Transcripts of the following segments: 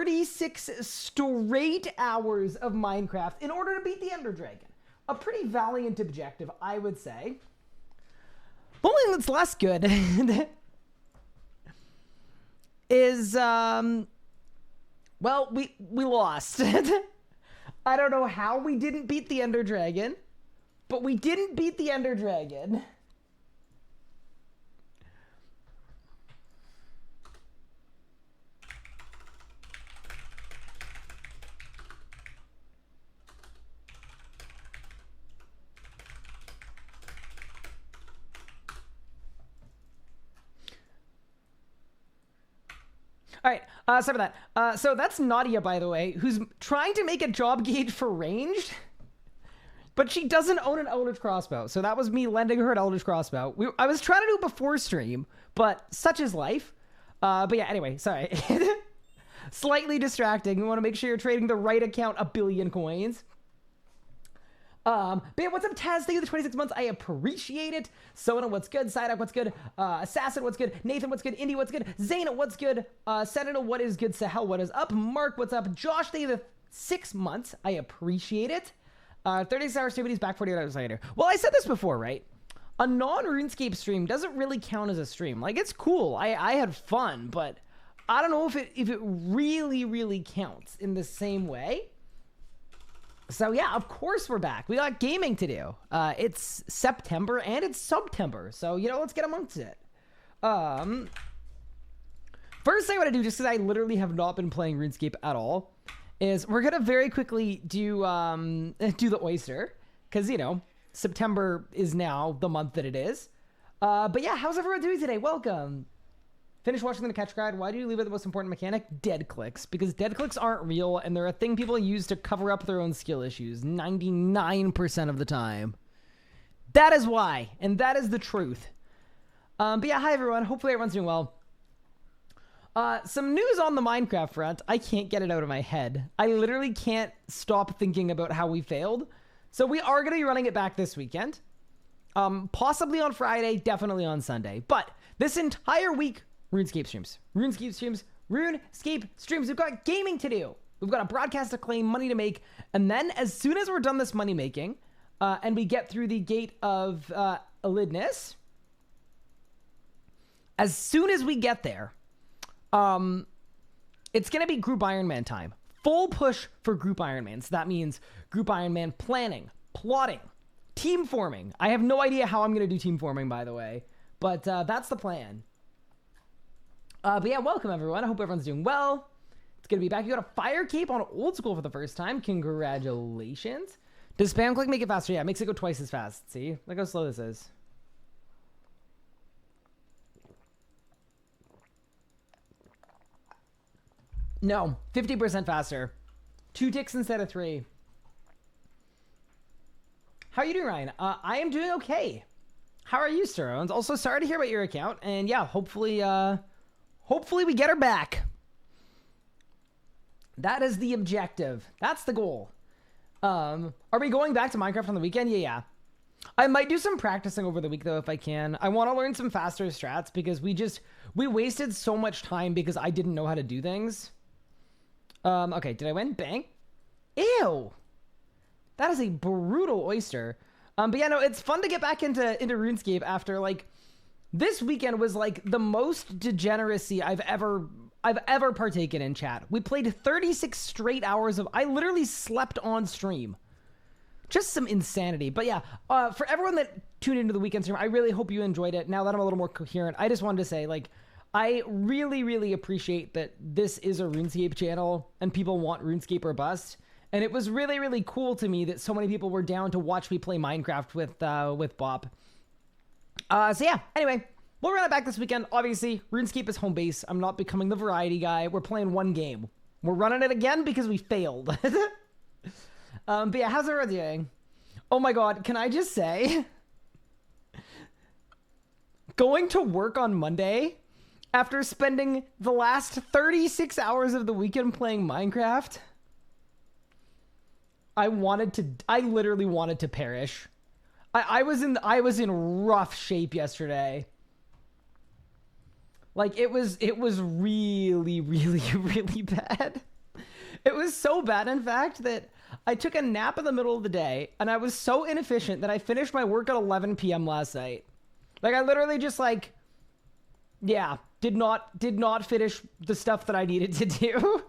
36 straight hours of Minecraft in order to beat the Ender Dragon. A pretty valiant objective, I would say. The only thing that's less good is, well, we lost. I don't know how we didn't beat the Ender Dragon, but we didn't beat the Ender Dragon. All right, sorry about that. So that's Nadia, by the way, who's trying to make a job gauge for ranged, but she doesn't own an Eldritch Crossbow. So that was me lending her an Eldritch Crossbow. I was trying to do it before stream, but such is life. But yeah, anyway, sorry. Slightly distracting. You want to make sure you're trading the right account, 1 billion coins. But yeah, what's up, Taz? Thank you for the 26 months. I appreciate it. Sona, what's good? Psyduck, what's good? Assassin, what's good? Nathan, what's good? Indy, what's good? Zaina, what's good? Sentinel, what is good? Sahel, what is up? Mark, what's up? Josh, thank you for the 6 months. I appreciate it. 36 hours activities, back 48 hours later. Well, I said this before, right? A non-RuneScape stream doesn't really count as a stream. Like, it's cool. I had fun, but I don't know if it really counts in the same way. So yeah, of course we're back. We got gaming to do. It's September and it's September. So, you know, let's get amongst it. First thing I want to do, just because I literally have not been playing RuneScape at all, is we're going to very quickly do the Oyster. Because, you know, September is now the month that it is. But yeah, how's everyone doing today? Welcome. Finish watching the catch guide. Why do you leave it the most important mechanic? Dead clicks. Because dead clicks aren't real, and they're a thing people use to cover up their own skill issues 99% of the time. That is why, and that is the truth. But yeah, hi everyone. Hopefully everyone's doing well. Some news on the Minecraft front. I can't get it out of my head. I literally can't stop thinking about how we failed. So we are going to be running it back this weekend. Possibly on Friday, definitely on Sunday. But this entire week, RuneScape streams. RuneScape streams. RuneScape streams. We've got gaming to do. We've got a broadcast to claim, money to make. And then as soon as we're done this money making, and we get through the gate of Elidness, as soon as we get there, it's going to be Group Ironman time. Full push for Group Ironman. So that means Group Ironman planning, plotting, team forming. I have no idea how I'm going to do team forming, by the way. But that's the plan. But yeah, welcome everyone. I hope everyone's doing well. It's going to be back. You got a fire cape on old school for the first time. Congratulations. Does spam click make it faster? Yeah, it makes it go twice as fast. See? Look how slow this is. No, 50% faster. 2 ticks instead of 3. How are you doing, Ryan? I am doing okay. How are you, Sterones? Also, sorry to hear about your account. And yeah, hopefully we get her back. That is the objective. That's the goal. Are we going back to Minecraft on the weekend? Yeah. I might do some practicing over the week, though, if I can. I want to learn some faster strats because we wasted so much time because I didn't know how to do things. Okay, did I win? Bang. Ew. That is a brutal oyster. But yeah, no, it's fun to get back into RuneScape after, like, this weekend was, like, the most degeneracy I've ever partaken in, chat. We played 36 straight hours of... I literally slept on stream. Just some insanity. But yeah, for everyone that tuned into the weekend stream, I really hope you enjoyed it. Now that I'm a little more coherent, I just wanted to say, like, I really appreciate that this is a RuneScape channel and people want RuneScape or bust. And it was really cool to me that so many people were down to watch me play Minecraft with Bob. So yeah, anyway, we'll run it back this weekend. Obviously, RuneScape is home base. I'm not becoming the variety guy. We're playing one game. We're running it again because we failed. But yeah, how's everyone doing? Oh my god, can I just say... going to work on Monday after spending the last 36 hours of the weekend playing Minecraft... I literally wanted to perish. I was in rough shape yesterday. Like, it was really bad. It was so bad, in fact, that I took a nap in the middle of the day, and I was so inefficient that I finished my work at 11 p.m. last night. Like, I literally just, like, yeah, did not finish the stuff that I needed to do.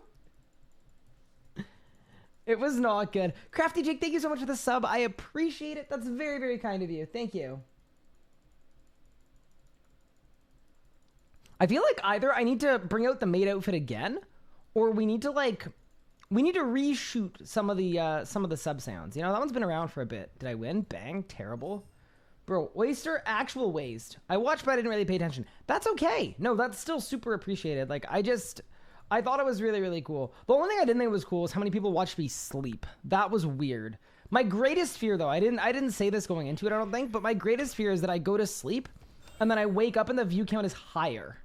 It was not good. Crafty Jake, thank you so much for the sub. I appreciate it. That's very, very kind of you. Thank you. I feel like either I need to bring out the maid outfit again, or we need to reshoot some of the sub sounds. You know, that one's been around for a bit. Did I win? Bang. Terrible. Bro, Oyster, actual waste. I watched, but I didn't really pay attention. That's okay. No, that's still super appreciated. Like, I thought it was really, really cool. The only thing I didn't think was cool is how many people watched me sleep. That was weird. My greatest fear, though, I didn't say this going into it, I don't think, but my greatest fear is that I go to sleep, and then I wake up and the view count is higher.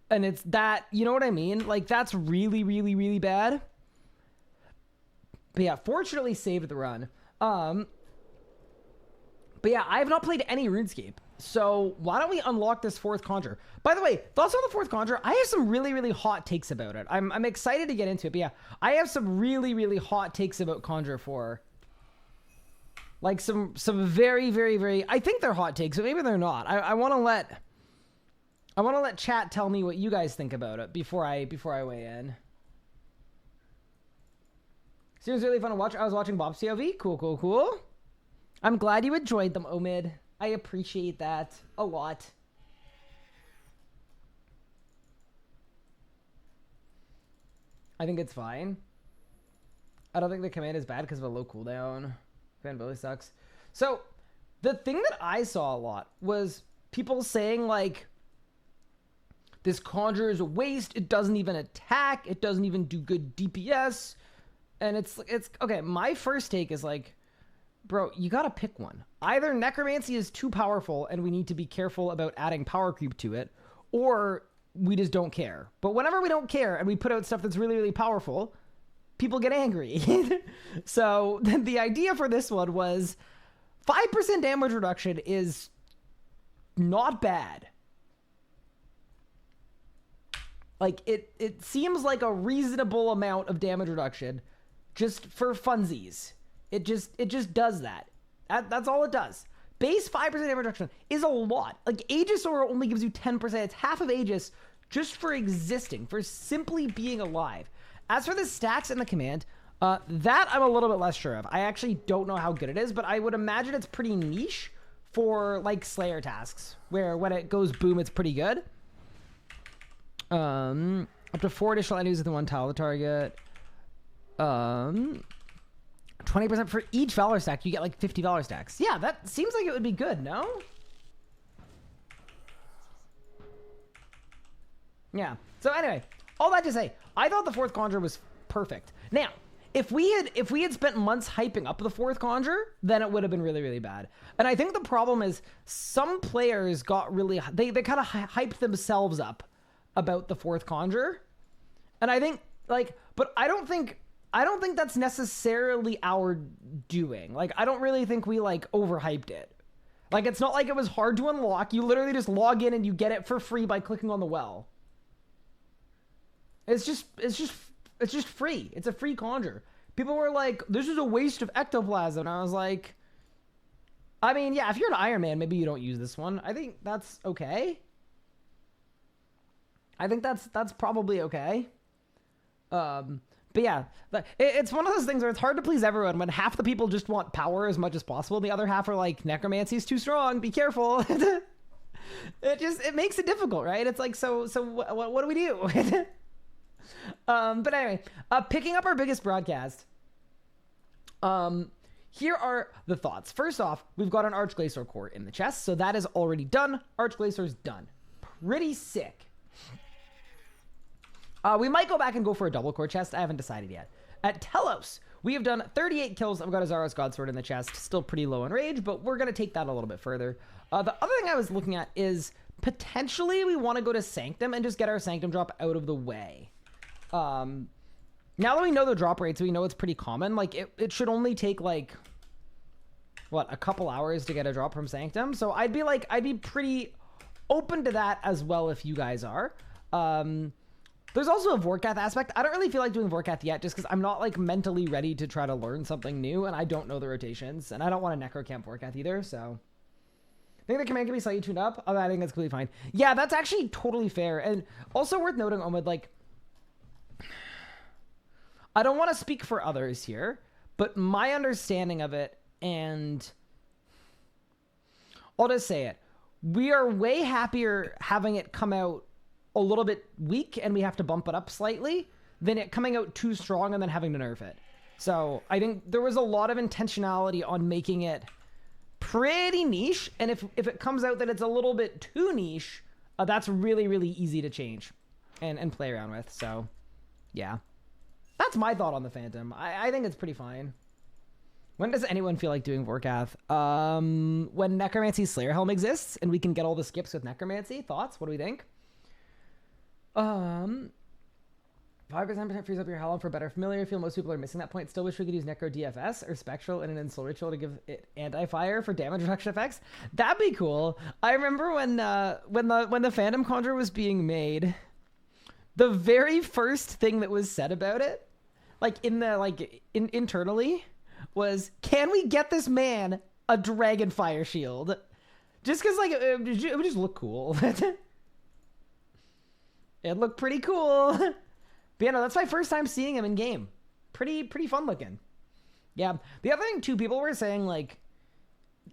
And it's that, you know what I mean? Like, that's really, really, really bad. But yeah, fortunately saved the run. But yeah, I have not played any RuneScape. So why don't we unlock this fourth Conjure? By the way, thoughts on the fourth Conjure? I have some really, really hot takes about it. I'm excited to get into it. But yeah, I have some really, really hot takes about Conjure 4. Like some very, very, very... I think they're hot takes, but maybe they're not. I want to let chat tell me what you guys think about it before I weigh in. So it was really fun to watch. I was watching Bob's POV. Cool, cool, cool. I'm glad you enjoyed them, Omid. I appreciate that a lot. I think it's fine. I don't think the command is bad because of a low cooldown. Command really sucks. So, the thing that I saw a lot was people saying, like, this Conjure is a waste. It doesn't even attack. It doesn't even do good DPS. And it's okay, my first take is like, bro, you gotta pick one. Either Necromancy is too powerful and we need to be careful about adding power creep to it, or we just don't care. But whenever we don't care and we put out stuff that's really, really powerful, people get angry. So the idea for this one was 5% damage reduction is not bad. Like, it seems like a reasonable amount of damage reduction just for funsies. It just does that. That's all it does. Base 5% damage reduction is a lot. Like, Aegis Aura only gives you 10%. It's half of Aegis just for existing, for simply being alive. As for the stacks and the command, that I'm a little bit less sure of. I actually don't know how good it is, but I would imagine it's pretty niche for, like, Slayer tasks, where when it goes boom, it's pretty good. Up to 4 additional enemies within one tile of the target. 20% for each Valor stack. You get like 50 Valor stacks. Yeah, that seems like it would be good, no? Yeah. So anyway, all that to say, I thought the fourth Conjure was perfect. Now, if we had spent months hyping up the fourth Conjure, then it would have been really, really bad. And I think the problem is some players got really... They kind of hyped themselves up about the fourth Conjure. And I think, like... But I don't think that's necessarily our doing. Like, I don't really think we, like, overhyped it. Like, it's not like it was hard to unlock. You literally just log in and you get it for free by clicking on the well. It's just free. It's a free Conjure. People were like, this is a waste of ectoplasm. And I was like, I mean, yeah, if you're an Iron Man, maybe you don't use this one. I think that's okay. I think that's probably okay. But yeah, it's one of those things where it's hard to please everyone when half the people just want power as much as possible. The other half are like, Necromancy is too strong. Be careful. It makes it difficult, right? It's like, so what do we do? But anyway, picking up our biggest broadcast. Here are the thoughts. First off, we've got an Arch Glacor core in the chest. So that is already done. Arch Glacor's done. Pretty sick. We might go back and go for a double core chest. I haven't decided yet. At Telos, we have done 38 kills. I've got a Zaros Godsword in the chest. Still pretty low in rage, but we're going to take that a little bit further. The other thing I was looking at is potentially we want to go to Sanctum and just get our Sanctum drop out of the way. Now that we know the drop rates, we know it's pretty common. Like, it should only take, like, what, a couple hours to get a drop from Sanctum? So I'd be pretty open to that as well if you guys are. There's also a Vorkath aspect. I don't really feel like doing Vorkath yet just because I'm not like mentally ready to try to learn something new and I don't know the rotations and I don't want to Necrocamp Vorkath either, so. I think the command can be slightly tuned up. I think that's completely fine. Yeah, that's actually totally fair. And also worth noting, Omid, like, I don't want to speak for others here, but my understanding of it, and I'll just say it, we are way happier having it come out a little bit weak and we have to bump it up slightly than it coming out too strong and then having to nerf it. So I think there was a lot of intentionality on making it pretty niche, and if it comes out that it's a little bit too niche, that's really, really easy to change and play around with. So yeah, that's my thought on the Phantom. I think it's pretty fine. When does anyone feel like doing Vorkath? When Necromancy Slayer Helm exists and we can get all the skips with Necromancy. Thoughts? What do we think? 5% frees up your Helm for better familiar. I feel most people are missing that point. Still wish we could use Necro DFS or Spectral and an Soul Ritual to give it anti-fire for damage reduction effects. That'd be cool. I remember when the Phantom Conjure was being made, the very first thing that was said about it, like internally, was, can we get this man a Dragon Fire Shield? Just because like it would just look cool. It looked pretty cool. But yeah, no, that's my first time seeing him in game. Pretty fun looking. Yeah. The other thing too, people were saying like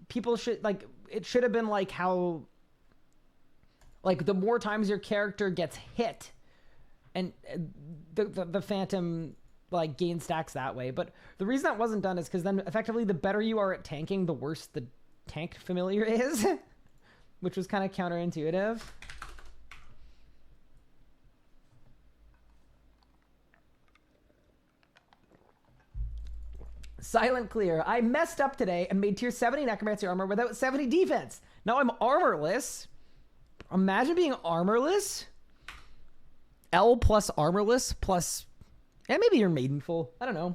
people should like it should have been like how like the more times your character gets hit and the Phantom like gain stacks that way. But the reason that wasn't done is because then effectively the better you are at tanking, the worse the tank familiar is, which was kind of counterintuitive. Silent Clear. I messed up today and made tier 70 Necromancy armor without 70 defense. Now I'm armorless. Imagine being armorless. L plus armorless plus... And maybe you're Maidenful. I don't know.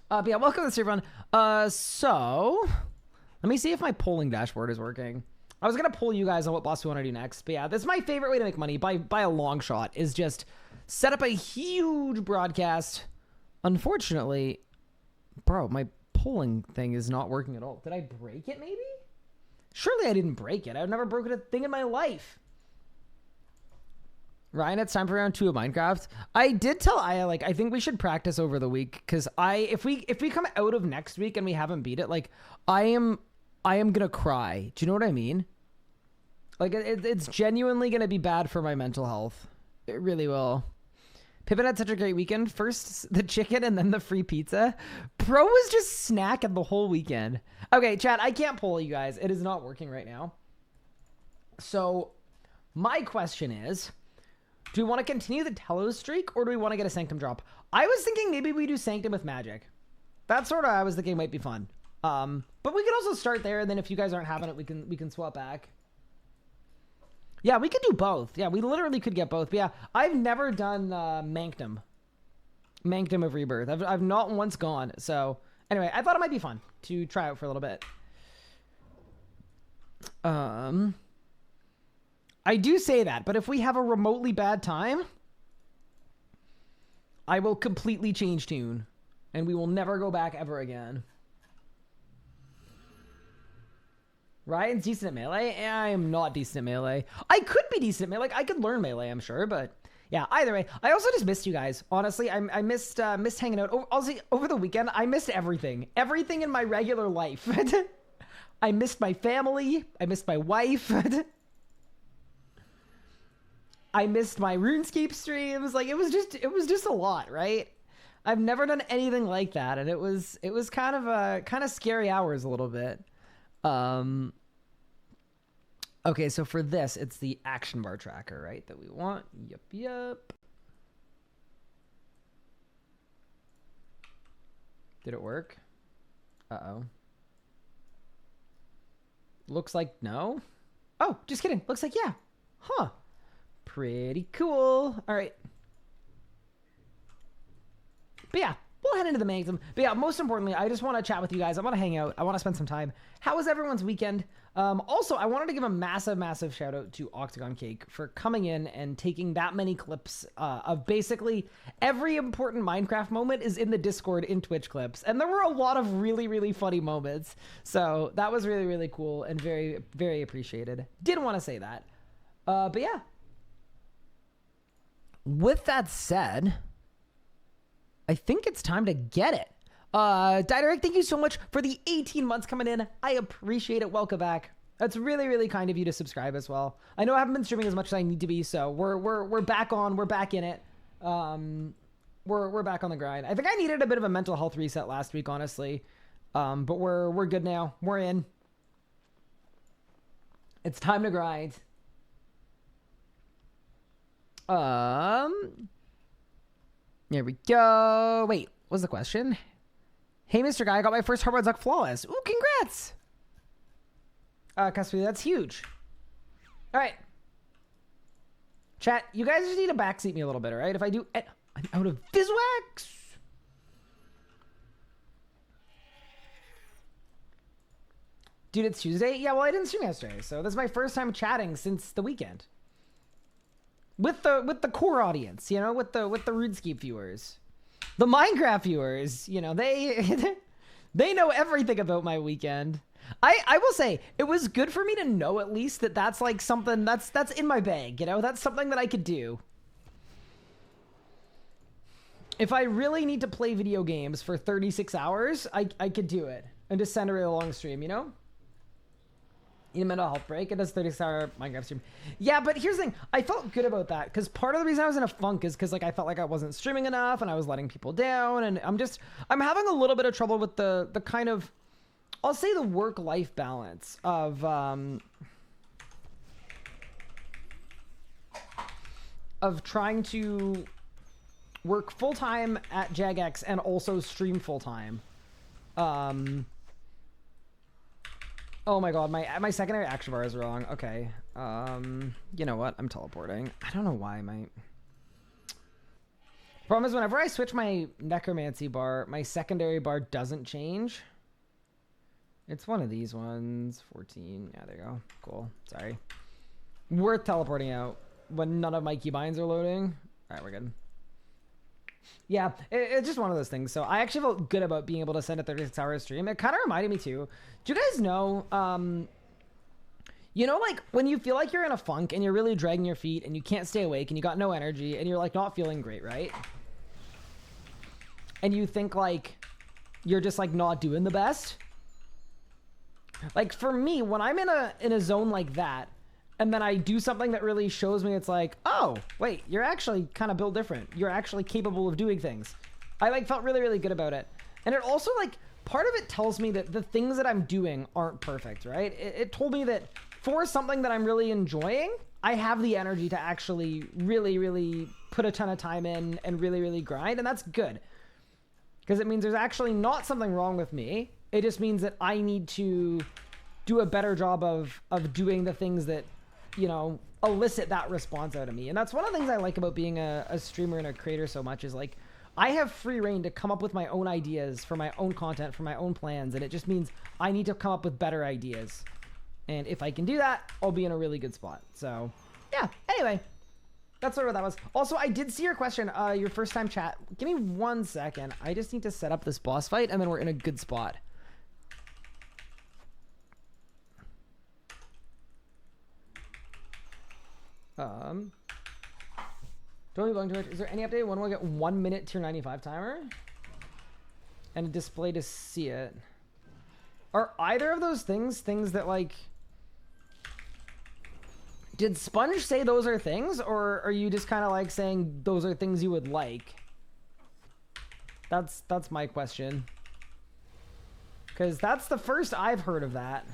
But yeah, welcome to the server run. So... Let me see if my polling dashboard is working. I was going to poll you guys on what boss we want to do next. But yeah, this is my favorite way to make money by a long shot. Is just set up a huge broadcast... Unfortunately, bro, my polling thing is not working at all. Did I break it maybe? Surely I didn't break it. I've never broken a thing in my life. Ryan, it's time for round 2 of Minecraft. I did tell Aya, like, I think we should practice over the week because if we come out of next week and we haven't beat it, like, I am gonna cry. Do you know what I mean? Like, it's genuinely gonna be bad for my mental health. It really will. Pippin had such a great weekend. First the chicken and then the free pizza. Bro was just snacking the whole weekend. Okay, chat, I can't poll you guys. It is not working right now. So my question is, do we want to continue the Telos streak or do we want to get a Sanctum drop? I was thinking maybe we do Sanctum with magic. That's sort of I was thinking might be fun. But we could also start there, and then if you guys aren't having it, we can swap back. Yeah, we could do both. Yeah, we literally could get both. But yeah, I've never done Manctum of Rebirth. I've not once gone. So anyway, I thought it might be fun to try out for a little bit. I do say that, but if we have a remotely bad time, I will completely change tune, and we will never go back ever again. Ryan's decent at melee. I am not decent at melee. I could be decent at melee. Like, I could learn melee, I'm sure, but yeah, either way. I also just missed you guys. Honestly, I missed hanging out. Also, over the weekend, I missed everything. Everything in my regular life. I missed my family. I missed my wife. I missed my RuneScape streams. Like, it was just a lot, right? I've never done anything like that, and it was kind of scary hours a little bit. Okay, so for this, it's the action bar tracker, right, that we want. Yep. Did it work? Uh-oh. Looks like no. Oh, just kidding. Looks like yeah. Huh. Pretty cool. All right. But yeah, we'll head into the main. But yeah, most importantly, I just want to chat with you guys. I want to hang out. I want to spend some time. How was everyone's weekend? Also, I wanted to give a massive shout out to Octagon Cake for coming in and taking that many clips of basically every important Minecraft moment is in the Discord in Twitch clips. And there were a lot of really funny moments. So that was really cool and very appreciated. Didn't want to say that. But yeah. With that said, I think it's time to get it. Diderek, thank you so much for the 18 months coming in. I appreciate it. Welcome back. That's really kind of you to subscribe as well. I know I haven't been streaming as much as I need to be, so we're back on. We're back in it. We're back on the grind. I think I needed a bit of a mental health reset last week, honestly. But we're good now. We're in. It's time to grind. Here we go. Wait, what's the question? Hey, Mr. Guy, I got my first hardboard luck flawless. Ooh, congrats. Custody, that's huge. All right. Chat, you guys just need to backseat me a little bit, all right? If I do, I'm out of Viswax. Dude, it's Tuesday? Yeah, well, I didn't stream yesterday, so this is my first time chatting since the weekend. With the core audience, you know, with the RuneScape viewers. The Minecraft viewers, you know, they know everything about my weekend. I will say, it was good for me to know at least that that's like something that's in my bag, you know? That's something that I could do. If I really need to play video games for 36 hours, I could do it. And just send a really long stream, you know? In a mental health break, it does 36-hour Minecraft stream. Yeah, but here's the thing. I felt good about that because part of the reason I was in a funk is because like I felt like I wasn't streaming enough and I was letting people down, and I'm having a little bit of trouble with the kind of, I'll say, the work-life balance of trying to work full-time at Jagex and also stream full-time. Oh my god, my secondary action bar is wrong. Okay. You know what? I'm teleporting. I don't know why my... Problem is whenever I switch my necromancy bar, my secondary bar doesn't change. It's one of these ones. 14. Yeah, there you go. Cool. Sorry. Worth teleporting out when none of my keybinds are loading. Alright, we're good. Yeah, it's just one of those things. So I actually felt good about being able to send a 36-hour stream. It kind of reminded me too. Do you guys know, you know, like when you feel like you're in a funk and you're really dragging your feet and you can't stay awake and you got no energy and you're like not feeling great, right? And you think like you're just like not doing the best. Like for me, when I'm in a zone like that, and then I do something that really shows me it's like, oh, wait, you're actually kind of built different. You're actually capable of doing things. I like felt really good about it. And it also like, part of it tells me that the things that I'm doing aren't perfect, right? It told me that for something that I'm really enjoying, I have the energy to actually really put a ton of time in and really grind. And that's good. Because it means there's actually not something wrong with me. It just means that I need to do a better job of doing the things that, you know, elicit that response out of me. And that's one of the things I like about being a streamer and a creator so much is like, I have free reign to come up with my own ideas for my own content, for my own plans. And it just means I need to come up with better ideas. And if I can do that, I'll be in a really good spot. So yeah, anyway, that's sort of what that was. Also, I did see your question, your first time chat. Give me 1 second. I just need to set up this boss fight and then we're in a good spot. Don't be belong to it. Is there any update? When will I get 1 minute tier 95 timer? And a display to see it. Are either of those things that like... Did Sponge say those are things? Or are you just kind of like saying those are things you would like? That's my question. Because that's the first I've heard of that.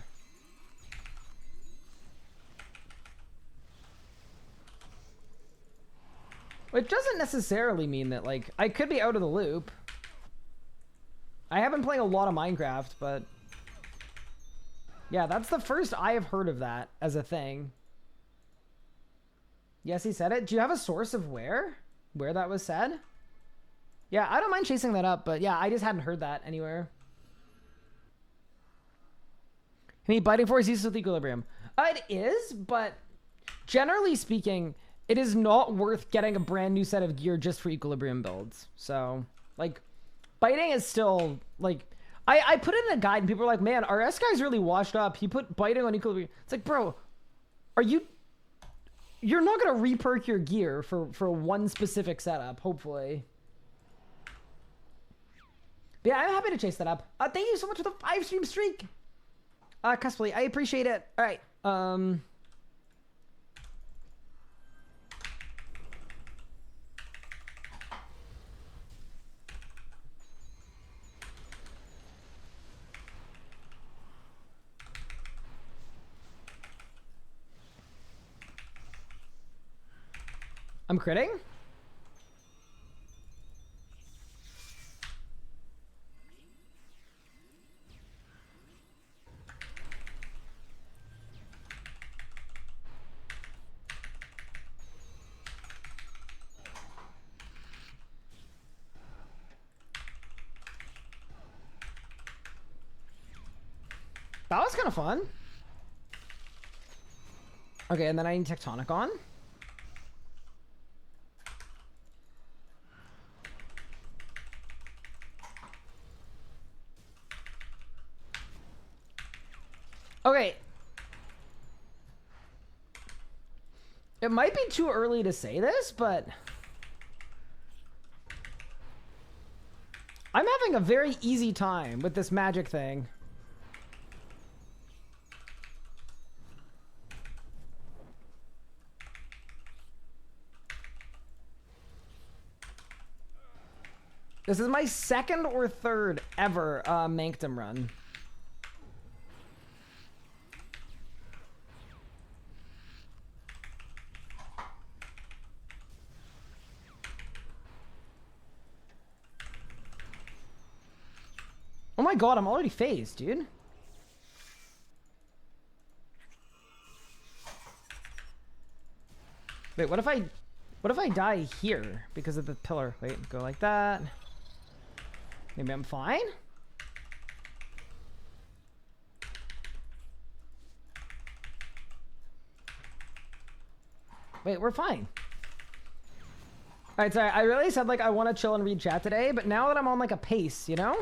Which doesn't necessarily mean that, like, I could be out of the loop. I have been playing a lot of Minecraft, but... Yeah, that's the first I have heard of that as a thing. Yes, he said it. Do you have a source of where that was said? Yeah, I don't mind chasing that up, but yeah, I just hadn't heard that anywhere. I mean, biting force uses with equilibrium. It is, but generally speaking, it is not worth getting a brand new set of gear just for equilibrium builds. So, like, biting is still, like, I put it in a guide and people are like, man, our S guy's really washed up. He put biting on equilibrium. It's like, bro, you're not going to re-perk your gear for one specific setup, hopefully. But yeah, I'm happy to chase that up. Thank you so much for the 5-stream streak. Cusplay, I appreciate it. All right. I'm critting? That was kind of fun. Okay, and then I need Tectonic on. Okay. It might be too early to say this, but I'm having a very easy time with this magic thing. This is my second or third ever Mankdom run. Oh my god, I'm already phased, dude. Wait, what if I die here because of the pillar? Wait, go like that. Maybe I'm fine? Wait, we're fine. Alright, sorry, I really said like I want to chill and read chat today, but now that I'm on like a pace, you know?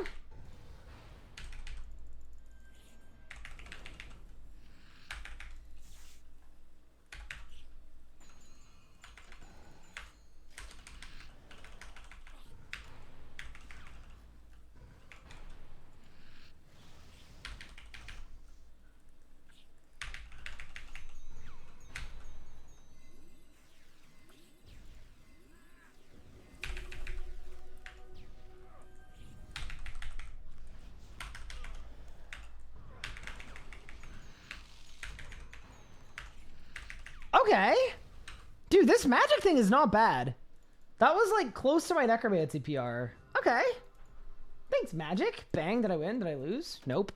Okay. Dude, this magic thing is not bad. That was like close to my necromancy PR. Okay. Thanks, magic. Bang, did I win? Did I lose? Nope.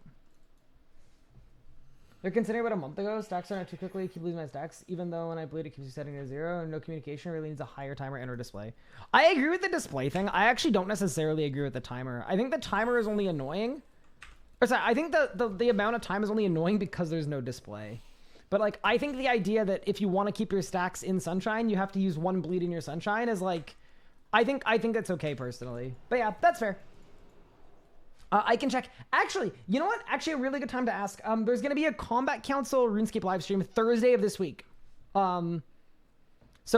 They're considering about a month ago. Stacks aren't too quickly. Keep losing my stacks. Even though when I bleed, it keeps you setting to 0. No communication really needs a higher timer and or display. I agree with the display thing. I actually don't necessarily agree with the timer. I think the timer is only annoying. Or sorry, I think the amount of time is only annoying because there's no display. But like, I think the idea that if you want to keep your stacks in sunshine, you have to use one bleed in your sunshine is like, I think that's okay personally. But yeah, that's fair. I can check. Actually, you know what? Actually, a really good time to ask. There's going to be a Combat Council RuneScape live stream Thursday of this week. So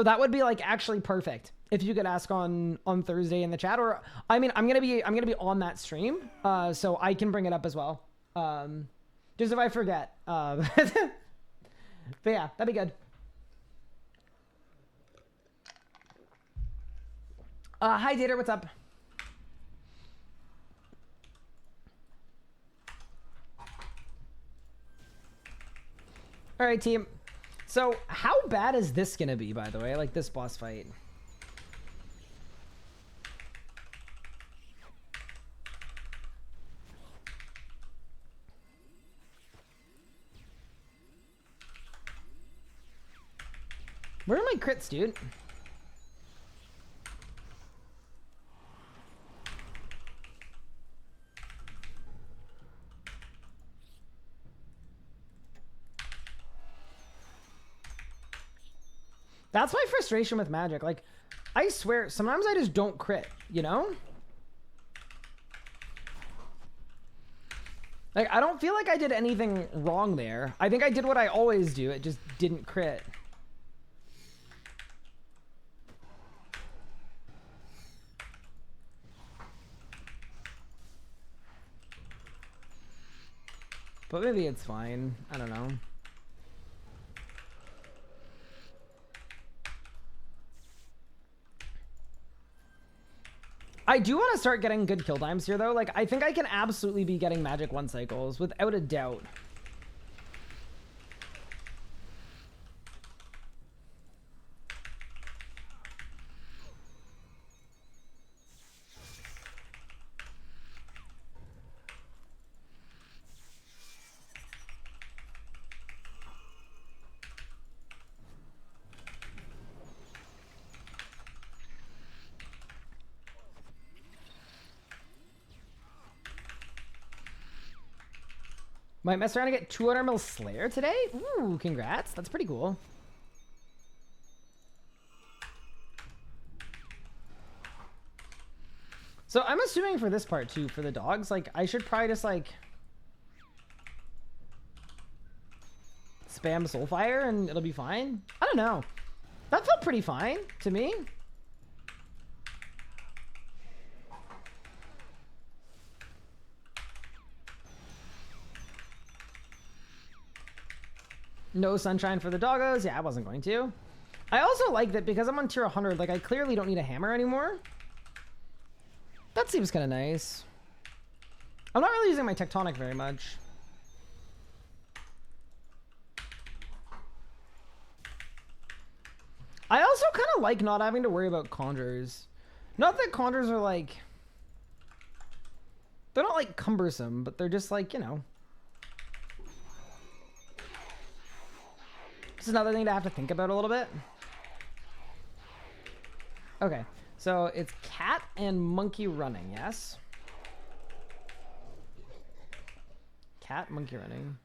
that would be like actually perfect if you could ask on Thursday in the chat. Or I mean, I'm gonna be on that stream, so I can bring it up as well. Just if I forget. But yeah, that'd be good. Hi, Dater. What's up? All right, team. So how bad is this going to be, by the way? Like this boss fight? Where are my crits, dude? That's my frustration with Magic. Like, I swear, sometimes I just don't crit, you know? Like, I don't feel like I did anything wrong there. I think I did what I always do. It just didn't crit. But maybe it's fine. I don't know. I do want to start getting good kill times here, though. Like, I think I can absolutely be getting Magic 1 cycles, without a doubt. Might mess around and get 200 mil Slayer today? Ooh, congrats. That's pretty cool. So I'm assuming for this part too, for the dogs, like I should probably just like spam Soulfire and it'll be fine. I don't know. That felt pretty fine to me. No sunshine for the doggos. Yeah, I wasn't going to. I also like that because I'm on tier 100, like I clearly don't need a hammer anymore. That seems kind of nice. I'm not really using my tectonic very much. I also kind of like not having to worry about conjures. Not that conjures are like... They're not like cumbersome, but they're just like, you know... This is another thing to have to think about a little bit. Okay, so it's cat and monkey running, yes? Cat, monkey running.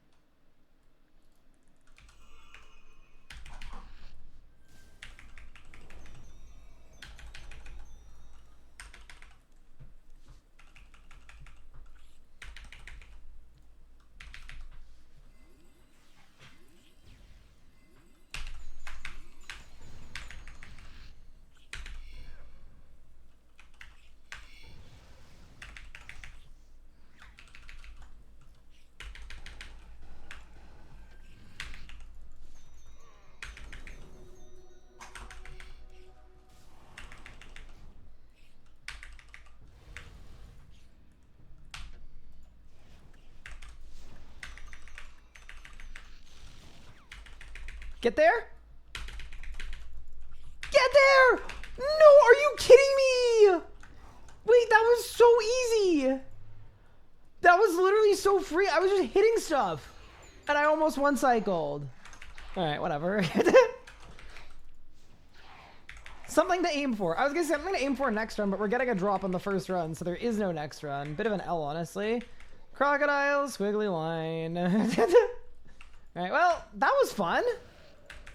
Get there? Get there! No, are you kidding me? Wait, that was so easy. That was literally so free. I was just hitting stuff. And I almost one cycled. Alright, whatever. Something to aim for. I was gonna say something to aim for next run, but we're getting a drop on the first run, so there is no next run. Bit of an L, honestly. Crocodile, squiggly line. Alright, well, that was fun.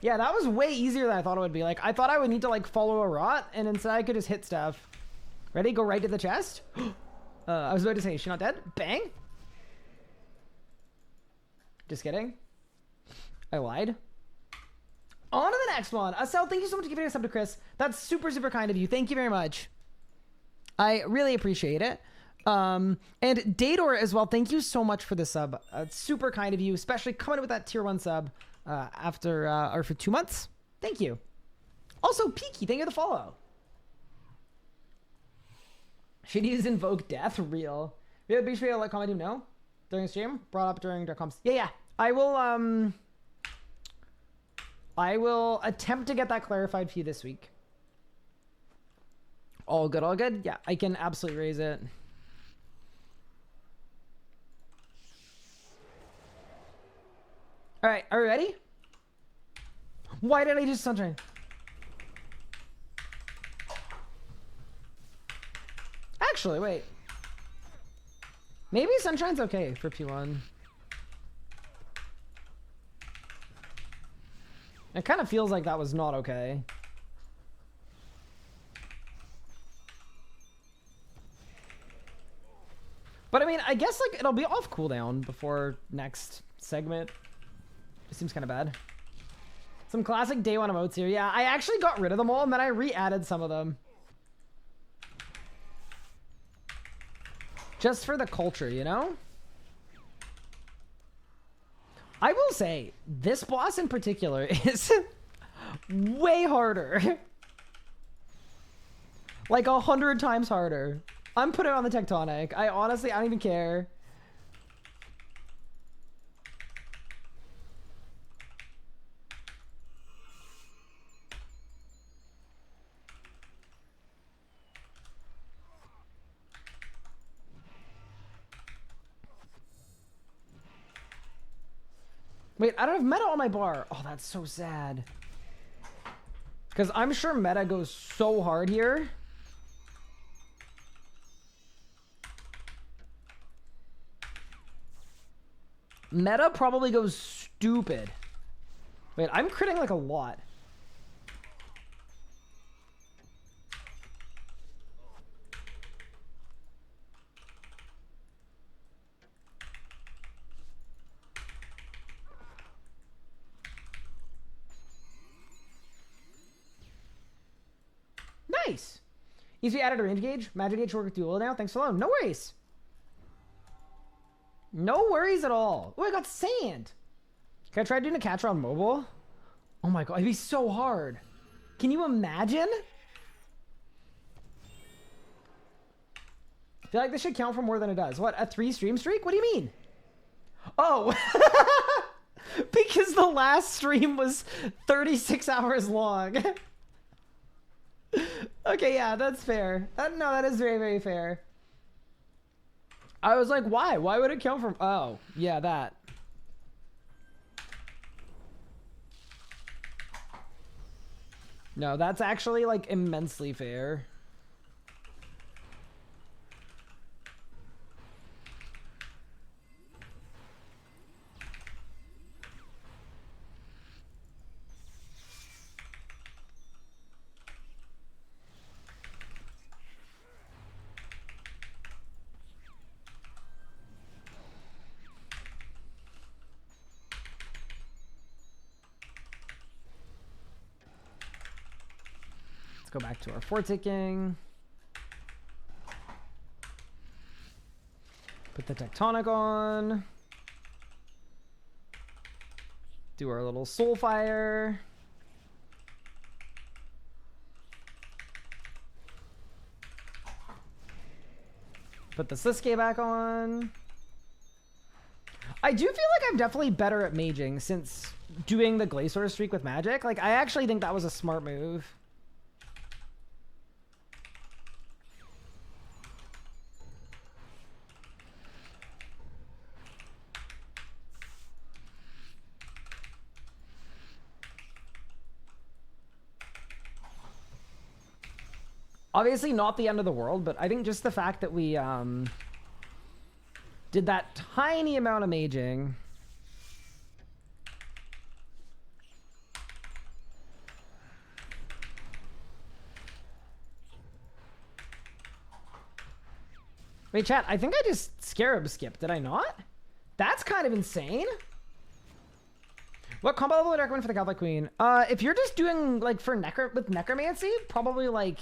Yeah, that was way easier than I thought it would be. Like, I thought I would need to, like, follow a rot, and instead I could just hit stuff. Ready? Go right to the chest. I was about to say, is she not dead? Bang. Just kidding. I lied. On to the next one. Asel, thank you so much for giving a sub to Chris. That's super, super kind of you. Thank you very much. I really appreciate it. And Dator as well, thank you so much for the sub. It's super kind of you, especially coming with that tier 1 sub. After or for 2 months. Thank you. Also, Peaky, thank you for the follow. Should use invoke death? Real. Be sure to let comment know during stream. Brought up during dark comms. Yeah. I will attempt to get that clarified for you this week. All good, all good. Yeah, I can absolutely raise it. All right, are we ready? Why did I just sunshine? Actually, wait. Maybe sunshine's okay for P1. It kind of feels like that was not okay. But I mean, I guess like it'll be off cooldown before next segment. It seems kind of bad. Some classic day one emotes here. Yeah, I actually got rid of them all and then I re-added some of them. Just for the culture, you know? I will say, this boss in particular is way harder. Like 100 times harder. I'm putting it on the tectonic. I don't even care. Wait, I don't have meta on my bar. Oh, that's so sad. Because I'm sure meta goes so hard here. Meta probably goes stupid. Wait, I'm critting like a lot. Nice. Easy added a range gauge. Magic gauge work with duel now. Thanks for the loan. No worries. No worries at all. Oh, I got sand. Can I try doing a catcher on mobile? Oh my god, it'd be so hard. Can you imagine? I feel like this should count for more than it does. What, a 3 stream streak? What do you mean? Oh. Because the last stream was 36 hours long. Okay, yeah, that's fair. No, that is very, very fair. I was like, why? Why would it count from... Oh, yeah, that. No, that's actually, like, immensely fair. Go back to our 4 ticking. Put the tectonic on. Do our little soul fire. Put the Sisuke back on. I do feel like I'm definitely better at maging since doing the Glacor streak with magic. Like, I actually think that was a smart move. Obviously not the end of the world, but I think just the fact that we did that tiny amount of maging. Wait, chat, I think I just Scarab skipped, did I not? That's kind of insane. What combo level would I recommend for the Godlike Queen? If you're just doing, like, for with Necromancy, probably, like,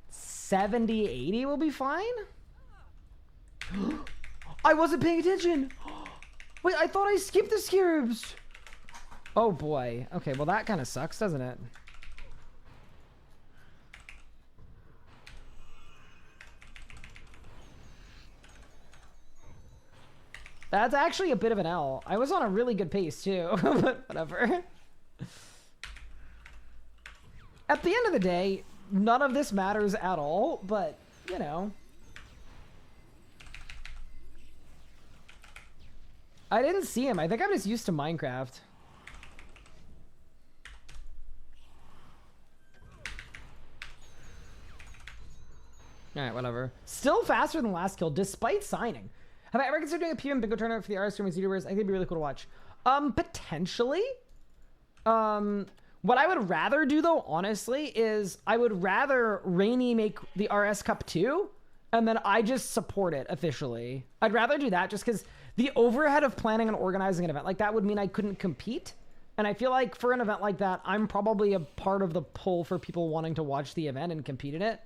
70, 80 will be fine. I wasn't paying attention. Wait, I thought I skipped the Scarabs. Oh, boy. Okay, well, that kind of sucks, doesn't it? That's actually a bit of an L. I was on a really good pace, too. But whatever. At the end of the day, none of this matters at all, but, you know. I didn't see him. I think I'm just used to Minecraft. Alright, whatever. Still faster than last kill, despite signing. Have I ever considered doing a PvM bingo tournament for the RS streamers YouTubers? I think it'd be really cool to watch. Potentially. What I would rather do, though, honestly, is I would rather Rainy make the RS Cup 2, and then I just support it officially. I'd rather do that just because the overhead of planning and organizing an event like that would mean I couldn't compete. And I feel like for an event like that, I'm probably a part of the pull for people wanting to watch the event and compete in it.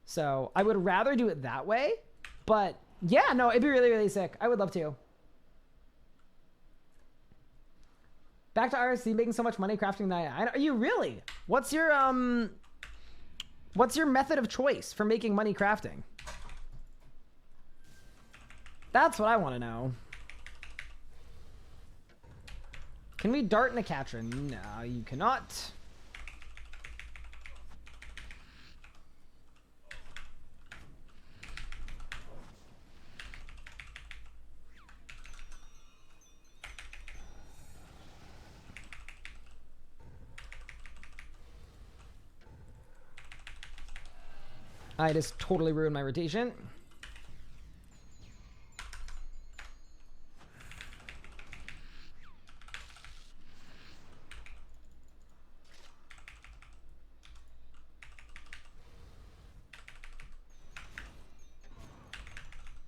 So I would rather do it that way. But yeah, no, it'd be really, really sick. I would love to. Back to RSC making so much money crafting that. Are you really? What's your method of choice for making money crafting? That's what I want to know. Can we dart in a Katrin? No, you cannot. I just totally ruined my rotation.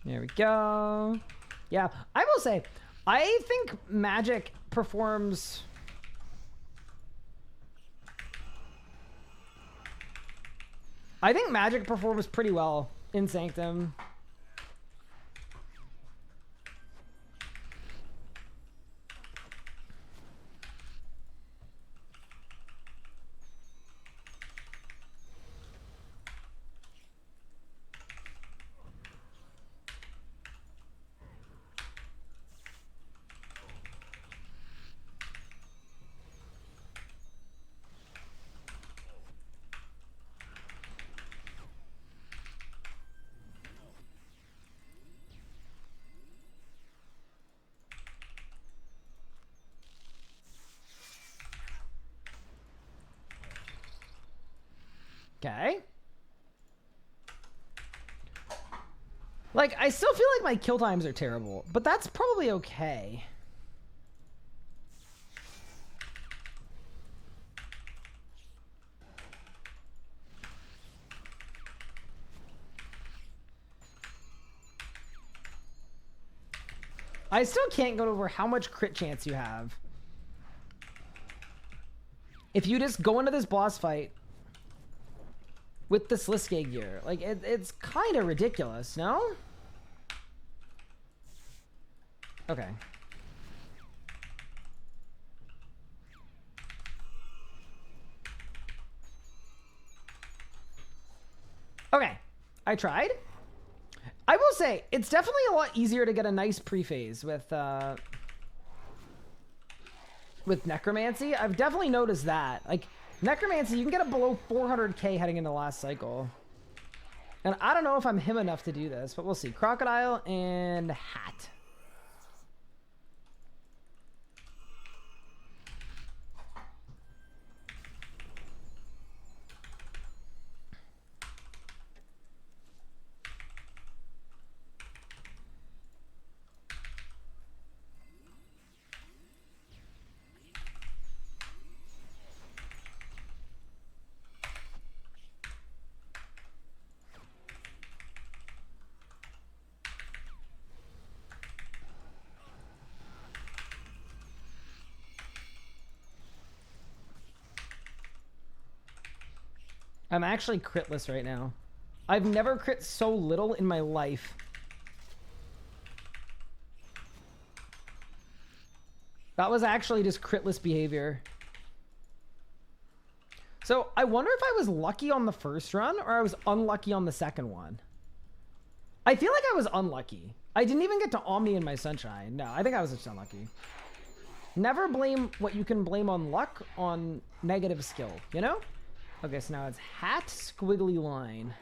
There we go. Yeah, I will say, I think Magic performs... I think Magic performs pretty well in Sanctum. Okay. Like, I still feel like my kill times are terrible, but that's probably okay. I still can't go over how much crit chance you have. If you just go into this boss fight with the Sliske gear. Like, it's kind of ridiculous, no? Okay. Okay. I tried. I will say, it's definitely a lot easier to get a nice pre-phase with Necromancy. I've definitely noticed that. Like, Necromancy, you can get it below 400k heading into last cycle. And I don't know if I'm him enough to do this, but we'll see. Crocodile and Hat. I'm actually critless right now. I've never crit so little in my life. That was actually just critless behavior. So I wonder if I was lucky on the first run or I was unlucky on the second one. I feel like I was unlucky. I didn't even get to Omni in my Sunshine. No, I think I was just unlucky. Never blame what you can blame on luck on negative skill, you know? Okay, so now it's Hat, squiggly line.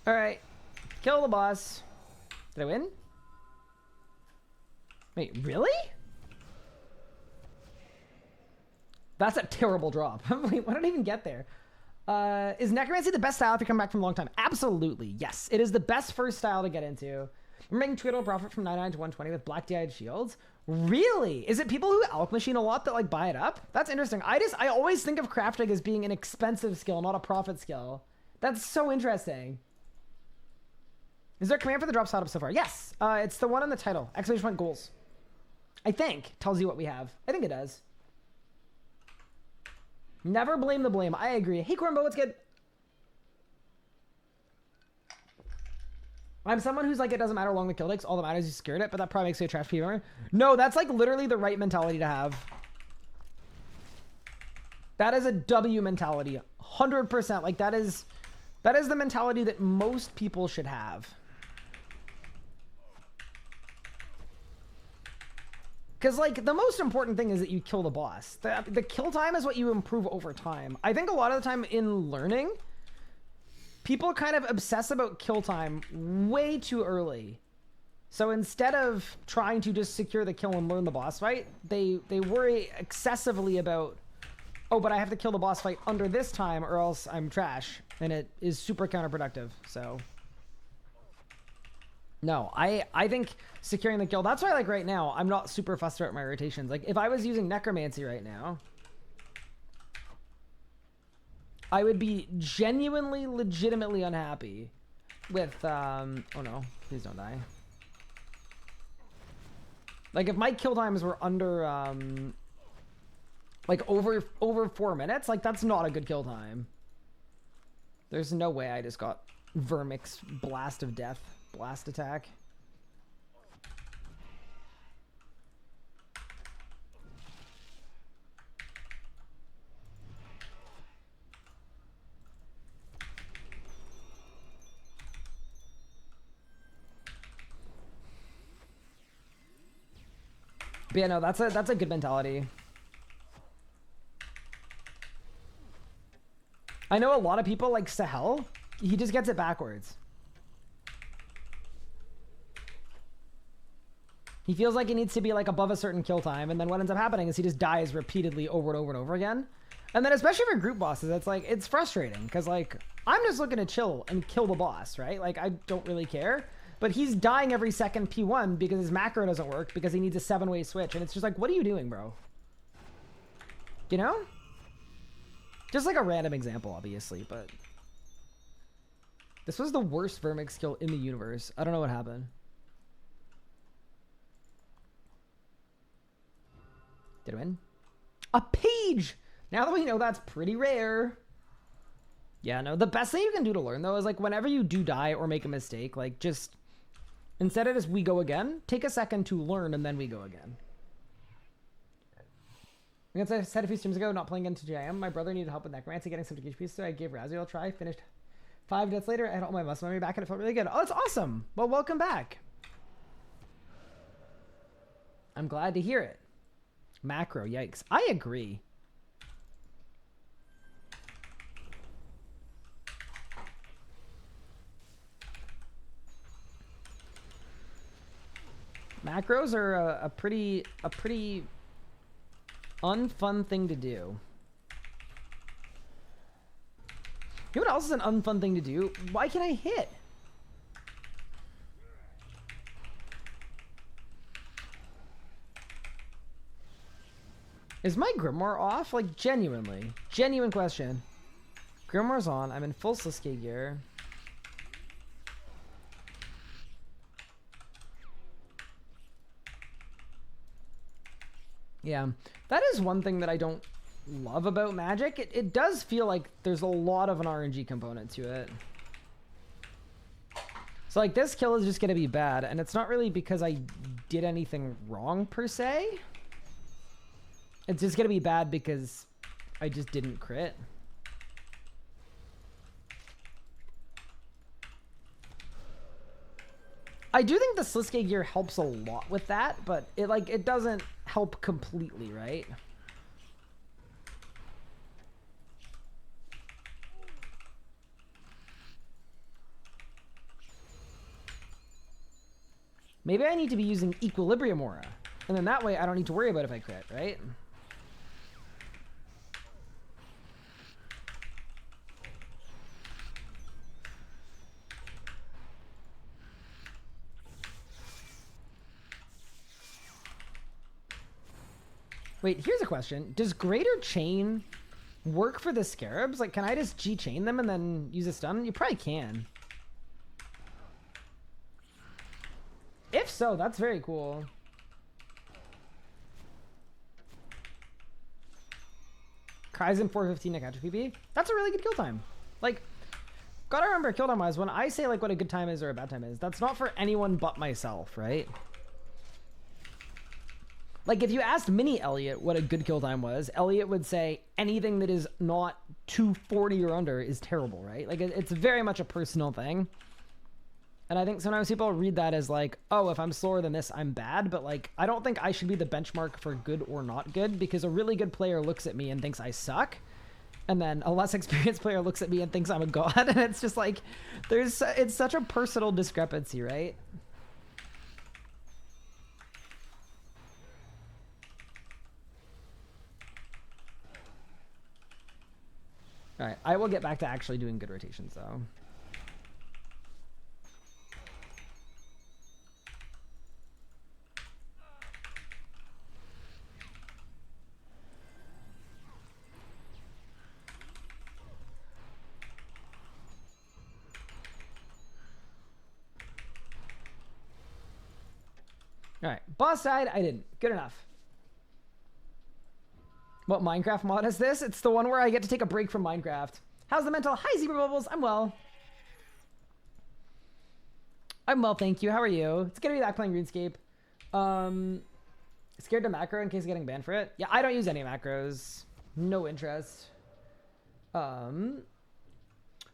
All right. Kill the boss. Did I win? Wait, really? That's a terrible drop. Wait, why did I even get there? Is Necromancy the best style if you come back from a long time? Absolutely, yes. It is the best first style to get into. We're making Twiddle profit from 99 to 120 with Black DI'd shields. Really? Is it people who alch machine a lot that like buy it up? That's interesting. I always think of crafting as being an expensive skill, not a profit skill. That's so interesting. Is there a command for the drop setup so far? Yes. It's the one in the title. Exclamation point goals. I think tells you what we have. I think it does. Never blame the blame. I agree. Hey, Cornbo, what's good? I'm someone who's like, it doesn't matter how long the kill takes. All that matters is you scared it, but that probably makes you a trash PvMer. No, that's like literally the right mentality to have. That is a W mentality. 100%. Like that is the mentality that most people should have. Because, like, the most important thing is that you kill the boss. The kill time is what you improve over time. I think a lot of the time in learning, people kind of obsess about kill time way too early. So instead of trying to just secure the kill and learn the boss fight, they worry excessively about, oh, but I have to kill the boss fight under this time or else I'm trash. And it is super counterproductive, so... No, I think securing the kill, that's why like right now, I'm not super fussed about my rotations. Like if I was using Necromancy right now, I would be genuinely, legitimately unhappy with, oh no, please don't die. Like if my kill times were under, like over 4 minutes, like that's not a good kill time. There's no way I just got Vermic's Blast of Death. Blast attack. But yeah, no, that's a good mentality. I know a lot of people like Sahel. He just gets it backwards. He feels like he needs to be like above a certain kill time, and then what ends up happening is he just dies repeatedly over and over and over again. And then especially for group bosses, it's like, it's frustrating because like, I'm just looking to chill and kill the boss, right? Like I don't really care, but he's dying every second P1 because his macro doesn't work because he needs a 7-way switch. And it's just like, what are you doing, bro? You know? Just like a random example, obviously, but this was the worst Vermix skill in the universe. I don't know what happened. Did I win? A page! Now that we know that's pretty rare. Yeah, no, the best thing you can do to learn, though, is, like, whenever you do die or make a mistake, like, just, instead of just we go again, take a second to learn and then we go again. As I said a few streams ago, not playing into JM, my brother needed help with Necromancy, getting some HP, so I gave Raziel a try, finished 5 deaths later, I had all my muscle memory back and it felt really good. Oh, that's awesome! Well, welcome back. I'm glad to hear it. Macro, yikes. I agree. Macros are a pretty unfun thing to do. You know what else is an unfun thing to do? Why can't I hit? Is my Grimoire off? Like, genuinely. Genuine question. Grimoire's on. I'm in full Sasuke gear. Yeah. That is one thing that I don't love about Magic. It does feel like there's a lot of an RNG component to it. So, like, this kill is just going to be bad. And it's not really because I did anything wrong, per se. It's just going to be bad because I just didn't crit. I do think the Sasuke gear helps a lot with that, but it doesn't help completely, right? Maybe I need to be using Equilibrium Aura. And then that way I don't need to worry about if I crit, right? Wait, here's a question. Does Greater Chain work for the Scarabs? Like, can I just G-Chain them and then use a stun? You probably can. If so, that's very cool. Kaizen 415 to catch a PP. That's a really good kill time. Like, gotta remember kill time wise, when I say like what a good time is or a bad time is, that's not for anyone but myself, right? Like, if you asked Mini Elliot what a good kill time was, Elliot would say anything that is not 240 or under is terrible, right? Like, it's very much a personal thing. And I think sometimes people read that as like, oh, if I'm slower than this, I'm bad. But like, I don't think I should be the benchmark for good or not good, because a really good player looks at me and thinks I suck. And then a less experienced player looks at me and thinks I'm a god. And it's just like, it's such a personal discrepancy, right? All right, I will get back to actually doing good rotations, though. All right, boss died. I didn't. Good enough. What Minecraft mod is this? It's the one where I get to take a break from Minecraft. How's the mental? Hi, Zebra Bubbles. I'm well. I'm well, thank you. How are you? It's gonna be back playing RuneScape. Scared to macro in case of getting banned for it. Yeah, I don't use any macros. No interest.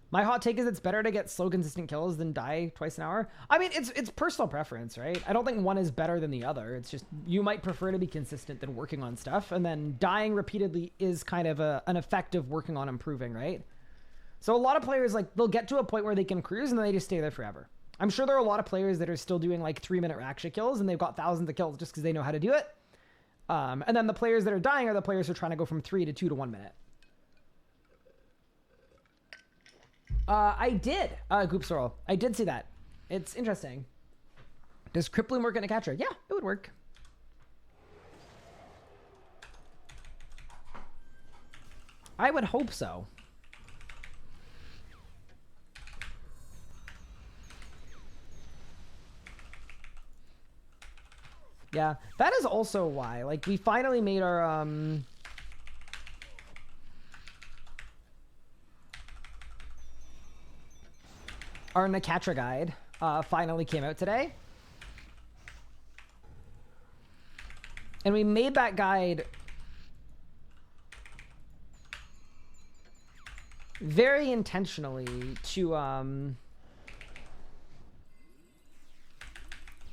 My hot take is it's better to get slow, consistent kills than die twice an hour. I mean, it's personal preference, right? I don't think one is better than the other. It's just you might prefer to be consistent than working on stuff. And then dying repeatedly is kind of an effect of working on improving, right? So a lot of players, like, they'll get to a point where they can cruise and then they just stay there forever. I'm sure there are a lot of players that are still doing like 3-minute Raksha kills and they've got thousands of kills just because they know how to do it. And then the players that are dying are the players who are trying to go from 3 to 2 to 1 minute. I did, Goop Sorrel. I did see that. It's interesting. Does Crippling work in a catcher? Yeah, it would work. I would hope so. Yeah, that is also why. Like, we finally made our, Our Nakatra guide finally came out today. And we made that guide very intentionally to...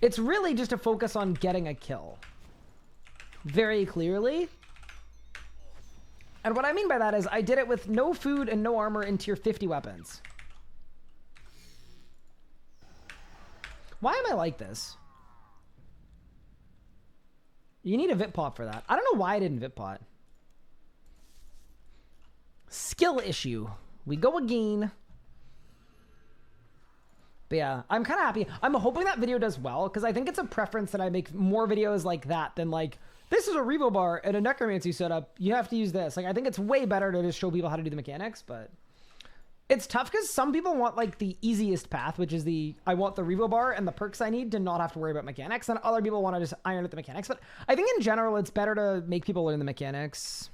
It's really just to focus on getting a kill. Very clearly. And what I mean by that is I did it with no food and no armor in tier 50 weapons. Why am I like this? You need a Vit Pot for that. I don't know why I didn't Vit Pot. Skill issue. We go again. But yeah, I'm kind of happy. I'm hoping that video does well, because I think it's a preference that I make more videos like that than like, this is a Revo bar and a Necromancy setup. You have to use this. Like, I think it's way better to just show people how to do the mechanics, but... It's tough because some people want like the easiest path, which is I want the Revo bar and the perks I need to not have to worry about mechanics. And other people want to just iron out the mechanics. But I think in general, it's better to make people learn the mechanics.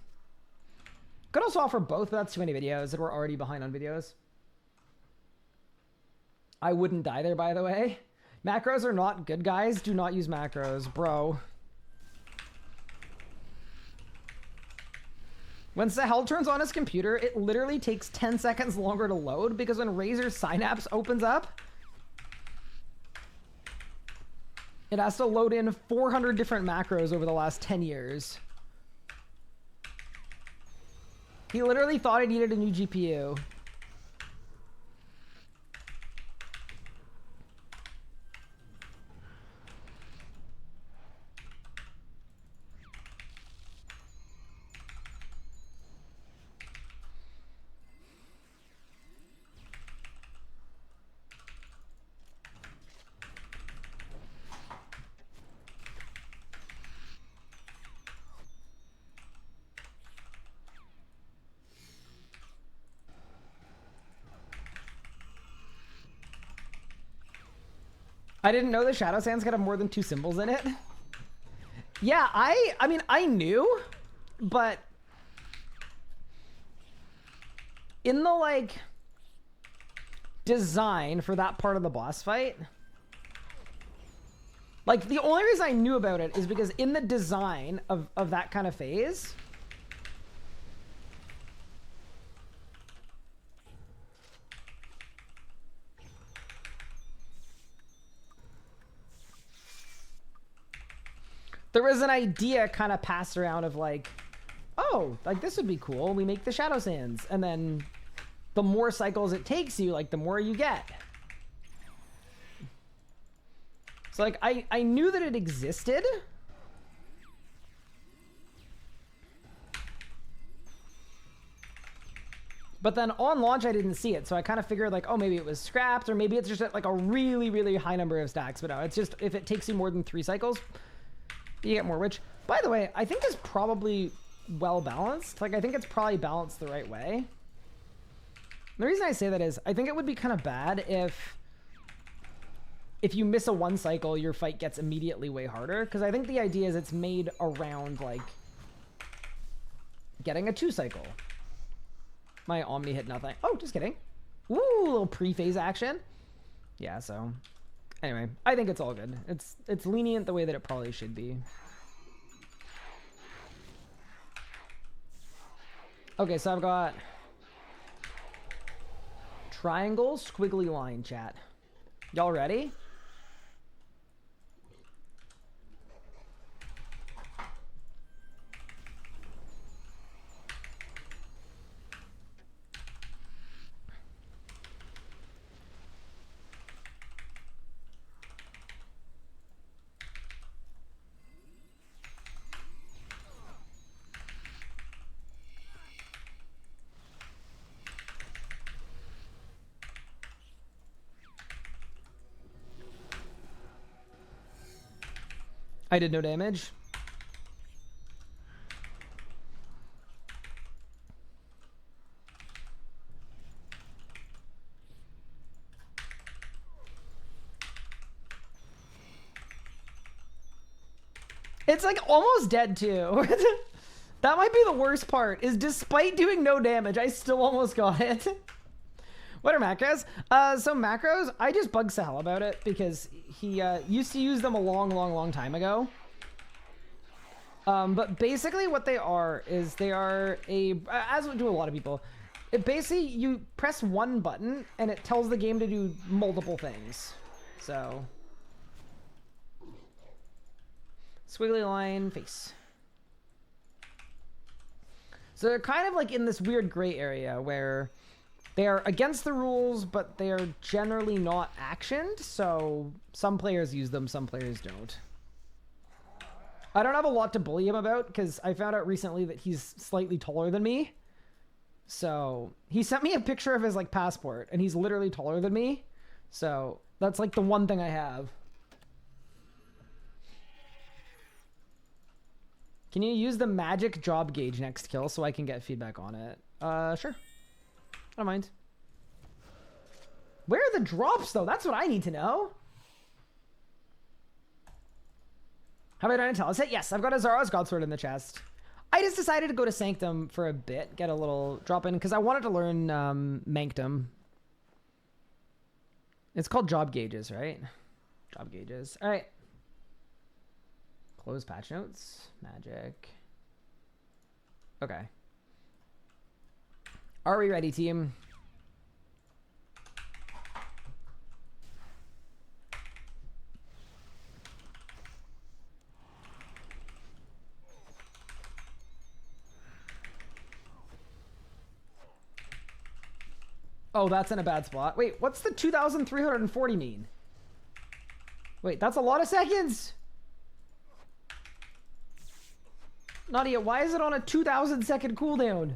Could also offer both, but that's too many videos and we're already behind on videos. I wouldn't die there, by the way. Macros are not good, guys. Do not use macros, bro. When Sahel turns on his computer, it literally takes 10 seconds longer to load because when Razor's Synapse opens up, it has to load in 400 different macros over the last 10 years. He literally thought he needed a new GPU. I didn't know the Shadow Sands could have more than 2 symbols in it. Yeah, I mean, I knew, but in the, like, design for that part of the boss fight, like, the only reason I knew about it is because in the design of that kind of phase, there was an idea kind of passed around of like, oh, like this would be cool. We make the Shadow Sands. And then the more cycles it takes you, like the more you get. So like, I knew that it existed. But then on launch, I didn't see it. So I kind of figured like, oh, maybe it was scrapped or maybe it's just at like a really, really high number of stacks. But no, it's just, if it takes you more than 3 cycles, you get more, which, by the way, I think is probably well balanced. Like, I think it's probably balanced the right way. The reason I say that is I think it would be kind of bad if you miss a 1 cycle, your fight gets immediately way harder. Because I think the idea is it's made around, like, getting a 2 cycle. My Omni hit nothing. Oh, just kidding. Ooh, a little pre-phase action. Yeah, so... Anyway, I think it's all good. It's lenient the way that it probably should be. Okay, so I've got triangle, squiggly line, chat. Y'all ready? I did no damage. It's like almost dead too. That might be the worst part, is despite doing no damage, I still almost got it. What are macros? So macros, I just bug Sahel about it because he used to use them a long time ago. But basically what they are is they are as do a lot of people, it basically, you press 1 button and it tells the game to do multiple things. So, squiggly line, face. So they're kind of like in this weird gray area where they are against the rules, but they are generally not actioned. So some players use them, some players don't. I don't have a lot to bully him about because I found out recently that he's slightly taller than me. So he sent me a picture of his like passport and he's literally taller than me. So that's like the one thing I have. Can you use the magic job gauge next kill so I can get feedback on it? Sure. I don't mind. Where are the drops though? That's what I need to know. Have I done a Telos hit? Yes, I've got a Zara's Godsword in the chest. I just decided to go to Sanctum for a bit, get a little drop in, because I wanted to learn Manctum. It's called job gauges, right? Job gauges. All right. Close patch notes. Magic. Okay. Are we ready, team? Oh, that's in a bad spot. Wait, what's the 2,340 mean? Wait, that's a lot of seconds. Nadia, why is it on a 2,000 second cooldown?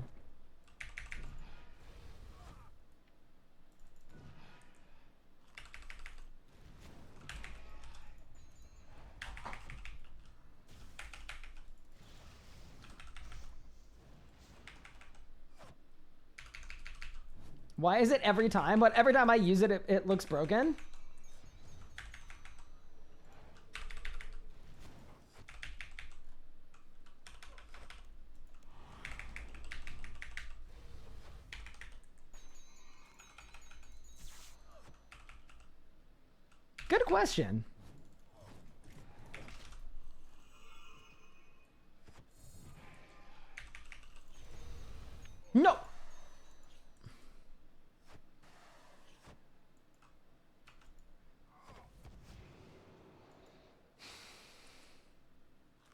Why is it every time? But every time I use it, it looks broken. Good question. No.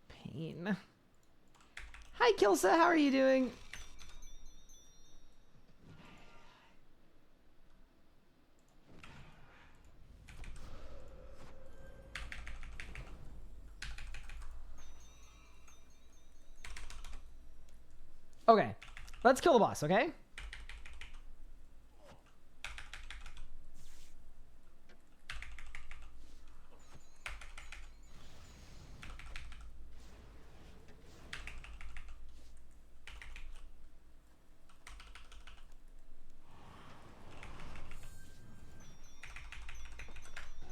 Pain. Hi, Kilsa. How are you doing? Okay. Let's kill the boss, okay?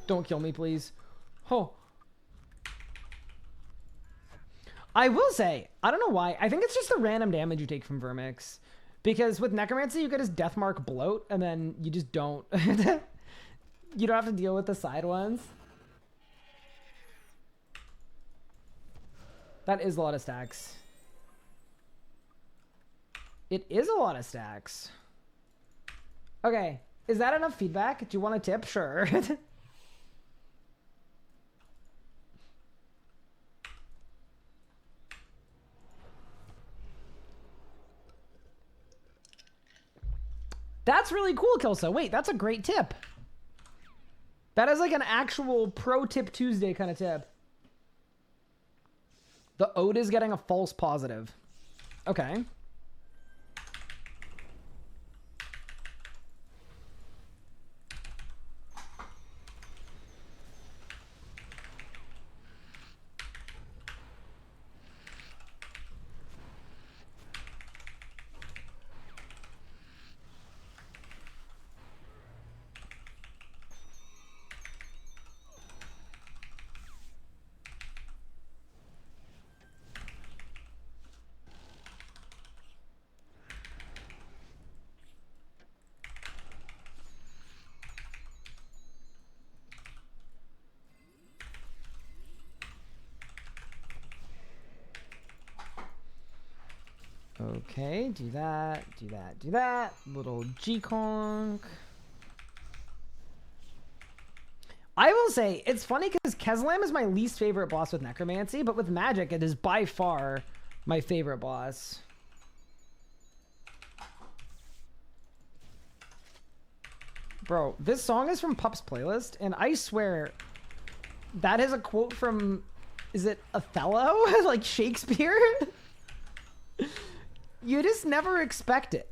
Don't kill me, please. Oh. I will say, I don't know why. I think it's just the random damage you take from Vermix. Because with Necromancy, you get his Deathmark bloat, and then you just don't. You don't have to deal with the side ones. That is a lot of stacks. It is a lot of stacks. Okay. Is that enough feedback? Do you want a tip? Sure. That's really cool, Kelso. Wait, that's a great tip. That is like an actual pro tip Tuesday kind of tip. The ode is getting a false positive. Okay. Okay, do that, do that, do that. Little G-Conk. I will say, it's funny because Keslam is my least favorite boss with Necromancy, but with Magic, it is by far my favorite boss. Bro, this song is from Pup's playlist, and I swear, that is a quote from, is it Othello? Like Shakespeare? You just never expect it.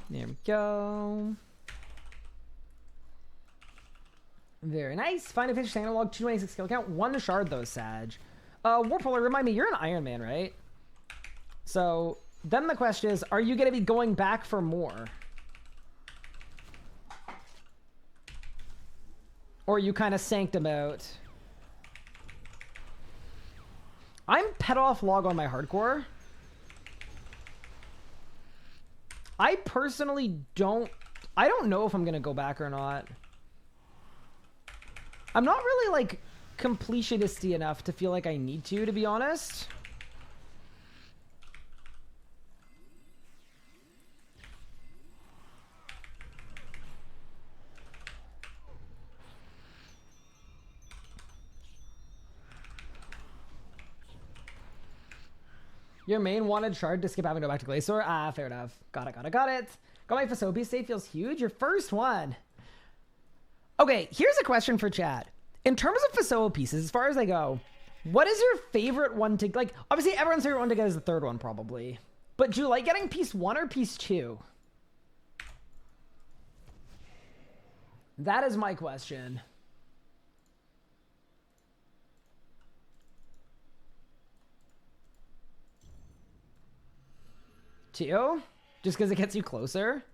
There we go. Very nice. Find a fish analog, 226 kill count. 1 shard though, Sag. Warpolar, remind me, you're an Iron Man, right? So then the question is, are you going to be going back for more? Or you kind of sanctum out? I'm pet off log on my hardcore. I personally I don't know if I'm going to go back or not. I'm not really, like, completionisty enough to feel like I need to be honest. Your main wanted shard to skip having to go back to Glacor? Ah, fair enough. Got it. Got my Fasobi save feels huge. Your first one. Okay, here's a question for chat. In terms of Fasoa pieces, as far as they go, what is your favorite one to, like, obviously everyone's favorite one to get is the third one probably. But do you like getting piece 1 or piece 2? That is my question. Tio? Just because it gets you closer?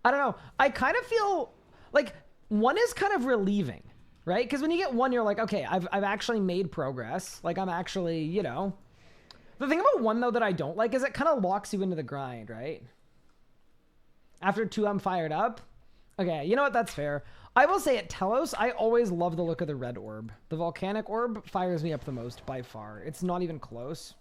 I don't know. I kind of feel like 1 is kind of relieving, right? Because when you get 1, you're like, okay, I've actually made progress. Like, I'm actually, you know. The thing about 1, though, that I don't like is it kind of locks you into the grind, right? After 2, I'm fired up. Okay, you know what? That's fair. I will say at Telos, I always love the look of the red orb. The volcanic orb fires me up the most by far. It's not even close.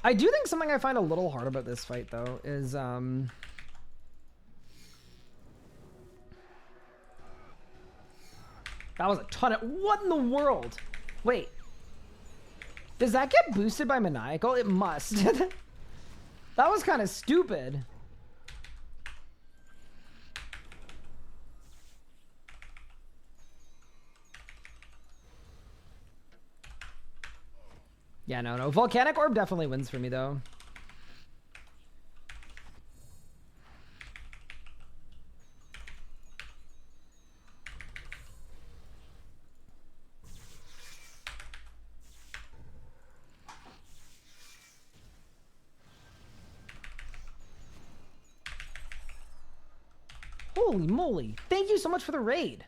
I do think something I find a little hard about this fight, though, is, that was a ton of... What in the world? Wait. Does that get boosted by Maniacal? It must. That was kind of stupid. Yeah, no. Volcanic Orb definitely wins for me, though. Holy moly. Thank you so much for the raid.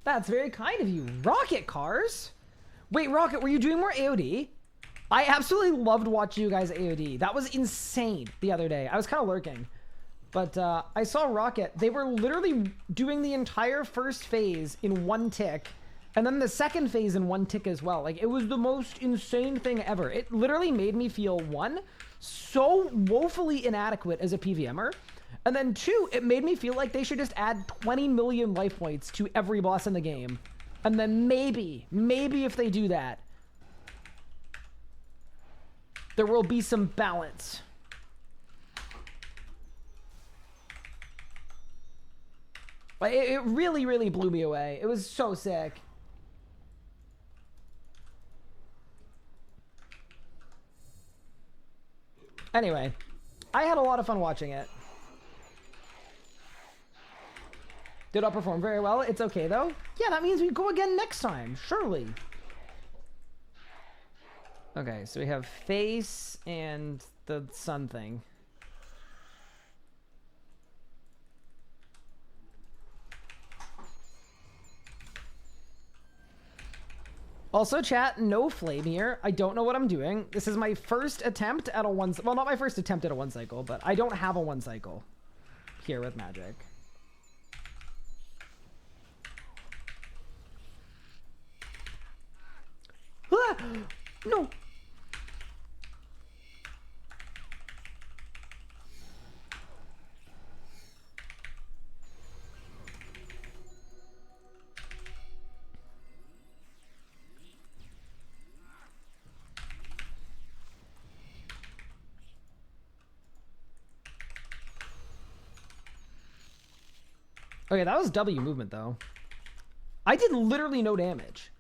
That's very kind of you. Rocket Cars? Wait, Rocket, were you doing more AOD? I absolutely loved watching you guys AOD. That was insane the other day. I was kind of lurking. But I saw Rocket. They were literally doing the entire first phase in 1 tick. And then the second phase in 1 tick as well. Like, it was the most insane thing ever. It literally made me feel, 1, so woefully inadequate as a PvMer. And then 2, it made me feel like they should just add 20 million life points to every boss in the game. And then maybe if they do that, there will be some balance. Like, it really, really blew me away. It was so sick. Anyway, I had a lot of fun watching it. Did not perform very well. It's okay, though. Yeah, that means we go again next time, surely. Okay, so we have face and the sun thing. Also, chat, no flame here. I don't know what I'm doing. This is my first attempt at a one... Well, not my first attempt at a 1 cycle, but I don't have a 1 cycle here with magic. Ah! No! Okay, that was W movement, though. I did literally no damage.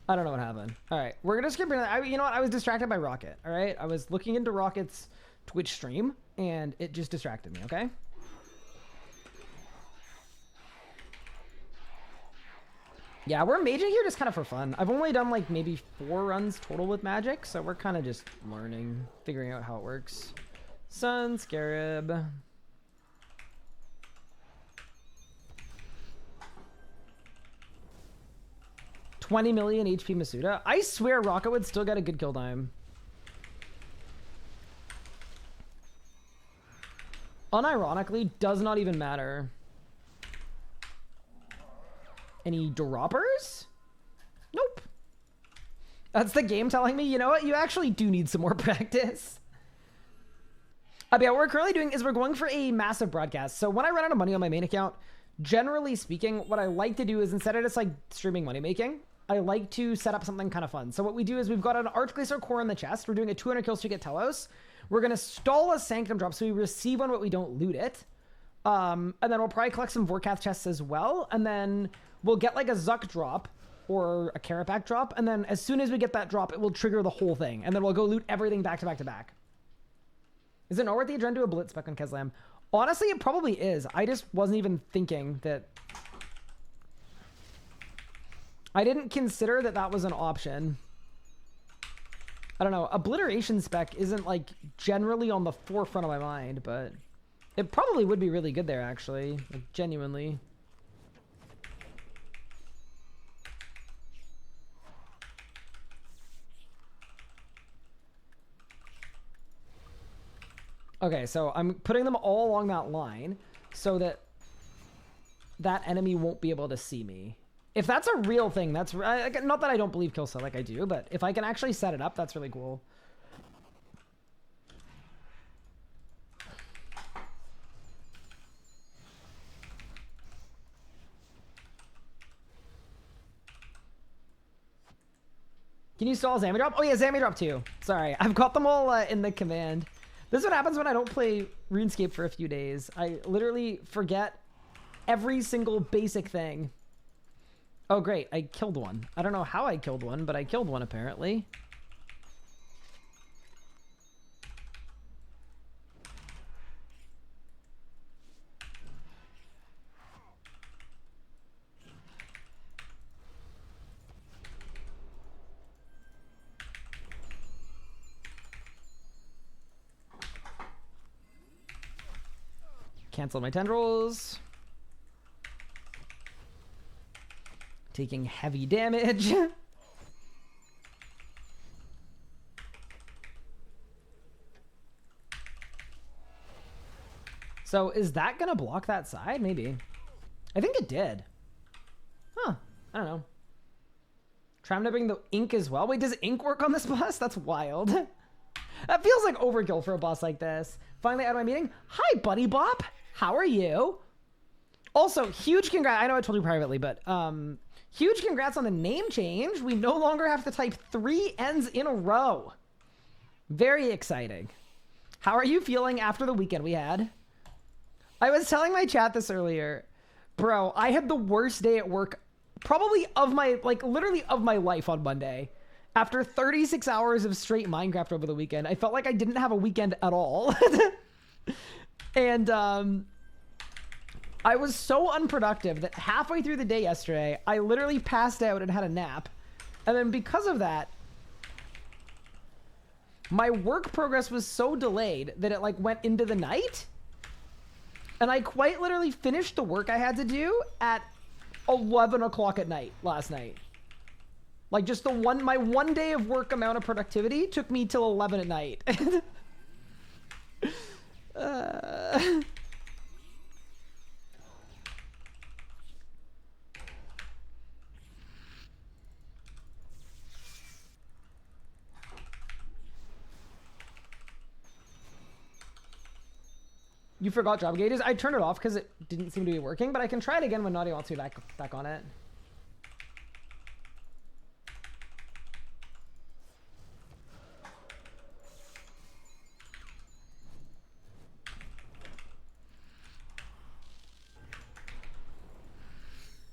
I don't know what happened. All right, we're gonna skip. You know what? I was distracted by Rocket. All right, I was looking into Rocket's Twitch stream, and it just distracted me. Okay. Yeah, we're maging here just kind of for fun. I've only done like maybe 4 runs total with magic, so we're kind of just learning, figuring out how it works. Sun Scarab. 20 million HP Masuda. I swear Rocket would still get a good kill time. unironically does not even matter. Any droppers? Nope. That's the game telling me, you know what? You actually do need some more practice. Yeah, what we're currently doing is we're going for a massive broadcast. So when I run out of money on my main account, generally speaking, what I like to do is instead of just like streaming money making, I like to set up something kind of fun. So what we do is we've got an Archglacier core in the chest. We're doing a 200 kill streak at Telos. We're going to stall a Sanctum drop so we receive one, but we don't loot it. And then we'll probably collect some Vorkath chests as well. And then we'll get like a Zuck drop or a Carapac drop. And then as soon as we get that drop, it will trigger the whole thing. And then we'll go loot everything back to back to back. Is it not worth the adrenaline to a blitz spec on Keslam? Honestly, it probably is. I just wasn't even thinking that. I didn't consider that that was an option. I don't know. Obliteration spec isn't like generally on the forefront of my mind, but it probably would be really good there, actually. Like, genuinely. Okay, so I'm putting them all along that line so that that enemy won't be able to see me. If that's a real thing, that's not that I don't believe kill set like I do, but if I can actually set it up, that's really cool. Can you stall Zammy drop? Oh yeah, Zammy drop too. Sorry, I've got them all in the command. This is what happens when I don't play RuneScape for a few days. I literally forget every single basic thing. Oh great, I killed one. I don't know how I killed one, but I killed one apparently. Cancel my tendrils. Taking heavy damage. So is that gonna block that side? Maybe. I think it did. Huh. I don't know. Try to bring the ink as well. Wait, does ink work on this boss? That's wild. That feels like overkill for a boss like this. Finally out of my meeting. Hi, Buddy Bop. How are you? Also, huge congrats. I know I told you privately, but huge congrats on the name change. We no longer have to type 3 N's in a row. Very exciting. How are you feeling after the weekend we had? I was telling my chat this earlier. Bro, I had the worst day at work probably of my, like literally of my life on Monday. After 36 hours of straight Minecraft over the weekend, I felt like I didn't have a weekend at all. And I was so unproductive that halfway through the day yesterday, I literally passed out and had a nap. And then because of that, my work progress was so delayed that it like went into the night. And I quite literally finished the work I had to do at 11 o'clock at night last night. Like just my one day of work amount of productivity took me till 11 at night. You forgot job gauges? I turned it off because it didn't seem to be working, but I can try it again when Naughty wants to be back on it.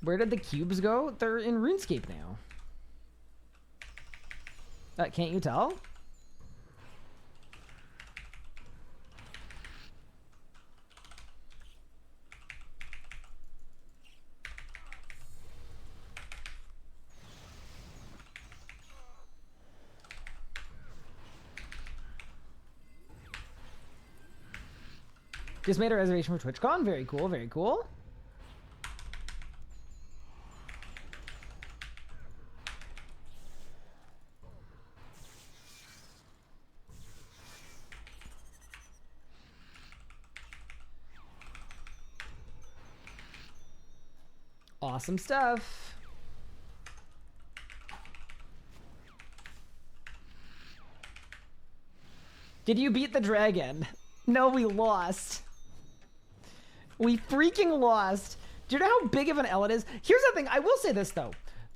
Where did the cubes go? They're in RuneScape now. Can't you tell? Just made a reservation for TwitchCon. Very cool, very cool. Awesome stuff. Did you beat the dragon? No, we lost. We freaking lost. Do you know how big of an L it is? Here's the thing. I will say this, though.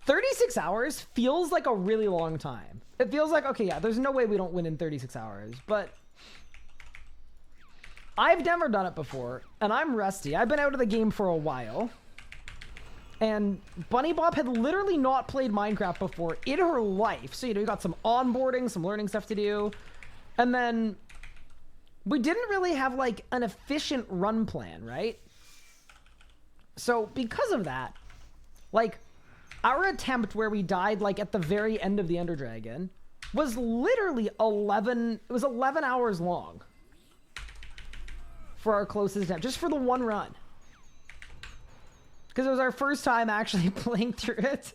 36 hours feels like a really long time. It feels like, okay, yeah, there's no way we don't win in 36 hours. But I've never done it before, and I'm rusty. I've been out of the game for a while. And Bunny Bob had literally not played Minecraft before in her life. So, you know, you got some onboarding, some learning stuff to do. And then we didn't really have, like, an efficient run plan, right? So, because of that, like, our attempt where we died, like, at the very end of the Ender Dragon was literally 11 hours long for our closest attempt, just for the one run. Because it was our first time actually playing through it.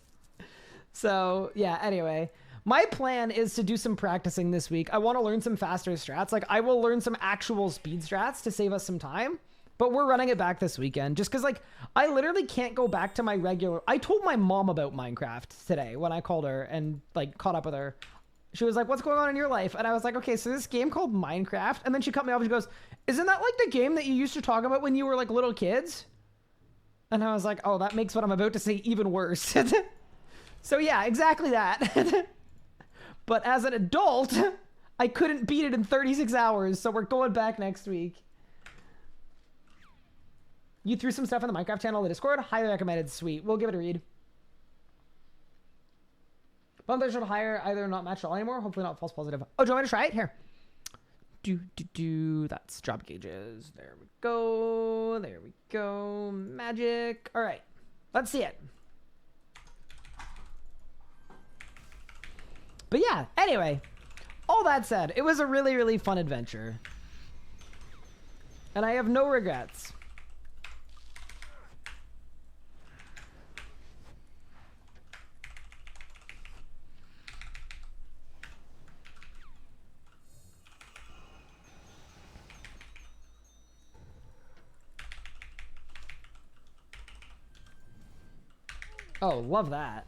So, yeah, anyway. My plan is to do some practicing this week. I want to learn some faster strats. Like, I will learn some actual speed strats to save us some time. But we're running it back this weekend. Just because, like, I literally can't go back to my regular... I told my mom about Minecraft today when I called her and, like, caught up with her. She was like, what's going on in your life? And I was like, okay, so this game called Minecraft. And then she cut me off and she goes, isn't that, like, the game that you used to talk about when you were, like, little kids? And I was like, oh, that makes what I'm about to say even worse. So, yeah, exactly that. But as an adult, I couldn't beat it in 36 hours, so we're going back next week. You threw some stuff in the Minecraft channel, the Discord. Highly recommended. Sweet. We'll give it a read. Bump should higher, either not matched at all anymore. Hopefully not false positive. Oh, do you want me to try it? Here. That's drop gauges. There we go. There we go. Magic. All right. Let's see it. But yeah, anyway, all that said, it was a really, really fun adventure. And I have no regrets. Oh, love that.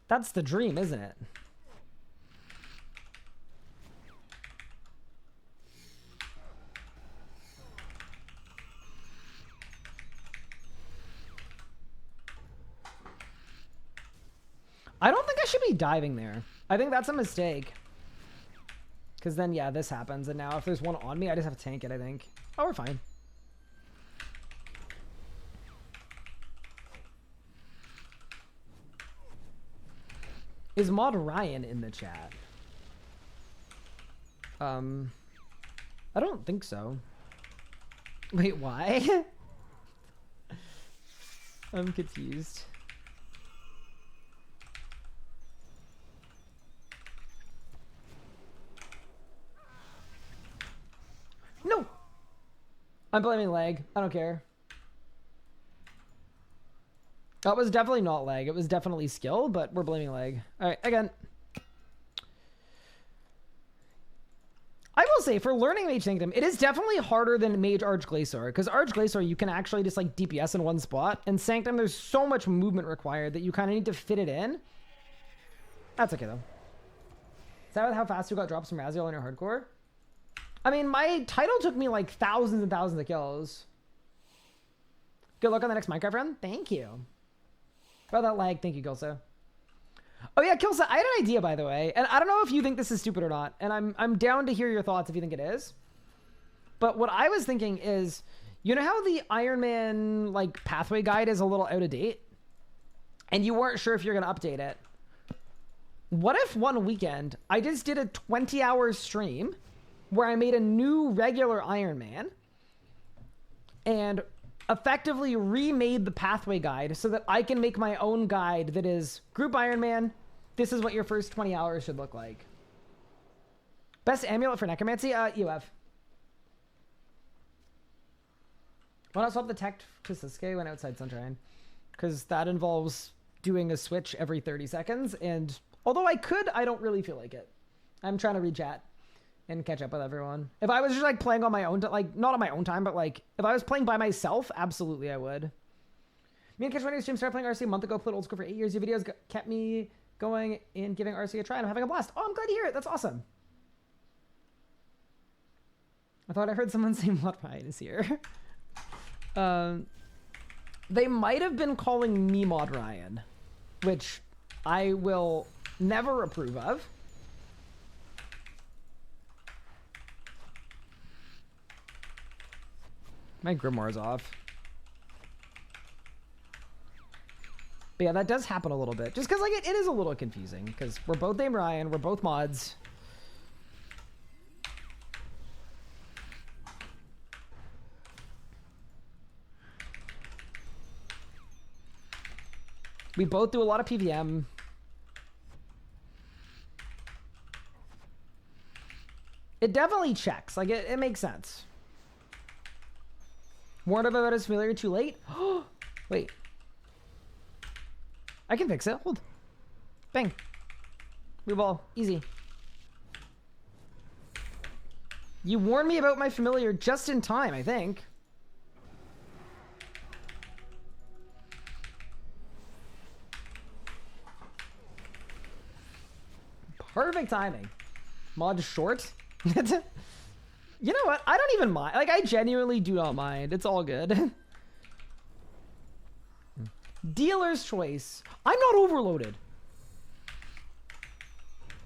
That's the dream, isn't it? I don't think I should be diving there. I think that's a mistake. Because then, yeah, this happens. And now if there's one on me, I just have to tank it, I think. Oh, we're fine. Is Mod Ryan in the chat? I don't think so. Wait, why? I'm confused. No! I'm blaming lag. I don't care. That was definitely not lag. It was definitely skill, but we're blaming lag. All right, again. I will say, for learning Mage Sanctum, it is definitely harder than Mage Arch Glacor, because Arch Glacor, you can actually just, like, DPS in one spot, and Sanctum, there's so much movement required that you kind of need to fit it in. That's okay, though. Is that how fast you got drops from Raziel in your hardcore? I mean, my title took me, like, thousands and thousands of kills. Good luck on the next Minecraft run. Thank you. About that lag, thank you, Gilsa. Oh yeah, Kilsa, I had an idea, by the way, and I don't know if you think this is stupid or not, and I'm down to hear your thoughts if you think it is. But what I was thinking is, you know how the Iron Man, like, pathway guide is a little out of date? And you weren't sure if you're gonna update it. What if one weekend, I just did a 20-hour stream where I made a new regular Iron Man, and effectively remade the pathway guide so that I can make my own guide that is group Iron Man. This is what your first 20 hours should look like. Best amulet for necromancy? EOF. Why not swap the tech to Sasuke when outside Sunshine? Because that involves doing a switch every 30 seconds. And although I could, I don't really feel like it. I'm trying to read chat. and catch up with everyone. If I was just like playing on my own, like not on my own time, but like if I was playing by myself, absolutely I would. Me and Catch Money Stream started playing RC a month ago, played old school for 8 years. Your videos kept me going and giving RC a try, and I'm having a blast. Oh, I'm glad to hear it. That's awesome. I thought I heard someone say Mod Ryan is here. They might have been calling me Mod Ryan, which I will never approve of. My grimoire's off. But yeah, that does happen a little bit. Just because like it is a little confusing. Because we're both named Ryan. We're both mods. We both do a lot of PvM. It definitely checks. Like, it makes sense. Warned about his familiar too late? Wait. I can fix it. Hold. Bang. Reball. Easy. You warned me about my familiar just in time, I think. Perfect timing. Mod short. You know what? I don't even mind. Like, I genuinely do not mind. It's all good. Dealer's choice. I'm not overloaded.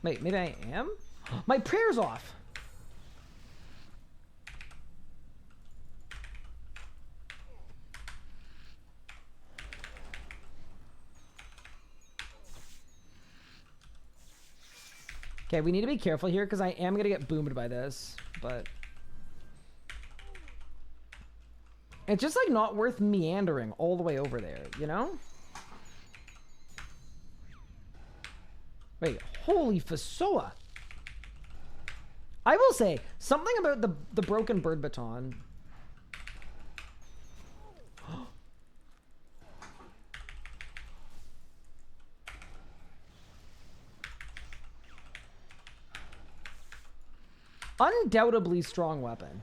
Wait, maybe I am? My prayer's off. Okay, we need to be careful here because I am going to get boomed by this, but it's just like not worth meandering all the way over there, you know? Wait, holy Fasoa. I will say something about the broken bird baton. Undoubtedly strong weapon.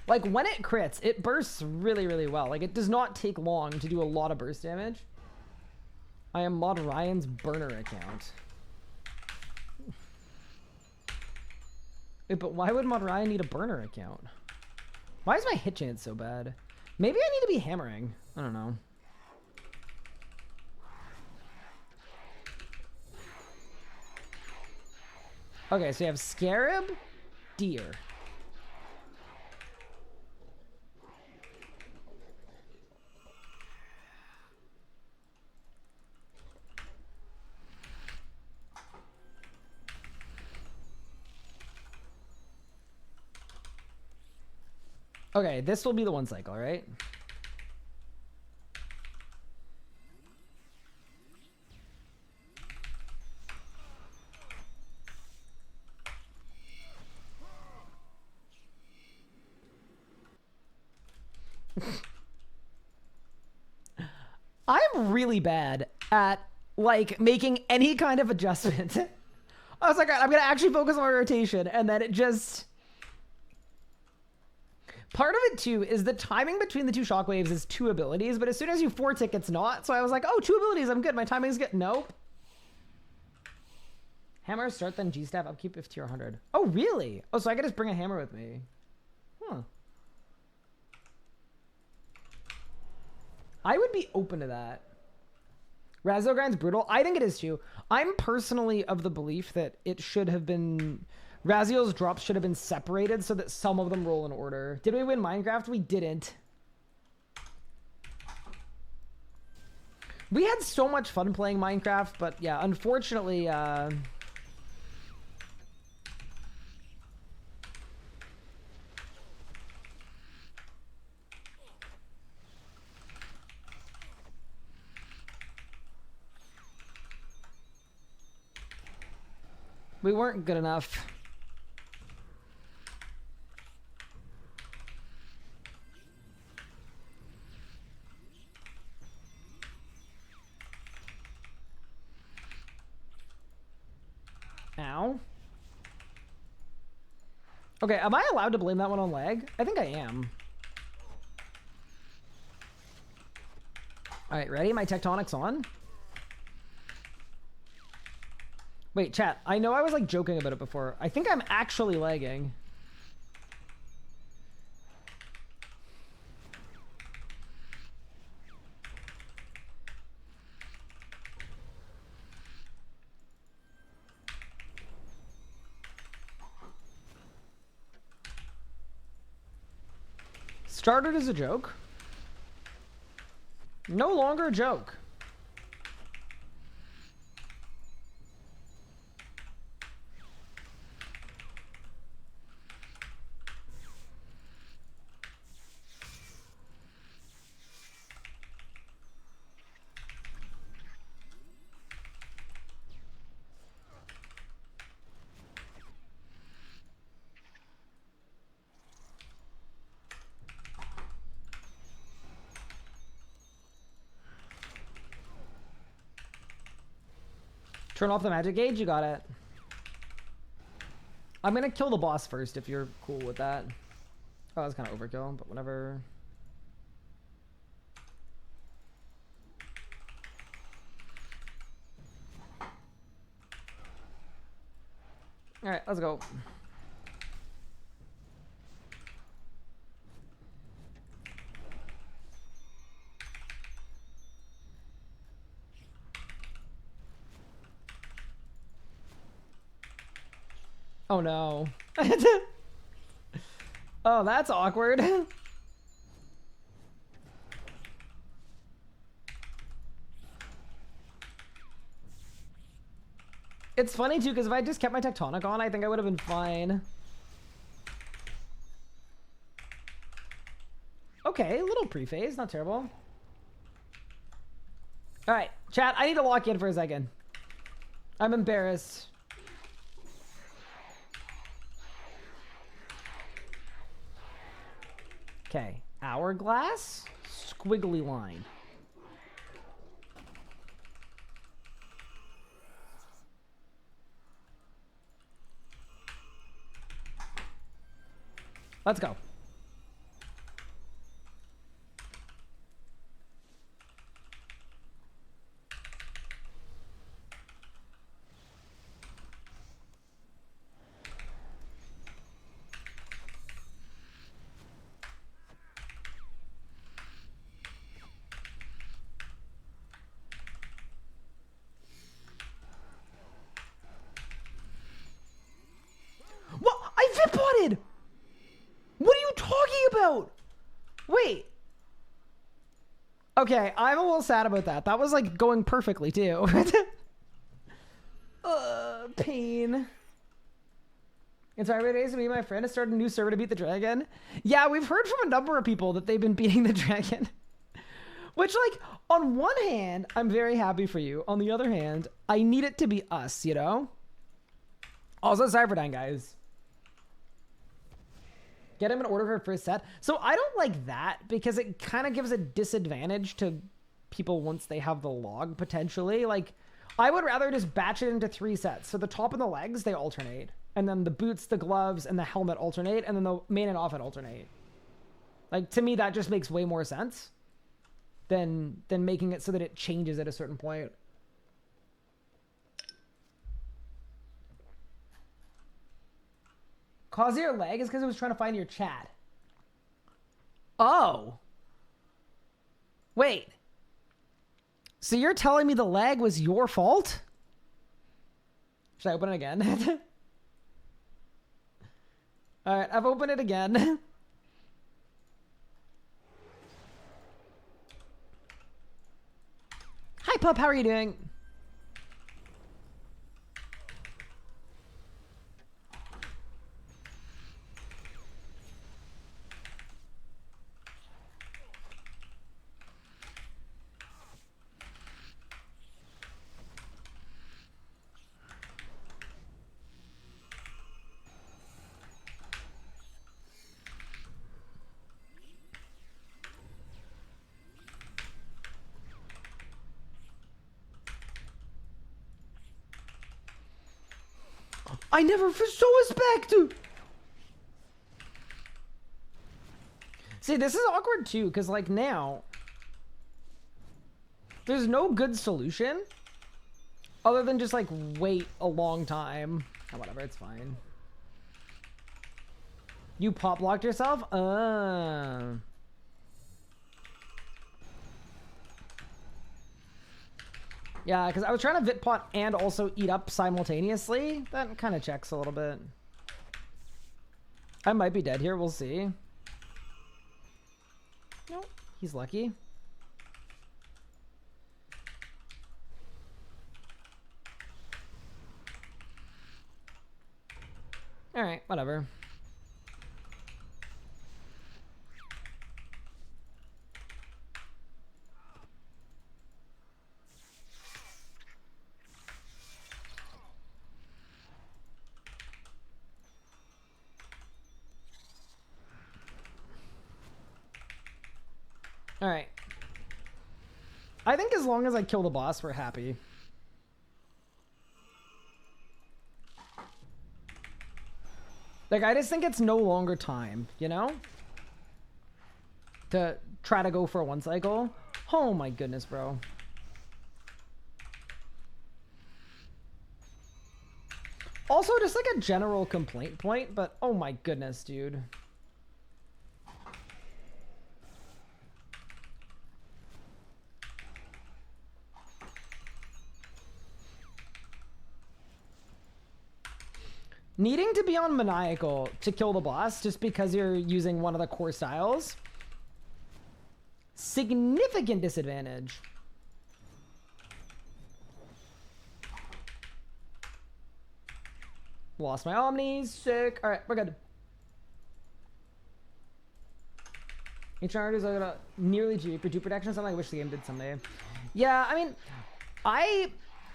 Like when it crits, it bursts really, really well. Like it does not take long to do a lot of burst damage. I am Mod Ryan's burner account. Wait, but why would Mod Ryan need a burner account? Why is my hit chance so bad? Maybe I need to be hammering. I don't know. Okay, so you have Scarab, Deer. Okay, this will be the one cycle, right? I'm really bad at like making any kind of adjustment. I was like, I'm gonna actually focus on my rotation, and then it just. Part of it too is the timing between the two shockwaves is 2 abilities, but as soon as you 4-tick, it's not. So I was like, oh, 2 abilities, I'm good. My timing's good. Nope. Hammer start, then G-stab, upkeep if tier 100. Oh, really? Oh, so I could just bring a hammer with me. Huh. I would be open to that. Razzo Grind's brutal. I think it is too. I'm personally of the belief that it should have been... Raziel's drops should have been separated so that some of them roll in order. Did we win Minecraft? We didn't. We had so much fun playing Minecraft, but yeah, unfortunately... we weren't good enough. Okay, am I allowed to blame that one on lag? I think I am. All right, ready? My tectonic's on. Wait, chat. I know I was like joking about it before. I think I'm actually lagging. Started as a joke. No longer a joke. Turn off the magic gauge, you got it. I'm gonna kill the boss first if you're cool with that. Oh, that's kind of overkill, but whatever. Alright, let's go. Oh no. Oh, that's awkward. It's funny too, because if I just kept my tectonic on, I think I would have been fine. Okay, a little pre-phase, not terrible. Alright, chat, I need to lock in for a second. I'm embarrassed. Okay, hourglass, squiggly line. Let's go. What? I vip-potted! What are you talking about? Wait. Okay, I'm a little sad about that. That was like going perfectly too. Pain. It's our days to meet my friend to start a new server to beat the dragon. Yeah, we've heard from a number of people that they've been beating the dragon. Which, like, on one hand, I'm very happy for you. On the other hand, I need it to be us, you know? Also, Cyberdyne, guys. Get him an order for first set. So I don't like that because it kind of gives a disadvantage to people once they have the log, potentially. Like, I would rather just batch it into 3 sets. So the top and the legs, they alternate. And then the boots, the gloves, and the helmet alternate. And then the main and offhand alternate. Like, to me, that just makes way more sense than making it so that it changes at a certain point. Cause your lag is because it was trying to find your chat. Oh. Wait. So you're telling me the lag was your fault? Should I open it again? All right, I've opened it again. Hi, pup. How are you doing? I never show respect. See, this is awkward too, because like now, there's no good solution other than just like wait a long time. Oh, whatever, it's fine. You pop locked yourself? Yeah, because I was trying to vit pot and also eat up simultaneously. That kind of checks a little bit. I might be dead here, we'll see. Nope, he's lucky. Alright, whatever. Alright. I think as long as I kill the boss, we're happy. Like, I just think it's no longer time, you know? To try to go for a one cycle. Oh my goodness, bro. Also, just like a general complaint point, but oh my goodness, dude. Needing to be on Maniacal to kill the boss just because you're using one of the core styles. Significant disadvantage. Lost my Omni. Sick. Alright, we're good. Ancient Art is a nearly G for dupe protection. Something I wish the game did someday. Yeah, I mean,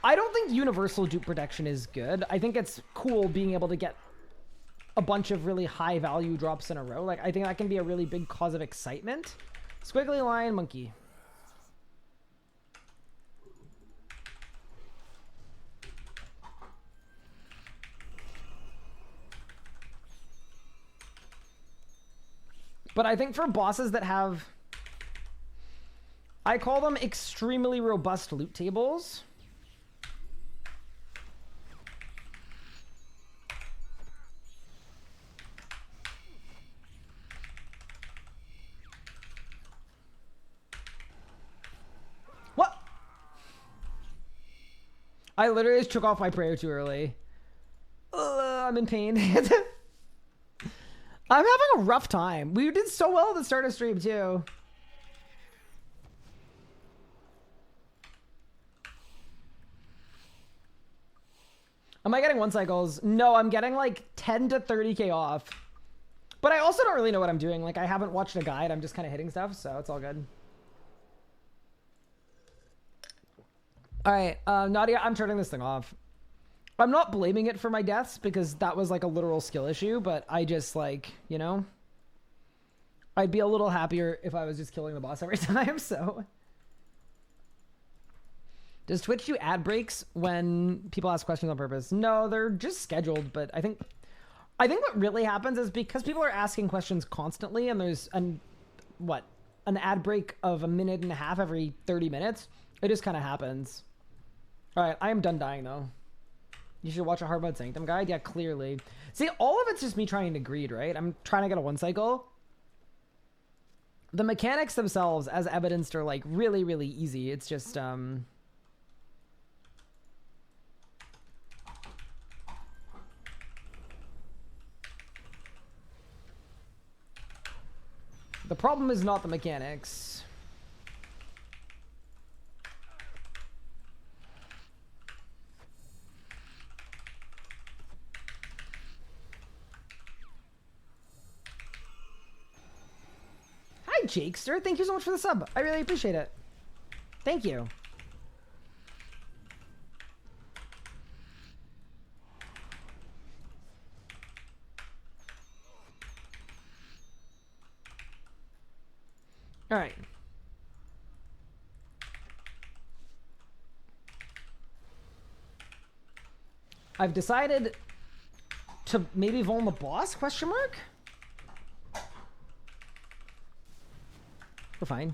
I don't think universal dupe protection is good. I think it's cool being able to get a bunch of really high value drops in a row. Like, I think that can be a really big cause of excitement. Squiggly lion monkey. But I think for bosses that have, I call them extremely robust loot tables. I literally just took off my prayer too early. I'm in pain. I'm having a rough time. We did so well at the start of stream too. Am I getting one cycles? No, I'm getting like 10 to 30k off. But I also don't really know what I'm doing. Like, I haven't watched a guide. I'm just kind of hitting stuff, so it's all good. All right, Nadia, I'm turning this thing off. I'm not blaming it for my deaths because that was like a literal skill issue, but I just like, you know, I'd be a little happier if I was just killing the boss every time, so. Does Twitch do ad breaks when people ask questions on purpose? No, they're just scheduled, but I think what really happens is because people are asking questions constantly and there's an ad break of 1.5 minutes every 30 minutes, it just kind of happens. All right, I am done dying though. You should watch a hard mode Sanctum guide. Yeah, clearly. See, all of it's just me trying to greed, right? I'm trying to get a one cycle. The mechanics themselves, as evidenced, are like really, really easy. It's just the problem is not the mechanics. Hi, Jakester. Thank you so much for the sub. I really appreciate it. Thank you. All right. I've decided to maybe vuln the boss, question mark? We're fine.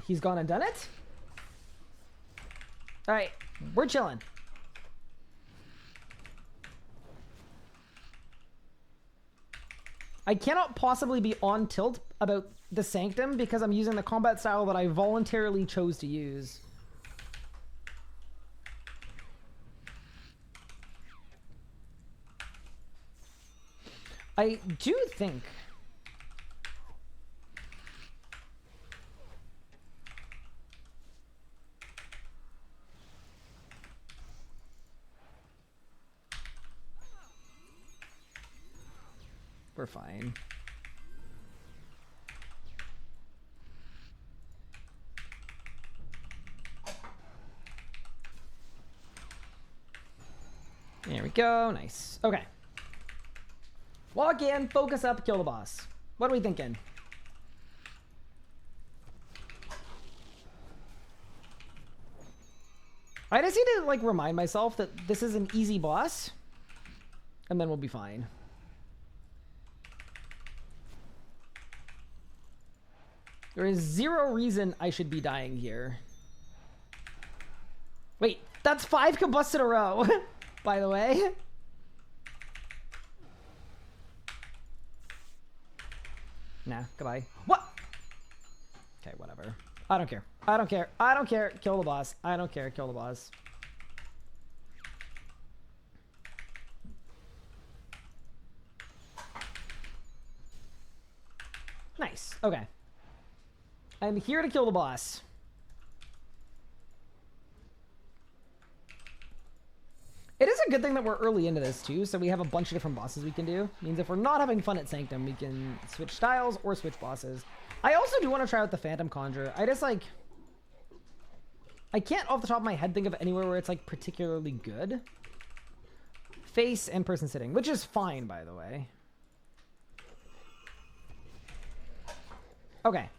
He's gone and done it? Alright, we're chilling. I cannot possibly be on tilt about the Sanctum because I'm using the combat style that I voluntarily chose to use. I do think... We're fine. There we go. Nice. Okay. Walk in, focus up, kill the boss. What are we thinking? I just need to, like, remind myself that this is an easy boss. And then we'll be fine. There is zero reason I should be dying here. Wait, that's 5 combusts in a row, by the way. Nah, goodbye. What? Okay, whatever. I don't care. I don't care. I don't care. Kill the boss. I don't care. Kill the boss. Nice. Okay. I'm here to kill the boss. It is a good thing that we're early into this too, so we have a bunch of different bosses we can do. Means if we're not having fun at Sanctum, we can switch styles or switch bosses. I also do want to try out the Phantom Conjure. I just like... I can't off the top of my head think of anywhere where it's like particularly good. Face and person sitting, which is fine, by the way. Okay.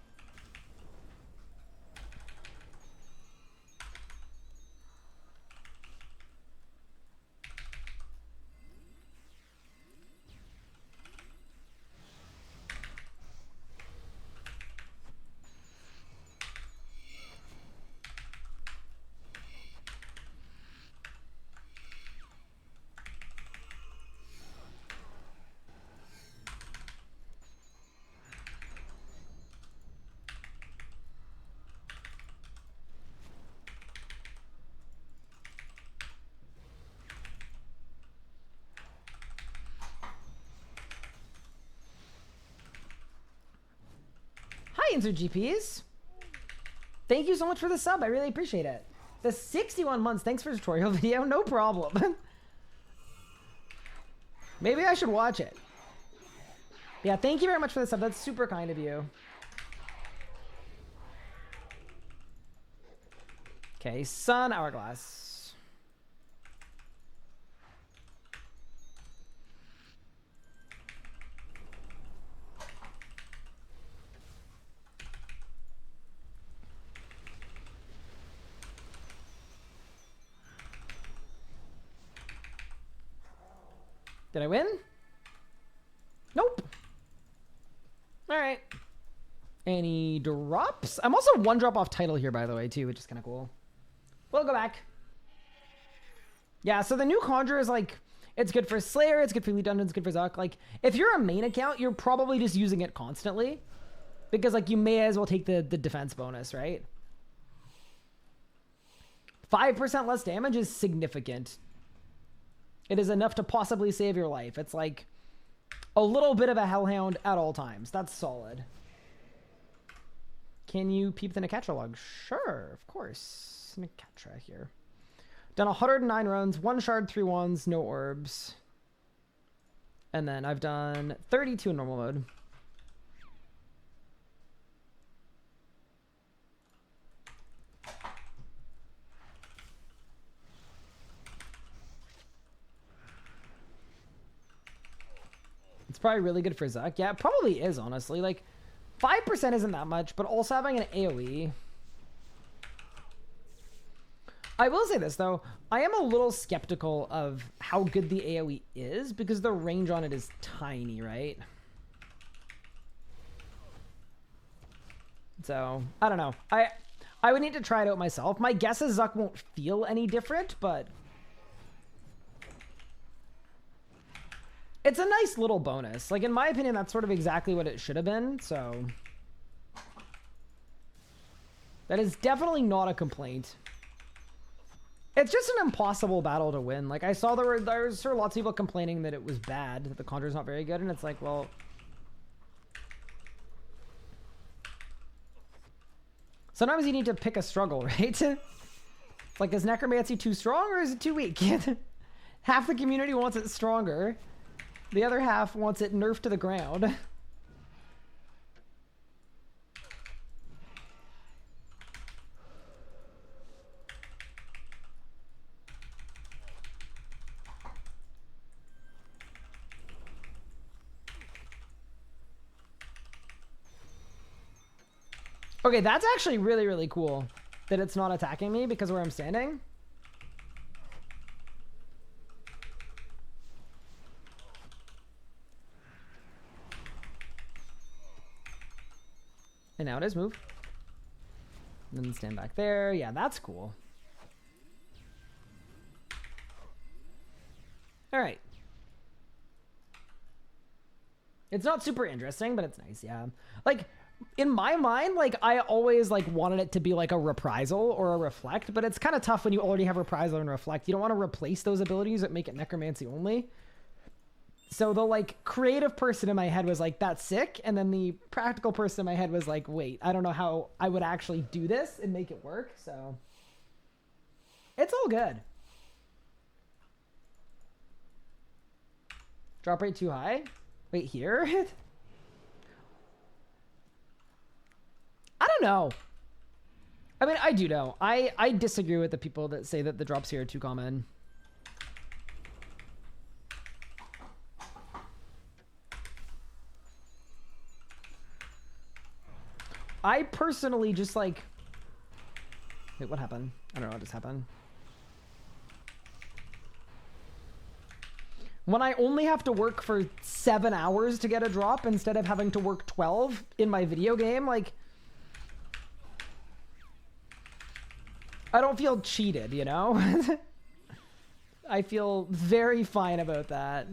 Hi, Insert GPs. Thank you so much for the sub. I really appreciate it. The 61 months. Thanks for the tutorial video. No problem. Maybe I should watch it. Yeah, thank you very much for the sub. That's super kind of you. Okay, Sun Hourglass. Did I win? Nope. All right. Any drops? I'm also 1 drop off title here, by the way, too, which is kind of cool. We'll go back. Yeah, so the new Conjure is like, it's good for Slayer, it's good for Elite Dungeons, it's good for Zuck. Like, if you're a main account, you're probably just using it constantly. Because, like, you may as well take the defense bonus, right? 5% less damage is significant. It is enough to possibly save your life. It's like a little bit of a hellhound at all times. That's solid. Can you peep the Nakatra log? Sure, of course. Nakatra here. Done 109 runs, 1 shard, 3 wands, no orbs. And then I've done 32 in normal mode. It's probably really good for Zuck. Yeah, it probably is, honestly. Like, 5% isn't that much, but also having an AoE. I will say this, though. I am a little skeptical of how good the AoE is because the range on it is tiny, right? So, I don't know. I would need to try it out myself. My guess is Zuck won't feel any different, but it's a nice little bonus. Like, in my opinion, that's sort of exactly what it should have been, so that is definitely not a complaint. It's just an impossible battle to win. Like, I saw there's sort of lots of people complaining that it was bad, that the Conjure's not very good, and it's like, well, sometimes you need to pick a struggle, right? Like, is Necromancy too strong or is it too weak? Half the community wants it stronger. The other half wants it nerfed to the ground. Okay, that's actually really, really cool that it's not attacking me because of where I'm standing. And now it is move. And then stand back there. Yeah, that's cool. All right. It's not super interesting, but it's nice, yeah. Like, in my mind, like, I always, like, wanted it to be, like, a reprisal or a reflect, but it's kind of tough when you already have reprisal and reflect. You don't want to replace those abilities that make it necromancy only. So the, like, creative person in my head was like, that's sick, and then the practical person in my head was like, wait, I don't know how I would actually do this and make it work, so it's all good. Drop rate too high? Wait, here? I don't know. I mean, I do know. I disagree with the people that say that the drops here are too common. I personally just like... Wait, what happened? I don't know what just happened. When I only have to work for 7 hours to get a drop instead of having to work 12 in my video game, like... I don't feel cheated, you know? I feel very fine about that.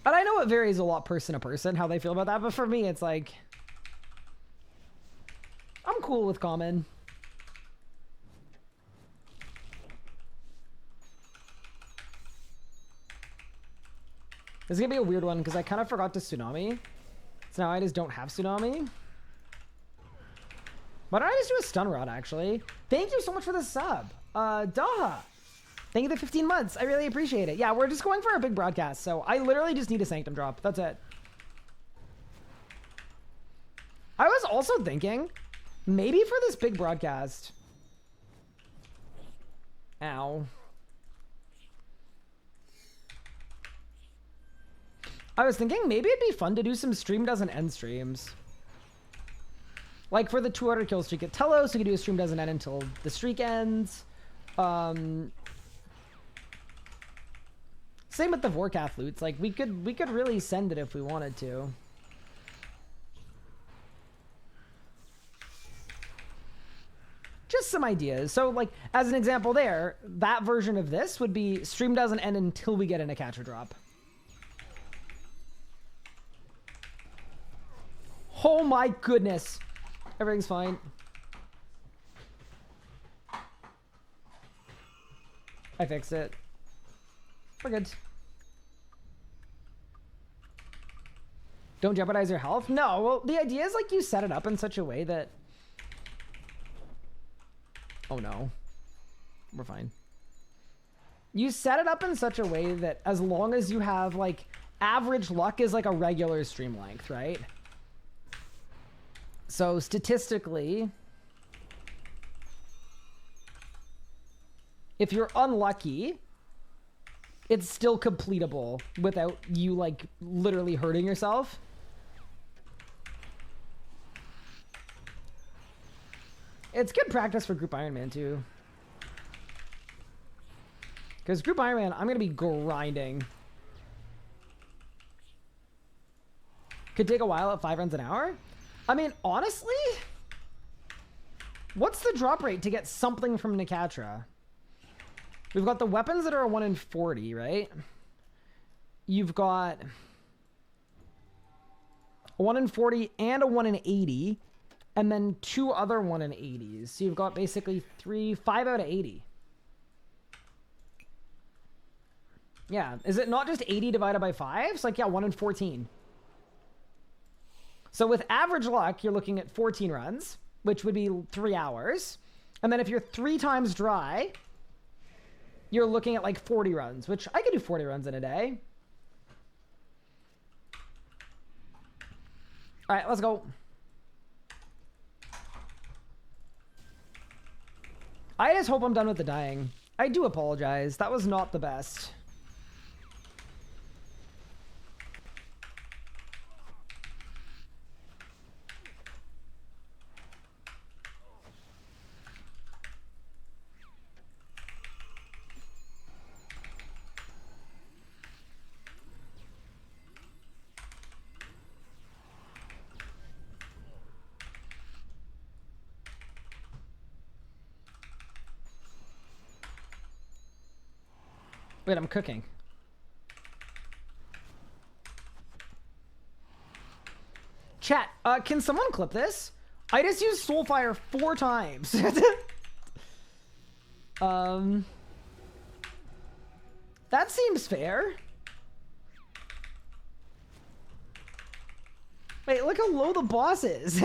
And I know it varies a lot person to person how they feel about that, but for me it's like, I'm cool with common. This is gonna be a weird one because I kind of forgot to tsunami. So now I just don't have tsunami. Why don't I just do a stun rod actually? Thank you so much for the sub. Daha. Thank you for the 15 months. I really appreciate it. Yeah, we're just going for a big broadcast, so I literally just need a Sanctum drop. That's it. I was also thinking, maybe for this big broadcast... Ow. I was thinking maybe it'd be fun to do some stream doesn't end streams. Like for the 200 kill streak at Telos, we could do a stream doesn't end until the streak ends. Same with the Vorkath loots. Like we could really send it if we wanted to. Just some ideas. So like as an example there, that version of this would be stream doesn't end until we get in a catcher drop. Oh my goodness. Everything's fine. I fixed it. We're good. Don't jeopardize your health? No, well, the idea is like you set it up in such a way that... Oh no. We're fine. You set it up in such a way that as long as you have like... Average luck is like a regular stream length, right? So statistically... If you're unlucky... it's still completable without you like literally hurting yourself. It's good practice for Group Ironman too. Because Group Ironman, I'm going to be grinding. Could take a while at 5 runs an hour. I mean, honestly, what's the drop rate to get something from Nicatra? We've got the weapons that are a 1 in 40, right? You've got a 1 in 40 and a 1 in 80, and then 2 other 1 in 80s. So you've got basically 5 out of 80. Yeah, is it not just 80 divided by 5? It's like, yeah, 1 in 14. So with average luck, you're looking at 14 runs, which would be 3 hours. And then if you're 3 times dry, you're looking at like 40 runs, which I could do 40 runs in a day. All right, let's go. I just hope I'm done with the dying. I do apologize. That was not the best. Wait, I'm cooking. Chat, can someone clip this? I just used Soulfire 4 times. That seems fair. Wait, look how low the boss is.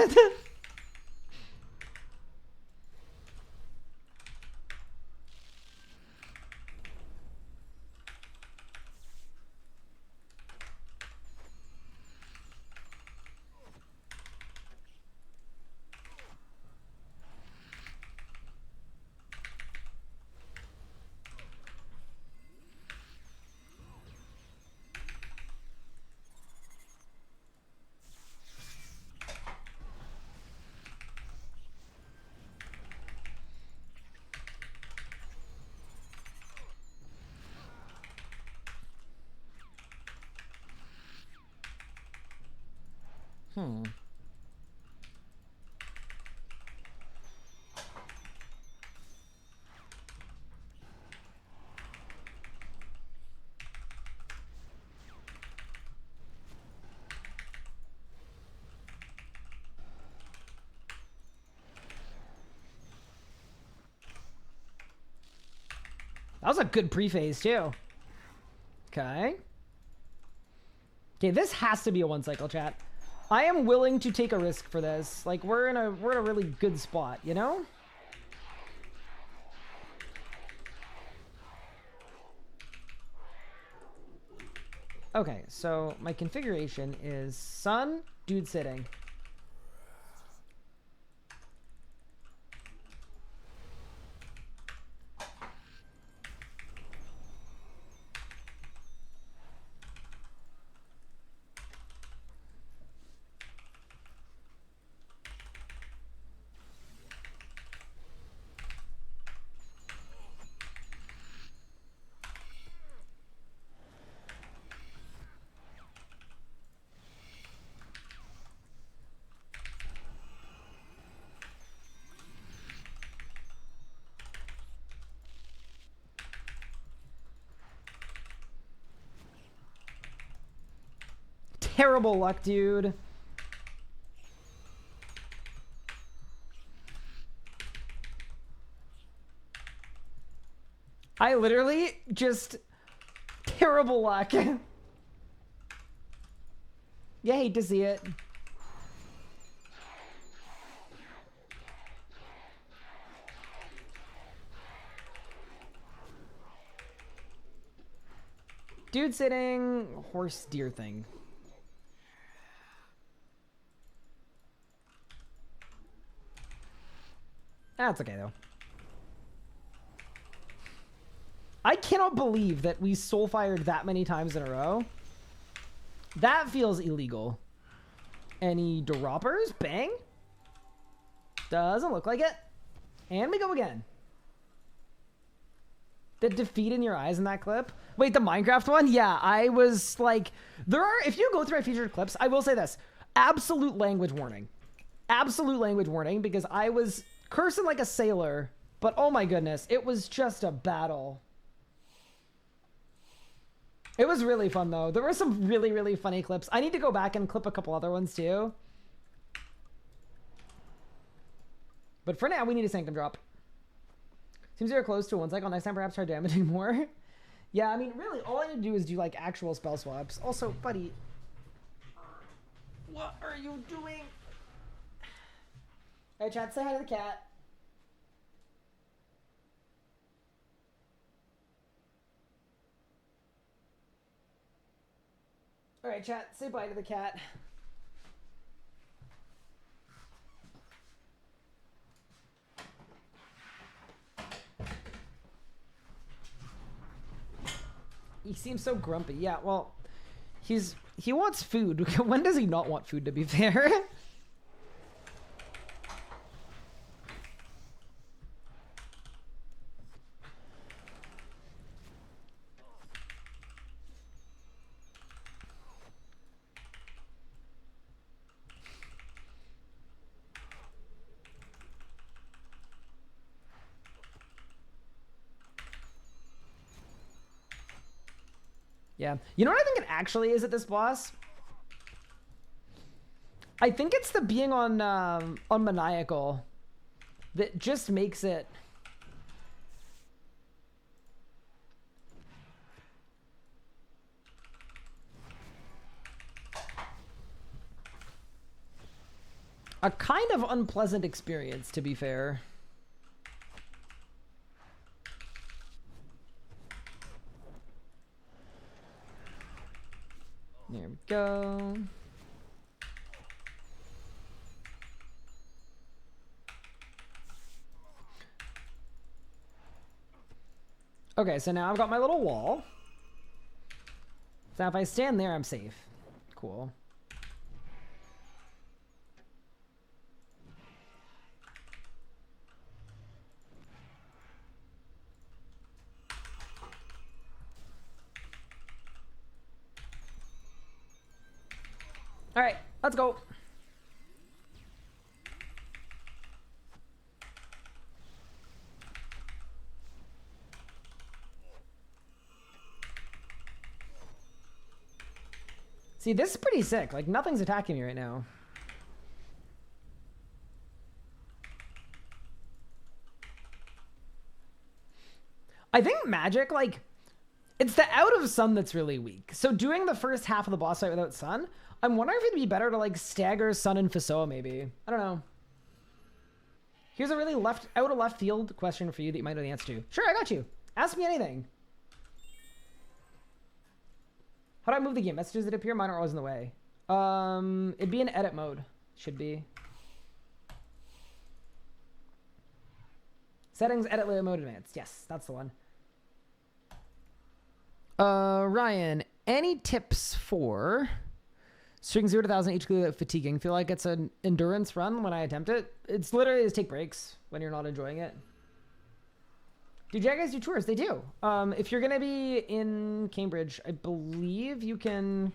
That was a good pre-phase too. Okay. Okay, this has to be a 1 cycle, chat. I am willing to take a risk for this. Like we're in a really good spot, you know? Okay, so my configuration is sun, dude sitting. Terrible luck, dude. I literally just terrible luck. You hate to see it. Dude sitting, horse deer thing. That's okay though. I cannot believe that we soul fired that many times in a row. That feels illegal. Any droppers? Bang. Doesn't look like it. And we go again. The defeat in your eyes in that clip. Wait, the Minecraft one? Yeah, I was like, if you go through my featured clips, I will say this. Absolute language warning. Absolute language warning, because I was cursing like a sailor, but oh my goodness, it was just a battle. It was really fun though. There were some really, really funny clips. I need to go back and clip a couple other ones too. But for now, we need a Sanctum drop. Seems you're close to one cycle. Next time, perhaps try damaging more. Yeah, I mean, really, all I need to do is do like actual spell swaps. Also, buddy, what are you doing? All right, chat, say hi to the cat. All right, chat, say bye to the cat. He seems so grumpy. Yeah, well, he wants food. When does he not want food, to be fair? Yeah. You know what I think it actually is at this boss? I think it's the being on Maniacal that just makes it... a kind of unpleasant experience, to be fair. There we go. Okay, so now I've got my little wall. So if I stand there, I'm safe. Cool. All right, let's go. See, this is pretty sick. Like, nothing's attacking me right now. I think magic, like, it's the out of sun that's really weak. So doing the first half of the boss fight without sun, I'm wondering if it'd be better to like stagger sun and Fasoa maybe. I don't know. Here's a really out of left field question for you that you might know the answer to. Sure, I got you. Ask me anything. How do I move the game? Messages that appear, mine are always in the way. It'd be in edit mode. Should be. Settings, edit layer mode, advanced. Yes, that's the one. Ryan, any tips for string 0 to 1,000 each without fatiguing? Feel like it's an endurance run when I attempt it. It's literally just take breaks when you're not enjoying it. Do Jaguars do tours? They do. If you're gonna be in Cambridge, I believe you can.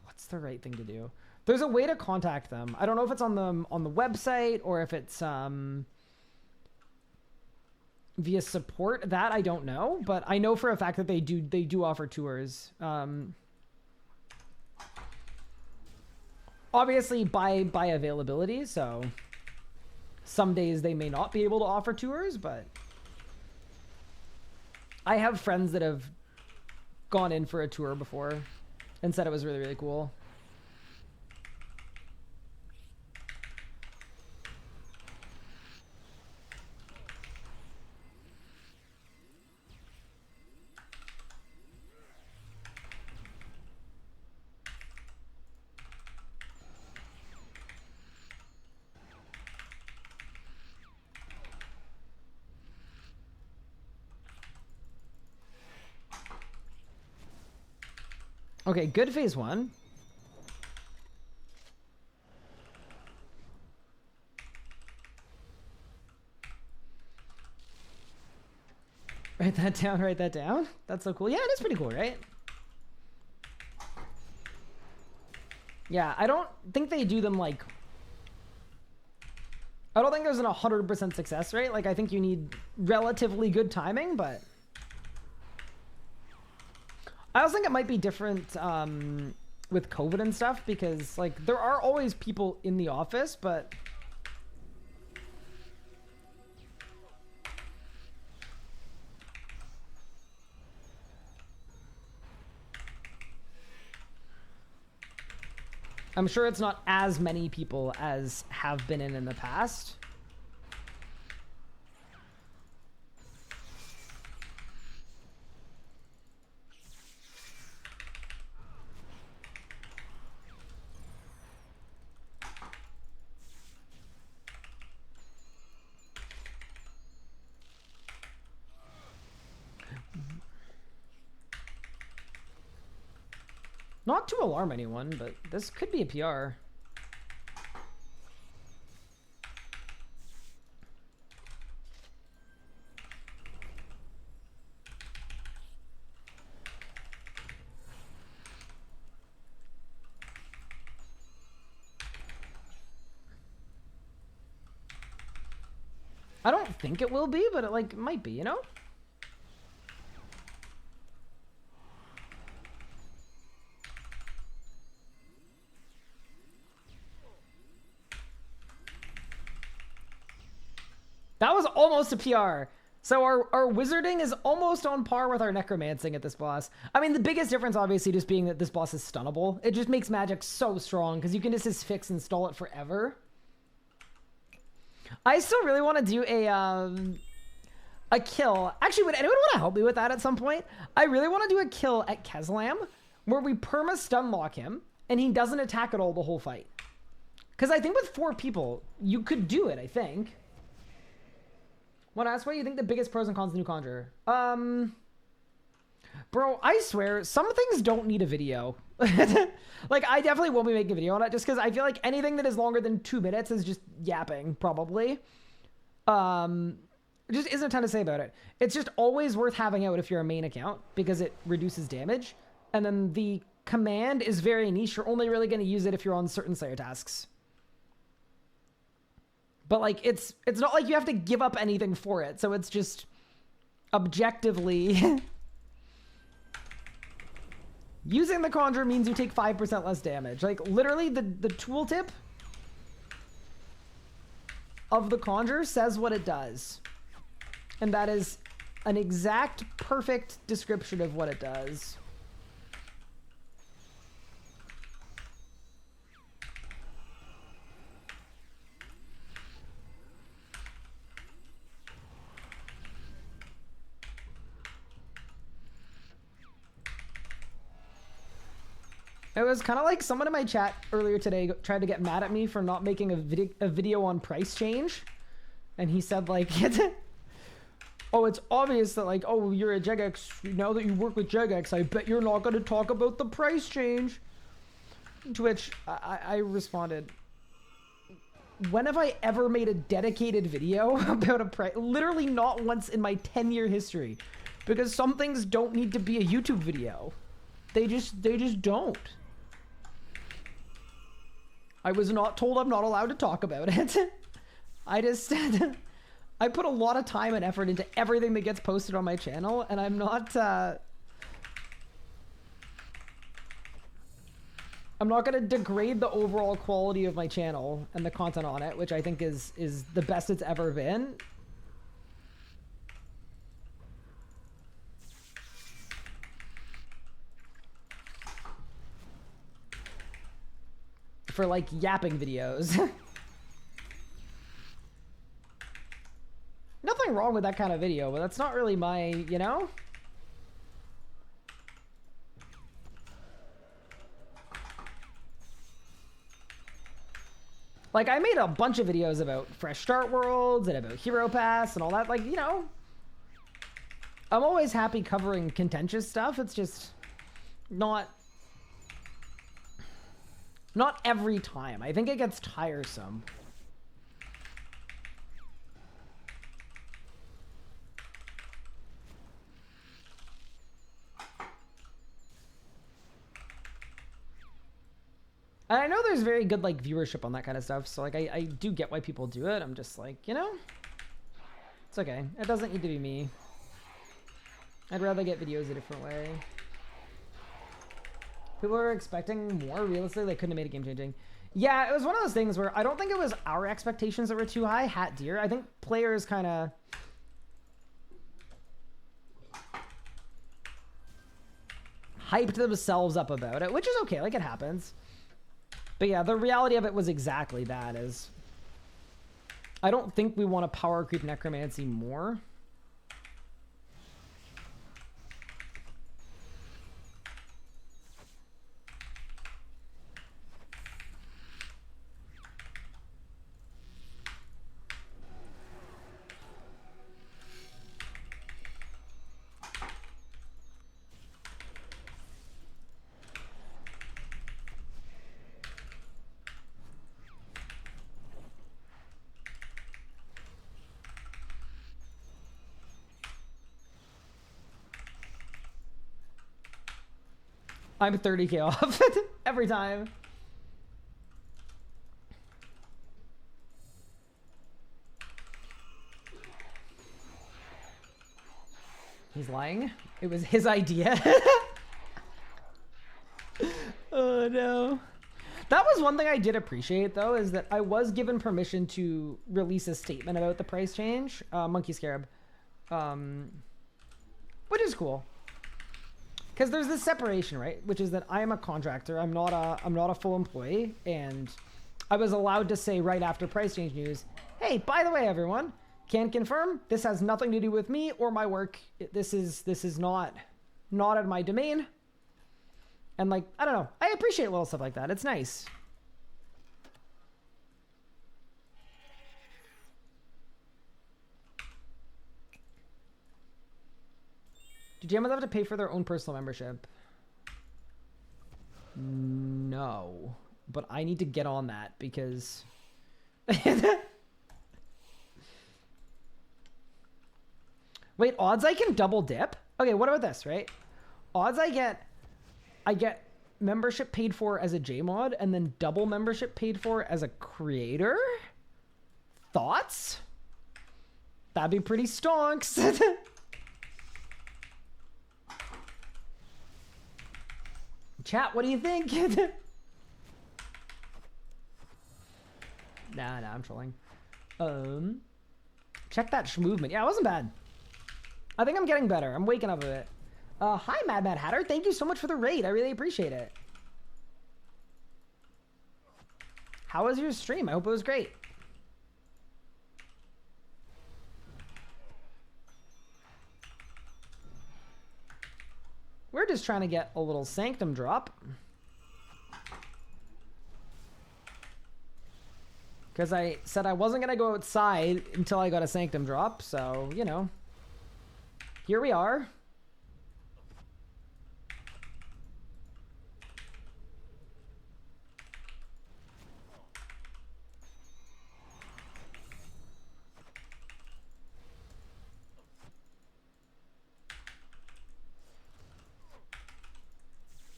What's the right thing to do? There's a way to contact them. I don't know if it's on the website or if it's via support. That I don't know, but I know for a fact that they do offer tours. Obviously by availability, so some days they may not be able to offer tours, but I have friends that have gone in for a tour before and said it was really, really cool. Okay, good phase 1. Write that down, write that down. That's so cool. Yeah, it is pretty cool, right? Yeah, I don't think they do them like... I don't think there's an 100% success rate. Like, I think you need relatively good timing, but... I also think it might be different with COVID and stuff, because, like, there are always people in the office, but... I'm sure it's not as many people as have been in the past. Not to alarm anyone, but this could be a PR. I don't think it will be, but it like might be, you know? That was almost a PR. So our wizarding is almost on par with our necromancing at this boss. I mean, the biggest difference obviously just being that this boss is stunnable. It just makes magic so strong because you can just fix and stall it forever. I still really want to do a kill. Actually, would anyone want to help me with that at some point? I really want to do a kill at Keslam where we perma stun lock him and he doesn't attack at all the whole fight. Because I think with 4 people, you could do it, I think. Want to ask what you think the biggest pros and cons of the new Conjurer? Bro, I swear, some things don't need a video. Like, I definitely won't be making a video on it just because I feel like anything that is longer than 2 minutes is just yapping, probably. Just isn't a ton to say about it. It's just always worth having out if you're a main account because it reduces damage. And then the command is very niche. You're only really going to use it if you're on certain Slayer tasks. But like, it's not like you have to give up anything for it. So it's just objectively using the Conjure means you take 5% less damage. Like literally the tooltip of the Conjure says what it does. And that is an exact perfect description of what it does. It was kind of like someone in my chat earlier today tried to get mad at me for not making a video on price change. And he said like, oh, it's obvious that like, oh, you're a Jagex. Now that you work with Jagex, I bet you're not going to talk about the price change. To which I responded, when have I ever made a dedicated video about a price? Literally not once in my 10-year history. Because some things don't need to be a YouTube video. They just don't. I was not told I'm not allowed to talk about it. I put a lot of time and effort into everything that gets posted on my channel, and I'm not going to degrade the overall quality of my channel and the content on it, which I think is the best it's ever been. For like yapping videos. Nothing wrong with that kind of video, but that's not really my, you know? Like, I made a bunch of videos about Fresh Start Worlds and about Hero Pass and all that. Like, you know, I'm always happy covering contentious stuff. It's just not Not every time. I think it gets tiresome. And I know there's very good, like, viewership on that kind of stuff, so, like, I do get why people do it. I'm just like, you know, it's okay. It doesn't need to be me. I'd rather get videos a different way. People were expecting more. Realistically, they couldn't have made it game-changing. Yeah, it was one of those things where I don't think it was our expectations that were too high. Hat deer. I think players kind of... hyped themselves up about it, which is okay. Like, it happens. But yeah, the reality of it was exactly that. Is I don't think we want to power creep necromancy more. I'm 30k off every time. He's lying. It was his idea. Oh no. That was one thing I did appreciate though, is that I was given permission to release a statement about the price change. Monkey Scarab. Which is cool. Because there's this separation, right? Which is that I am a contractor. I'm not a full employee, and I was allowed to say right after price change news, "Hey, by the way, everyone, can confirm this has nothing to do with me or my work. This is not in my domain." And like, I don't know. I appreciate little stuff like that. It's nice. Do GMs have to pay for their own personal membership? No. But I need to get on that because... Wait, odds I can double dip? Okay, what about this, right? Odds I get membership paid for as a JMod and then double membership paid for as a creator? Thoughts? That'd be pretty stonks. Chat, what do you think? Nah, I'm trolling. Check that movement. Yeah, it wasn't bad. I think I'm getting better. I'm waking up a bit. Hi, Mad Hatter. Thank you so much for the raid. I really appreciate it. How was your stream? I hope it was great. We're just trying to get a little sanctum drop. Because I said I wasn't going to go outside until I got a sanctum drop. So, you know. Here we are.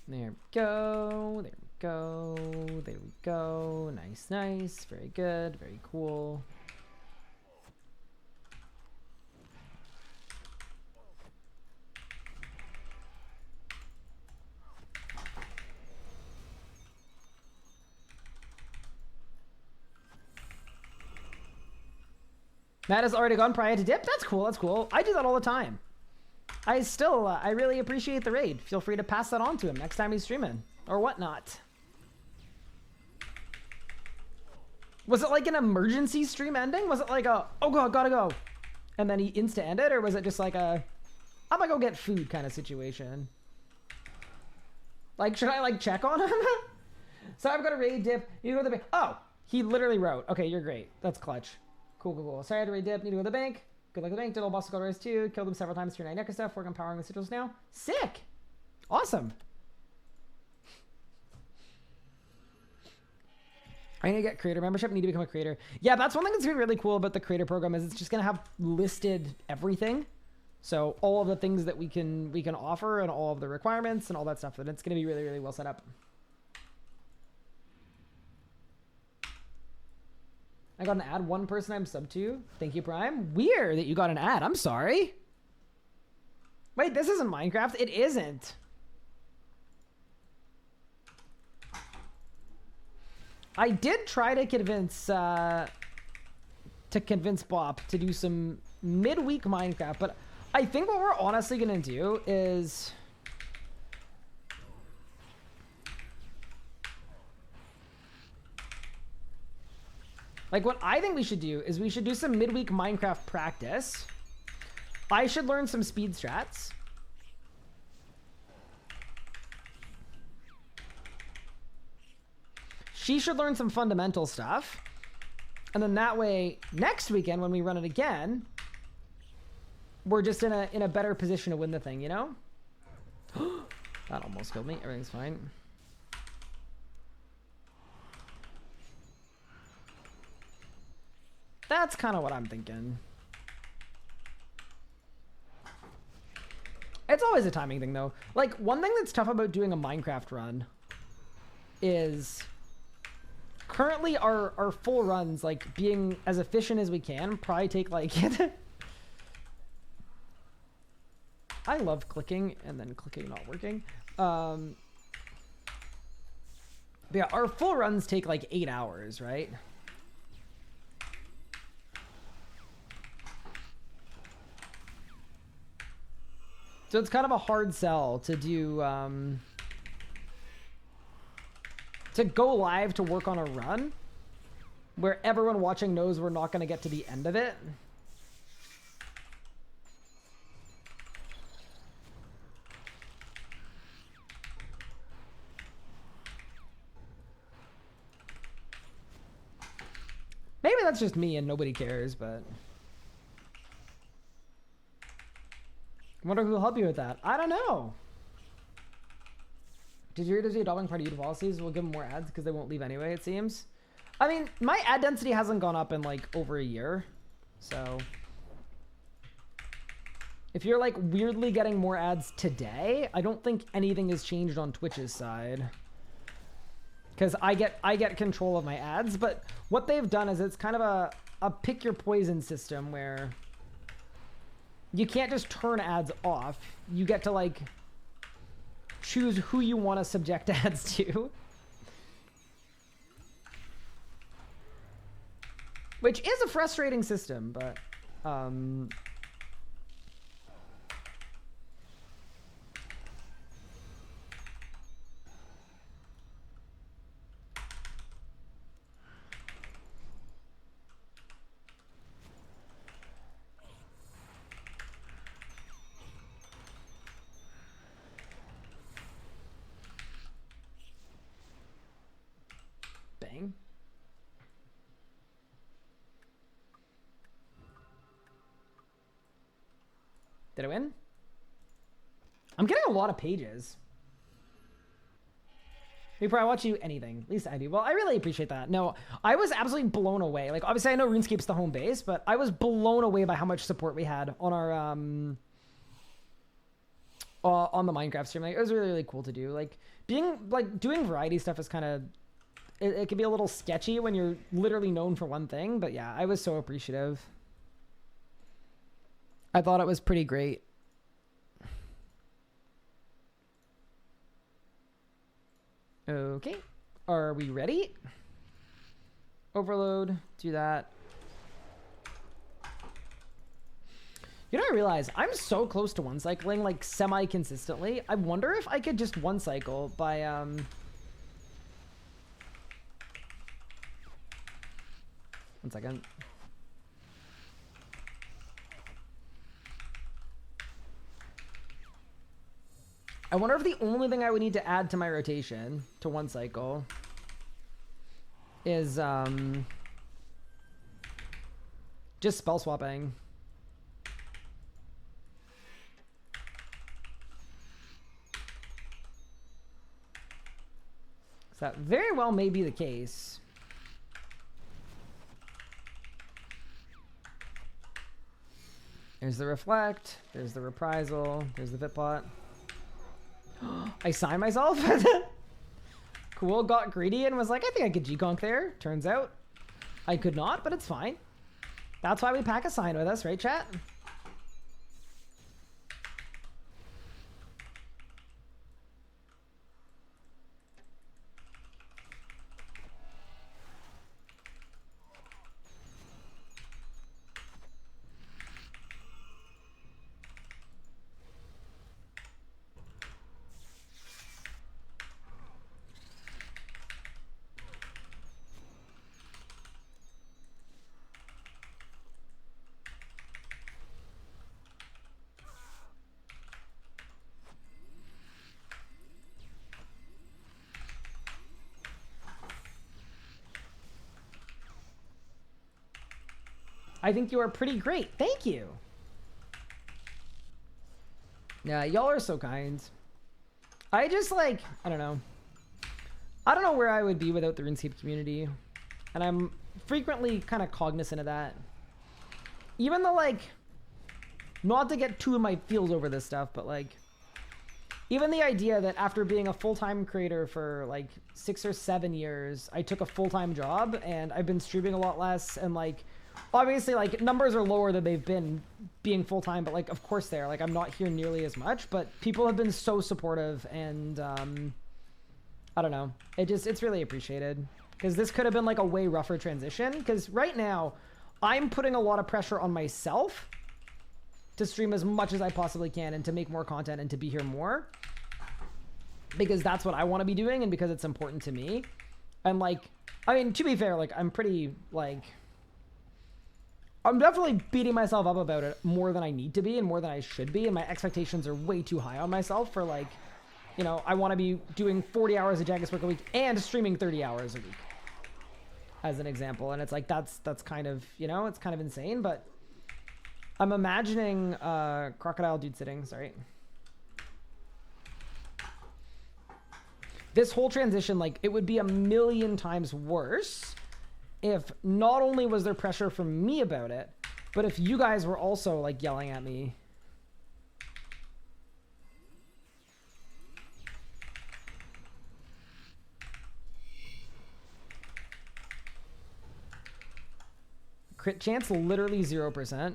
There we go, there we go, there we go. Nice, nice, very good, very cool. Matt has already gone prior to dip. That's cool, that's cool. I do that all the time. I really appreciate the raid. Feel free to pass that on to him next time he's streaming or whatnot. Was it like an emergency stream ending? Was it like a, oh god, gotta go, and then he insta ended, or was it just like a, I'm gonna go get food kind of situation? Like, should I like check on him? So I've got a raid dip. You go to the bank. Oh, he literally wrote, okay, you're great. That's clutch. Cool, cool, cool. Sorry, I had to raid dip. Need to go to the bank. Good luck with the bank. Did all boss go raise too. Killed them several times through 9 Neca stuff. Working on powering the sigils now. Sick. Awesome. I need to get creator membership. Need to become a creator. Yeah, that's one thing that's gonna be really cool about the creator program is it's just gonna have listed everything. So all of the things that we can offer and all of the requirements and all that stuff. And it's gonna be really, really well set up. I got an ad. One person I'm sub to. Thank you, Prime. Weird that you got an ad. I'm sorry. Wait, this isn't Minecraft. It isn't. I did try to convince Bop to do some midweek Minecraft, but I think what we're honestly gonna do is like what I think we should do is we should do some midweek Minecraft practice. I should learn some speed strats. She should learn some fundamental stuff. And then that way, next weekend when we run it again, we're just in a better position to win the thing, you know? That almost killed me. Everything's fine. That's kind of what I'm thinking. It's always a timing thing, though. Like, one thing that's tough about doing a Minecraft run is currently our full runs, like, being as efficient as we can, probably take, like... I love clicking and then clicking not working. But yeah, our full runs take, like, 8 hours, right? So it's kind of a hard sell to do, to go live to work on a run where everyone watching knows we're not going to get to the end of it. Maybe that's just me and nobody cares, but... I wonder who will help you with that. I don't know. Did you hear there's a adopting party YouTube policies? We'll give them more ads because they won't leave anyway, it seems. I mean, my ad density hasn't gone up in like over a year. So if you're like weirdly getting more ads today, I don't think anything has changed on Twitch's side. Because I get control of my ads, but what they've done is it's kind of a pick your poison system where you can't just turn ads off. You get to like choose who you want to subject ads to. Which is a frustrating system, but bang. Did I win? I'm getting a lot of pages. Before I watch you anything, at least I do. Well, I really appreciate that. No, I was absolutely blown away. Like, obviously, I know RuneScape's the home base, but I was blown away by how much support we had on our on the Minecraft stream. Like, it was really, really cool to do. Like, doing variety stuff is kind of it can be a little sketchy when you're literally known for one thing. But yeah, I was so appreciative. I thought it was pretty great. Okay, are we ready? Overload, do that. You know, I realize I'm so close to one cycling, like semi-consistently. I wonder if I could just one cycle by one second. I wonder if the only thing I would need to add to my rotation to one cycle is just spell swapping. So that very well may be the case. There's the reflect. There's the reprisal. There's the Vitbot. I signed myself. Cool. Got greedy and was like, I think I could G-Conk there. Turns out I could not, but it's fine. That's why we pack a sign with us, right, chat? I think you are pretty great. Thank you. Yeah, y'all are so kind. I just like, I don't know. I don't know where I would be without the RuneScape community. And I'm frequently kind of cognizant of that. Even though, like, not to get too in my feels over this stuff, but like, even the idea that after being a full-time creator for like 6 or 7 years, I took a full-time job and I've been streaming a lot less and like, obviously, like, numbers are lower than they've been being full-time, but, like, of course they are. Like, I'm not here nearly as much, but people have been so supportive, and, I don't know. It's really appreciated. Because this could have been, like, a way rougher transition. Because right now, I'm putting a lot of pressure on myself to stream as much as I possibly can and to make more content and to be here more. Because that's what I want to be doing and because it's important to me. And, like, I mean, to be fair, like, I'm pretty, like... I'm definitely beating myself up about it more than I need to be and more than I should be. And my expectations are way too high on myself for like, you know, I want to be doing 40 hours of Jagex work a week and streaming 30 hours a week as an example. And it's like, that's kind of, you know, it's kind of insane, but I'm imagining Crocodile Dude sitting, sorry. This whole transition, like it would be a million times worse if not only was there pressure from me about it, but if you guys were also like yelling at me. Crit chance literally 0%.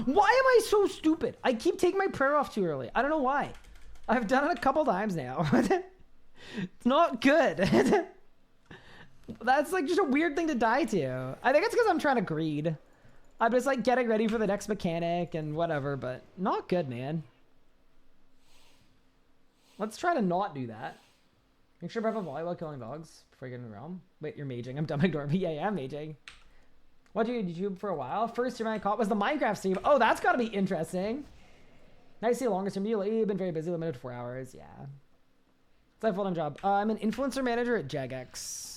Why am I so stupid? I keep taking my prayer off too early. I don't know why. I've done it a couple times now. It's not good. That's like just a weird thing to die to. I think it's because I'm trying to greed. I'm just like getting ready for the next mechanic and whatever, but not good, man. Let's try to not do that. Make sure I have a volleyball killing dogs before I get in the realm. Wait, you're maging. I'm dumb ignoring me. Yeah, I'm maging. Watching YouTube for a while. First stream I caught was the Minecraft stream. Oh, that's got to be interesting. Nice to see a longer stream. You've been very busy, limited to 4 hours. Yeah. It's a full-time job. I'm an influencer manager at Jagex.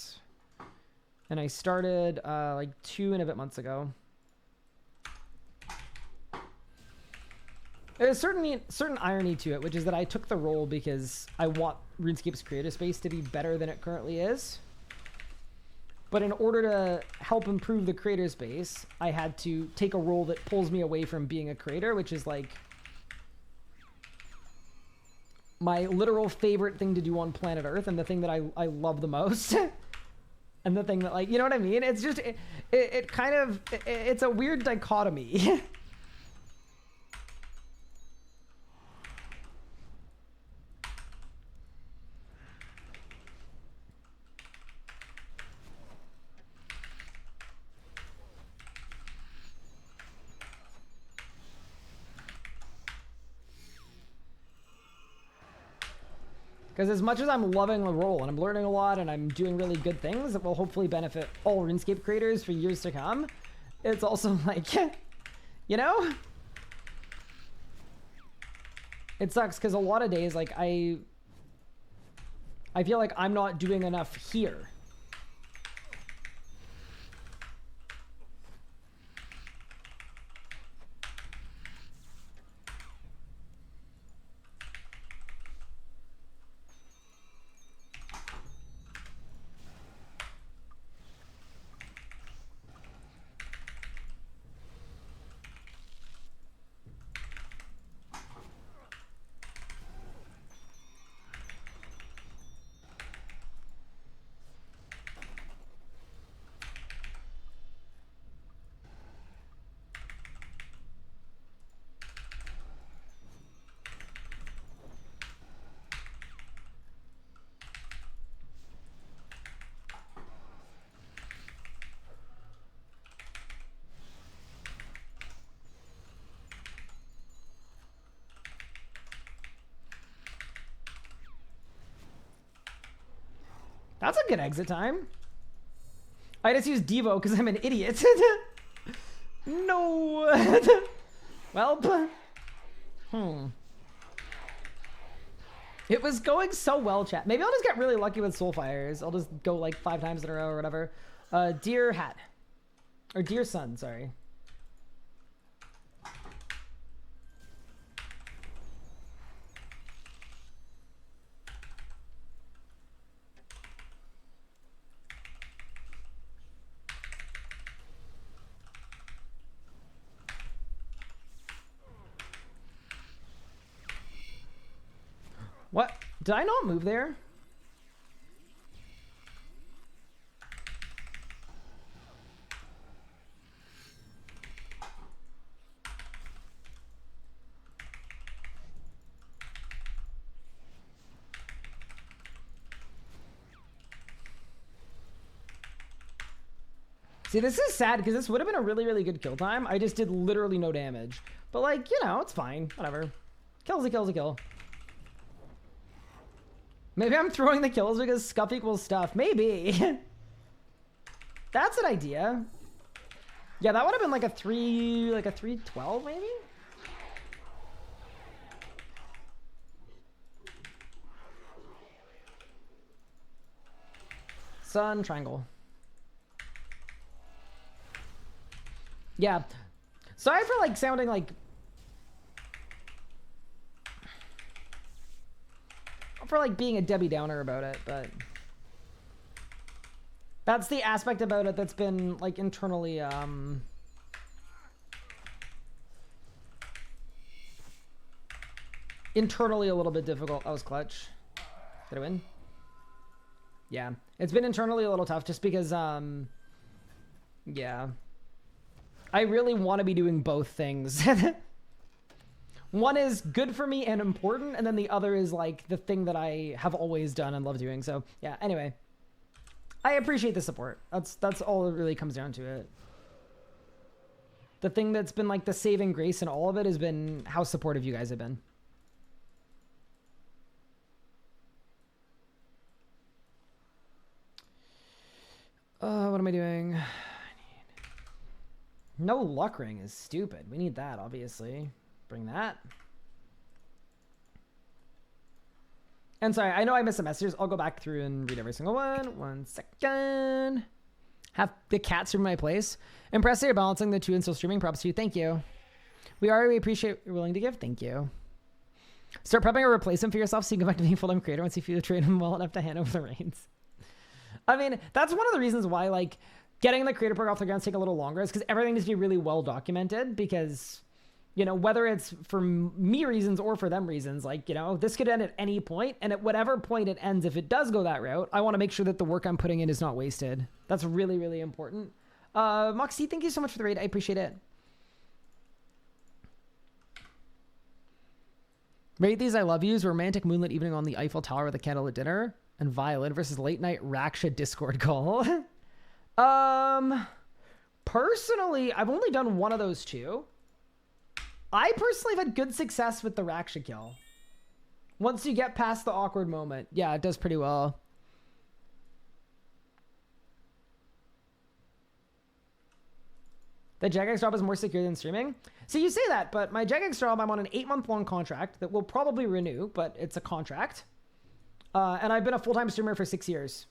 And I started like 2 and a bit months ago. There's certain irony to it, which is that I took the role because I want RuneScape's creator space to be better than it currently is. But in order to help improve the creator space, I had to take a role that pulls me away from being a creator, which is like my literal favorite thing to do on planet Earth and the thing that I love the most. And the thing that, like, you know what I mean? It's just, it kind of, it's a weird dichotomy. Because as much as I'm loving the role and I'm learning a lot and I'm doing really good things that will hopefully benefit all RuneScape creators for years to come, it's also like, you know? It sucks because a lot of days, like, I feel like I'm not doing enough here. That's a good exit time. I just used Devo because I'm an idiot. No. Well. It was going so well, chat. Maybe I'll just get really lucky with Soulfires. I'll just go like 5 times in a row or whatever. Deer hat. Or deer sun, sorry. What? Did I not move there? See, this is sad because this would have been a really, really good kill time. I just did literally no damage. But like, you know, it's fine. Whatever. Kill's a kill's a kill. Maybe I'm throwing the kills because scuff equals stuff. Maybe. That's an idea. Yeah, that would have been like a 312 maybe? Sun, triangle. Yeah. Sorry for like sounding like... for like being a Debbie Downer about it, but... that's the aspect about it that's been like internally, internally a little bit difficult. That was clutch. Did I win? Yeah. It's been internally a little tough just because, yeah. I really want to be doing both things. One is good for me and important, and then the other is like the thing that I have always done and love doing. So yeah, anyway. I appreciate the support. That's all it really comes down to it. The thing that's been like the saving grace in all of it has been how supportive you guys have been. What am I doing? No luck ring is stupid. We need that, obviously. Bring that. And sorry, I know I missed some messages. I'll go back through and read every single one. 1 second. Have the cats from my place. Impressed that you're balancing the two and still streaming. Props to you. Thank you. We appreciate you're willing to give. Thank you. Start prepping a replacement for yourself so you can go back to being a full-time creator once you feel train him well enough to hand over the reins. I mean, that's one of the reasons why, like, getting the creator perk off the ground take a little longer is because everything needs to be really well documented because... you know, whether it's for me reasons or for them reasons, like, you know, this could end at any point, and at whatever point it ends, if it does go that route, I want to make sure that the work I'm putting in is not wasted. That's really, really important. Moxie, thank you so much for the raid. I appreciate it. Rate these I love yous: romantic moonlit evening on the Eiffel Tower with a candle at dinner, and violin versus late night Raksha Discord call. Personally, I've only done one of those two. I personally have had good success with the Raksha kill. Once you get past the awkward moment. Yeah, it does pretty well. The Jagex job is more secure than streaming. So you say that, but my Jagex job, I'm on an 8-month-long contract that will probably renew, but it's a contract. And I've been a full-time streamer for 6 years.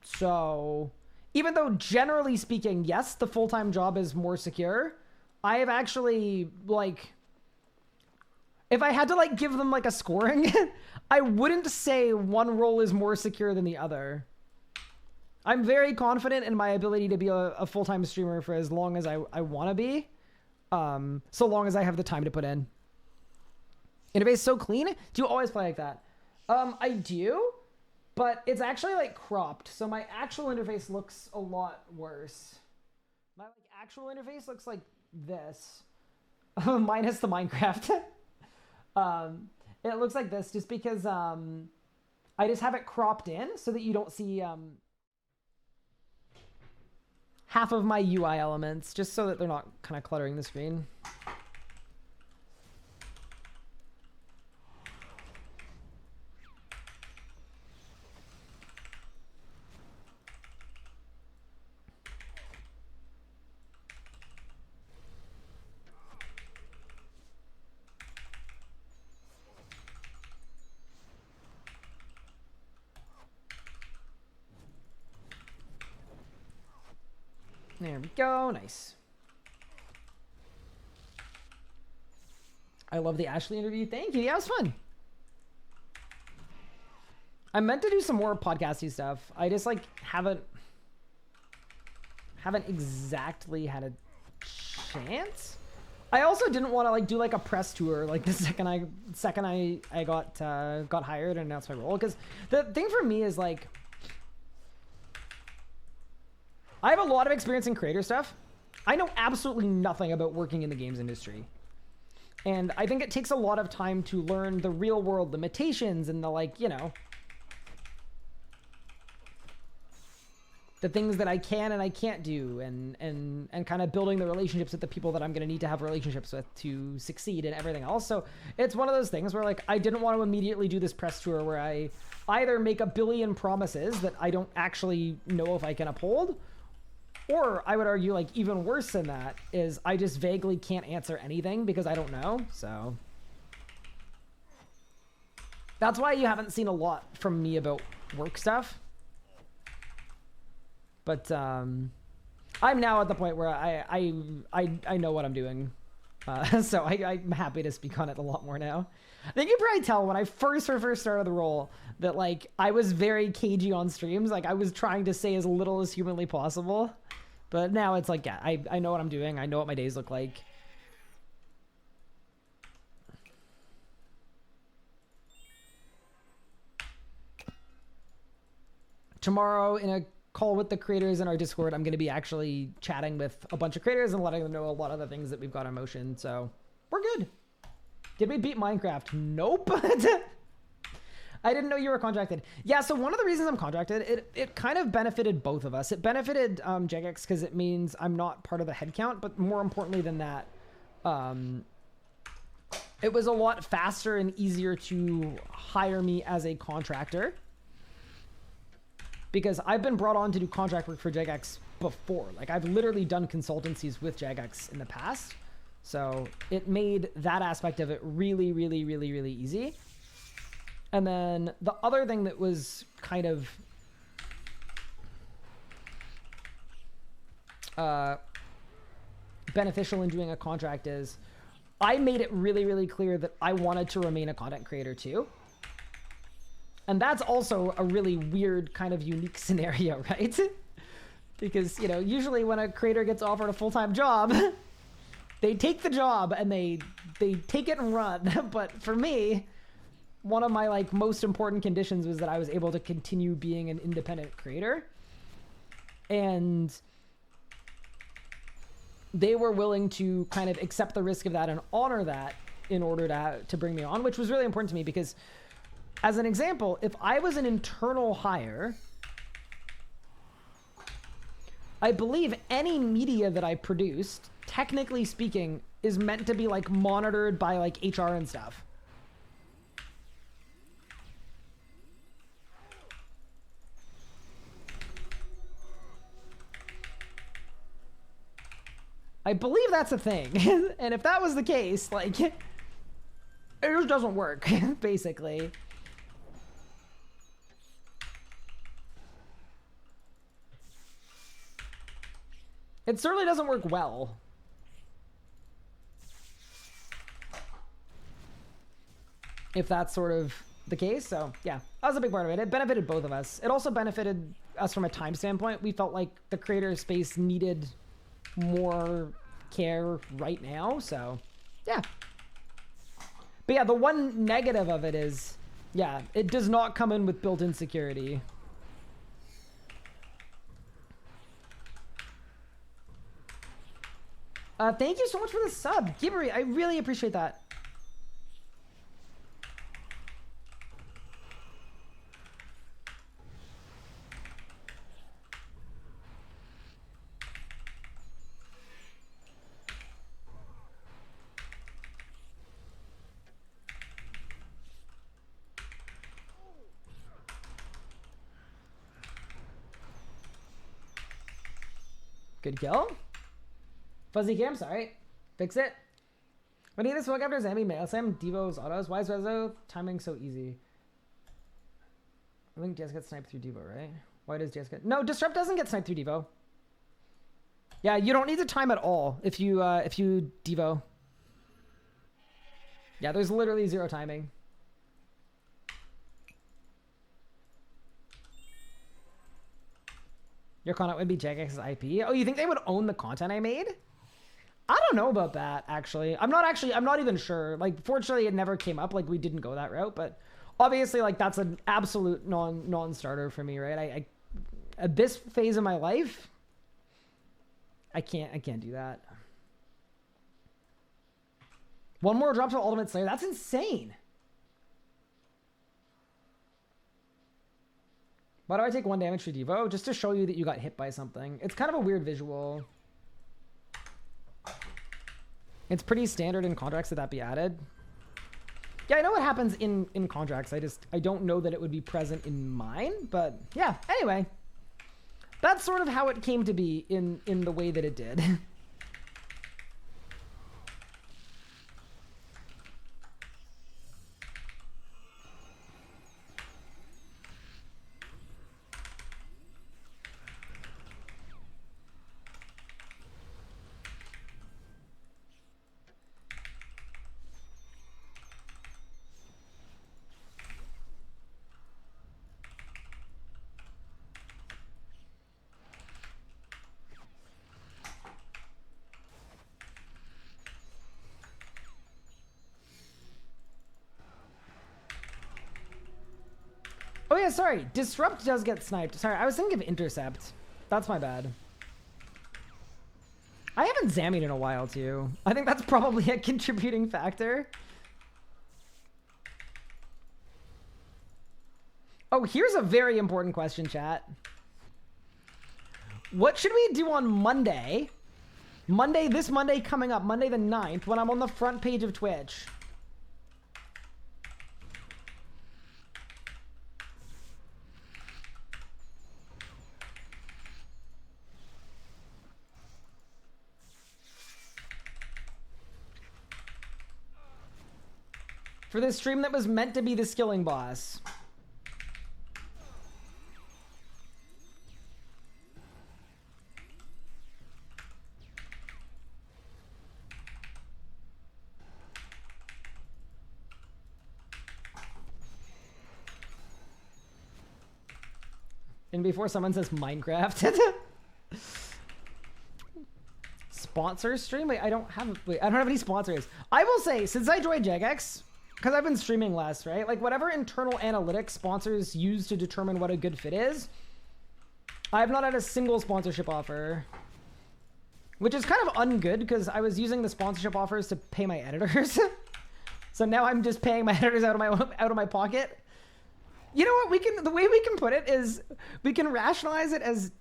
So even though generally speaking, yes, the full-time job is more secure, I have actually, like, if I had to, like, give them, like, a scoring, I wouldn't say one role is more secure than the other. I'm very confident in my ability to be a full-time streamer for as long as I want to be, so long as I have the time to put in. Interface so clean? Do you always play like that? I do, but it's actually, like, cropped, so my actual interface looks a lot worse. My, like, actual interface looks like this minus the Minecraft. It looks like this just because I just have it cropped in so that you don't see half of my UI elements, just so that they're not kind of cluttering the screen. There we go. Nice. I love the Ashley interview. Thank you. Yeah, it was fun. I meant to do some more podcasty stuff. I just like haven't exactly had a chance. I also didn't want to like do like a press tour like the second I got hired and announced my role, because the thing for me is like I have a lot of experience in creator stuff. I know absolutely nothing about working in the games industry. And I think it takes a lot of time to learn the real world limitations and the like, you know, the things that I can and I can't do, and kind of building the relationships with the people that I'm going to need to have relationships with to succeed and everything else. So it's one of those things where like I didn't want to immediately do this press tour where I either make a billion promises that I don't actually know if I can uphold, or I would argue like even worse than that is I just vaguely can't answer anything because I don't know. So that's why you haven't seen a lot from me about work stuff. But I'm now at the point where I know what I'm doing. So I'm happy to speak on it a lot more now. I think you probably tell when I first started the role that like I was very cagey on streams. Like I was trying to say as little as humanly possible. But now it's like, yeah, I know what I'm doing. I know what my days look like. Tomorrow in a call with the creators in our Discord, I'm going to be actually chatting with a bunch of creators and letting them know a lot of the things that we've got in motion. So we're good. Did we beat Minecraft? Nope. I didn't know you were contracted. Yeah, so one of the reasons I'm contracted, it kind of benefited both of us. It benefited Jagex because it means I'm not part of the headcount, but more importantly than that, it was a lot faster and easier to hire me as a contractor, because I've been brought on to do contract work for Jagex before. Like I've literally done consultancies with Jagex in the past. So it made that aspect of it really, really, really, really easy. And then the other thing that was kind of beneficial in doing a contract is I made it really, really clear that I wanted to remain a content creator too. And that's also a really weird kind of unique scenario, right? Because, you know, usually when a creator gets offered a full-time job, they take the job and they take it and run. But for me, one of my like most important conditions was that I was able to continue being an independent creator. And they were willing to kind of accept the risk of that and honor that in order to bring me on, which was really important to me because, as an example, if I was an internal hire, I believe any media that I produced, technically speaking, is meant to be like monitored by like HR and stuff. I believe that's a thing. And if that was the case, like, it just doesn't work, basically. It certainly doesn't work well. If that's sort of the case. So yeah, that was a big part of it. It benefited both of us. It also benefited us from a time standpoint. We felt like the creator space needed more care right now. So yeah. But yeah, the one negative of it is, yeah, it does not come in with built-in security. Thank you so much for the sub, Gibbery. I really appreciate that. Good kill. Fuzzy cam, sorry. Fix it. When he hit the smoke after Zambi Mail Sam, Devo's autos. Why is Rezo timing so easy? I think Jess gets sniped through Devo, right? Why does Jess get... No, Disrupt doesn't get sniped through Devo. Yeah, you don't need to time at all if you Devo. Yeah, there's literally 0 timing. Your content would be Jagex's IP. Oh, you think they would own the content I made? I don't know about that, actually. I'm not even sure. Like, fortunately, it never came up. Like, we didn't go that route. But obviously, like, that's an absolute non-starter for me, right? I at this phase of my life, I can't do that. One more drop to Ultimate Slayer. That's insane. Why do I take 1 damage for Devo? Just to show you that you got hit by something. It's kind of a weird visual. It's pretty standard in contracts that be added. Yeah, I know what happens in contracts. I don't know that it would be present in mine. But yeah, anyway. That's sort of how it came to be in the way that it did. Oh yeah, sorry. Disrupt does get sniped. Sorry, I was thinking of intercept. That's my bad. I haven't Zammied in a while too. I think that's probably a contributing factor. Oh, here's a very important question, chat. What should we do on Monday? This Monday coming up, Monday the 9th, when I'm on the front page of Twitch. For this stream that was meant to be the skilling boss. And before someone says Minecraft. Sponsor stream? Wait, I don't have any sponsors. I will say, since I joined Jagex, because I've been streaming less, right? Like, whatever internal analytics sponsors use to determine what a good fit is, I've not had a single sponsorship offer. Which is kind of ungood, because I was using the sponsorship offers to pay my editors. So now I'm just paying my editors out of my pocket. You know what? The way we can put it is, we can rationalize it as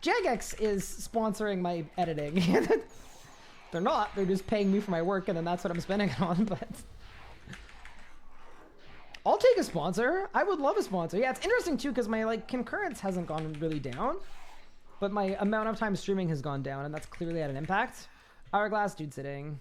Jagex is sponsoring my editing. They're not. They're just paying me for my work, and then that's what I'm spending it on. But I'll take a sponsor. I would love a sponsor. Yeah, it's interesting too, because my concurrence hasn't gone really down, but my amount of time streaming has gone down, and that's clearly had an impact. Hourglass, dude sitting.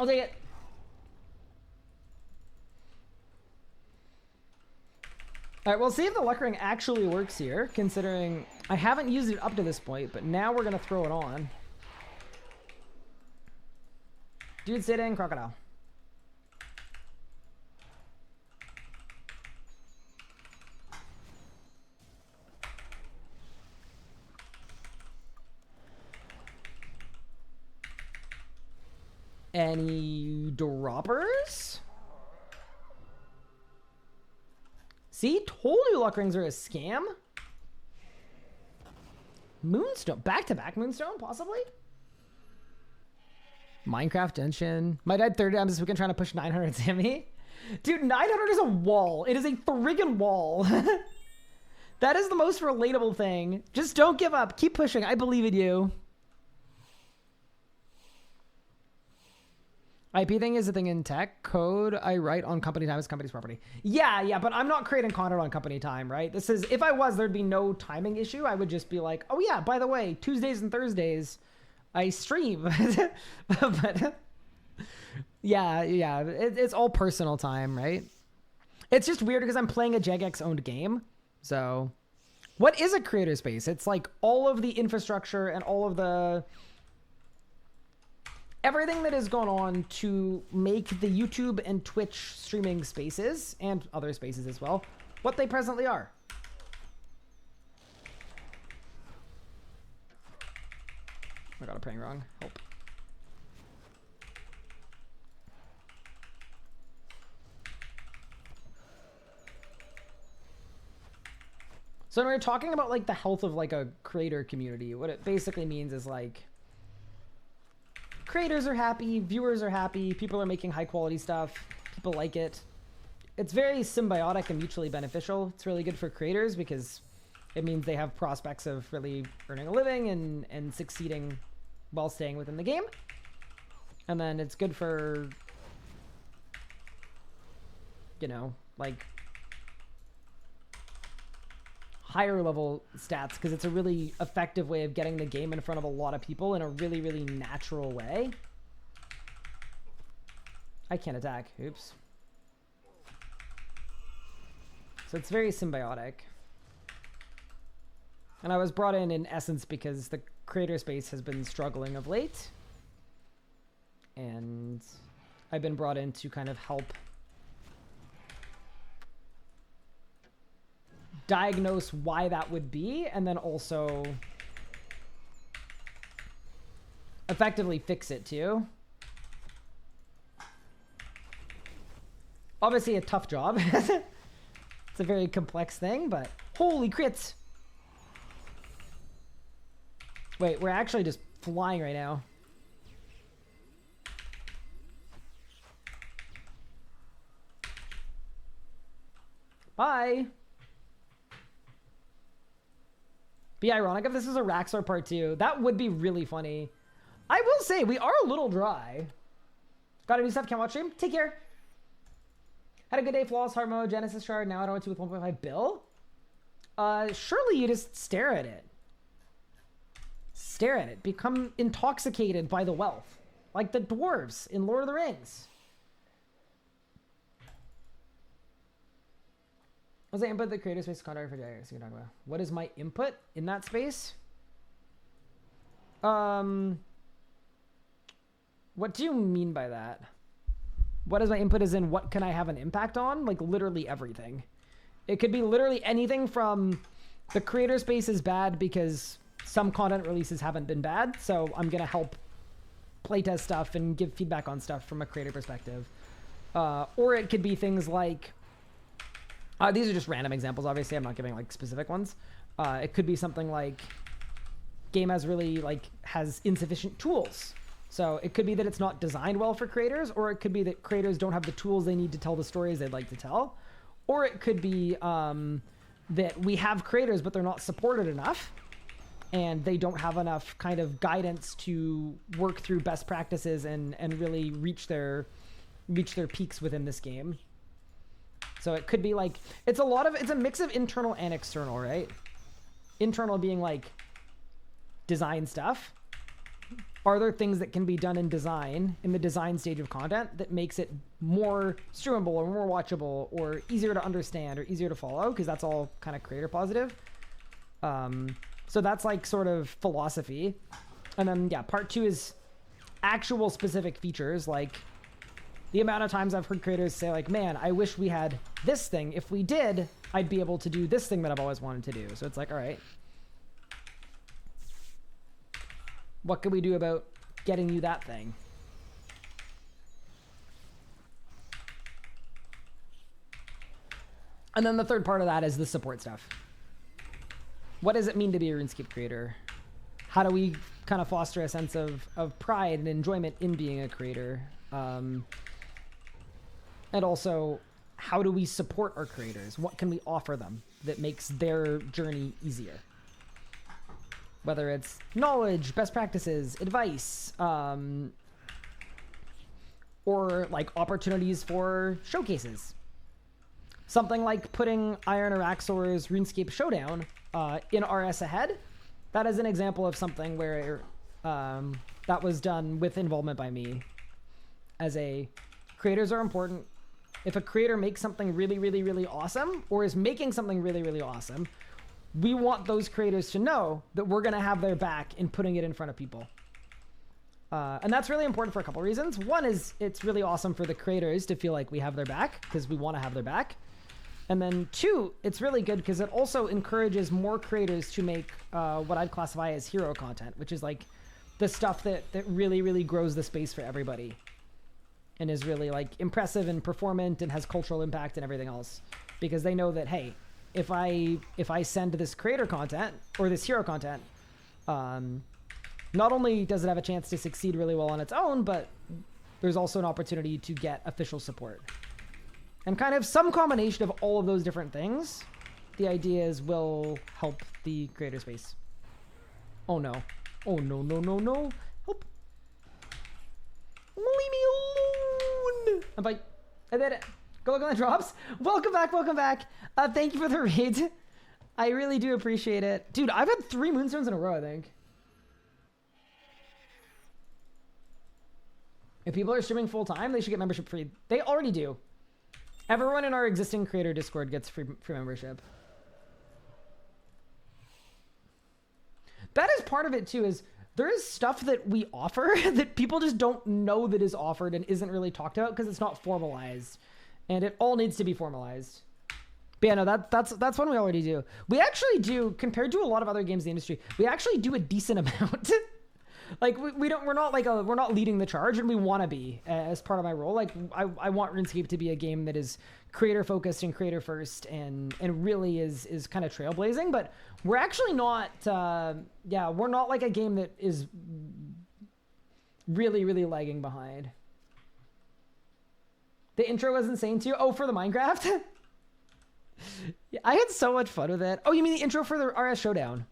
I'll take it. All right, we'll see if the luck ring actually works here, considering I haven't used it up to this point, but now we're going to throw it on. Dude sitting, crocodile. Any droppers? See, told you luck rings are a scam. Moonstone, back-to-back Moonstone, possibly? Minecraft Genshin. My dad 30 times this weekend trying to push 900 Sammy. Dude, 900 is a wall. It is a friggin' wall. That is the most relatable thing. Just don't give up. Keep pushing. I believe in you. IP thing is a thing in tech. Code I write on company time is company's property. Yeah, but I'm not creating content on company time, right? This is, if I was, there'd be no timing issue. I would just be like, oh yeah, by the way, Tuesdays and Thursdays, I stream. But yeah, it's all personal time, right? It's just weird because I'm playing a Jagex owned game. So what is a creator space? It's like all of the infrastructure and all of the everything that has gone on to make the YouTube and Twitch streaming spaces, and other spaces as well, what they presently are. I got a praying wrong. Help. So when we're talking about like the health of like a creator community, what it basically means is like creators are happy, viewers are happy, people are making high quality stuff, people like it. It's very symbiotic and mutually beneficial. It's really good for creators because it means they have prospects of really earning a living and succeeding while staying within the game. And then it's good for, you know, like higher level stats because it's a really effective way of getting the game in front of a lot of people in a really, really natural way. I can't attack. Oops. So it's very symbiotic. And I was brought in essence because the creator space has been struggling of late. And I've been brought in to kind of help diagnose why that would be, and then also effectively fix it too. Obviously a tough job. It's a very complex thing, but holy crits. Wait, we're actually just flying right now. Bye. Be ironic if this is a Raxor part 2. That would be really funny. I will say, we are a little dry. Gotta do stuff, can't watch stream. Take care. Had a good day, Flawless, Hard Mode, Genesis Shard. Now I don't want to with 1.5 bill. Surely you just stare at it. Stare at it. Become intoxicated by the wealth. Like the dwarves in Lord of the Rings. What's the input the creator space contract for Jagex you're talking about? What is my input in that space? What do you mean by that? What is my input as in what can I have an impact on? Like literally everything. It could be literally anything from the creator space is bad because some content releases haven't been bad. So I'm going to help playtest stuff and give feedback on stuff from a creator perspective. Or it could be things like, these are just random examples. Obviously, I'm not giving like specific ones. It could be something like game has insufficient tools. So it could be that it's not designed well for creators, or it could be that creators don't have the tools they need to tell the stories they'd like to tell. Or it could be that we have creators, but they're not supported enough and they don't have enough kind of guidance to work through best practices and really reach their peaks within this game. So it could be like, it's a mix of internal and external, right? Internal being like design stuff. Are there things that can be done in design, in the design stage of content, that makes it more streamable or more watchable or easier to understand or easier to follow? Because that's all kind of creator positive. So that's like sort of philosophy. And then, yeah, part 2 is actual specific features, like the amount of times I've heard creators say like, man, I wish we had this thing. If we did, I'd be able to do this thing that I've always wanted to do. So it's like, all right, what can we do about getting you that thing? And then the third part of that is the support stuff. What does it mean to be a RuneScape creator? How do we kind of foster a sense of pride and enjoyment in being a creator? And also, how do we support our creators? What can we offer them that makes their journey easier? Whether it's knowledge, best practices, advice, or like opportunities for showcases. Something like putting Iron Araxor's RuneScape Showdown in RS Ahead. That is an example of something where that was done with involvement by me. As creators are important. If a creator makes something really, really, really awesome, or is making something really, really awesome, we want those creators to know that we're going to have their back in putting it in front of people. And that's really important for a couple reasons. One is it's really awesome for the creators to feel like we have their back, because we want to have their back. And then two, it's really good because it also encourages more creators to make what I'd classify as hero content, which is like the stuff that really, really grows the space for everybody and is really like impressive and performant and has cultural impact and everything else. Because they know that, hey, if I send this creator content or this hero content, not only does it have a chance to succeed really well on its own, but there's also an opportunity to get official support. And kind of some combination of all of those different things, the idea is will help the creator space. Oh no. Oh no, no, no, no. Help. Leave me alone. I'm like, I did it. Go look on the drops. Welcome back, welcome back. Thank you for the raid. I really do appreciate it. Dude, I've had 3 moonstones in a row, I think. If people are streaming full time, they should get membership free. They already do. Everyone in our existing creator Discord gets free membership. That is part of it too, is there is stuff that we offer that people just don't know that is offered and isn't really talked about because it's not formalized. And it all needs to be formalized. But yeah, no, that's one we already do. We actually do, compared to a lot of other games in the industry, we actually do a decent amount. Like we're not leading the charge, and we want to be as part of my role. Like I want RuneScape to be a game that is creator focused and creator first, and really is kind of trailblazing. But we're actually not. We're not like a game that is really, really lagging behind. The intro was insane too. Oh, for the Minecraft. Yeah, I had so much fun with it. Oh, you mean the intro for the RS Showdown?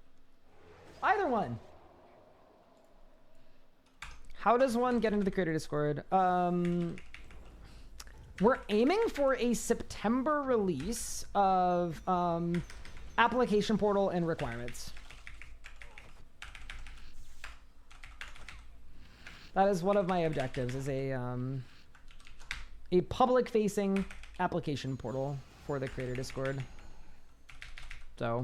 Either one. How does one get into the creator Discord? We're aiming for a September release of application portal and requirements. That is one of my objectives, is a public-facing application portal for the creator Discord. So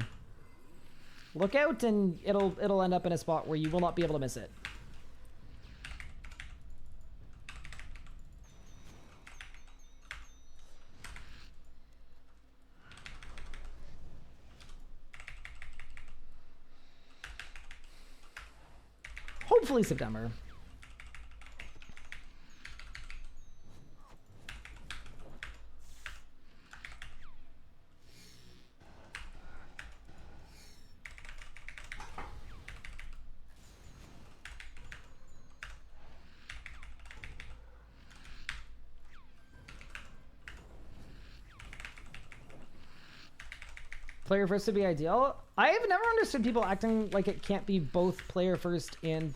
look out, and it'll end up in a spot where you will not be able to miss it. Hopefully September. Player first would be ideal. I have never understood people acting like it can't be both player first and...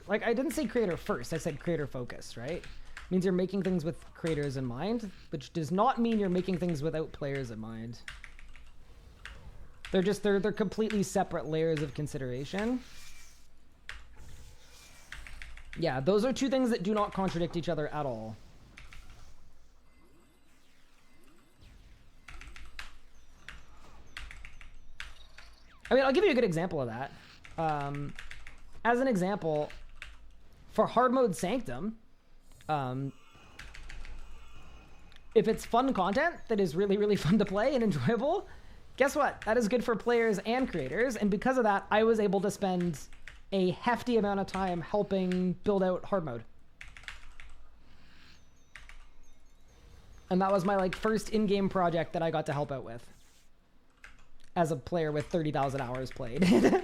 Like, I didn't say creator first. I said creator focused, right? It means you're making things with creators in mind, which does not mean you're making things without players in mind. They're completely separate layers of consideration. Yeah, those are two things that do not contradict each other at all. I mean, I'll give you a good example of that. As an example, for hard mode Sanctum, if it's fun content that is really, really fun to play and enjoyable, guess what? That is good for players and creators. And because of that, I was able to spend a hefty amount of time helping build out hard mode. And that was my like first in-game project that I got to help out with as a player with 30,000 hours played.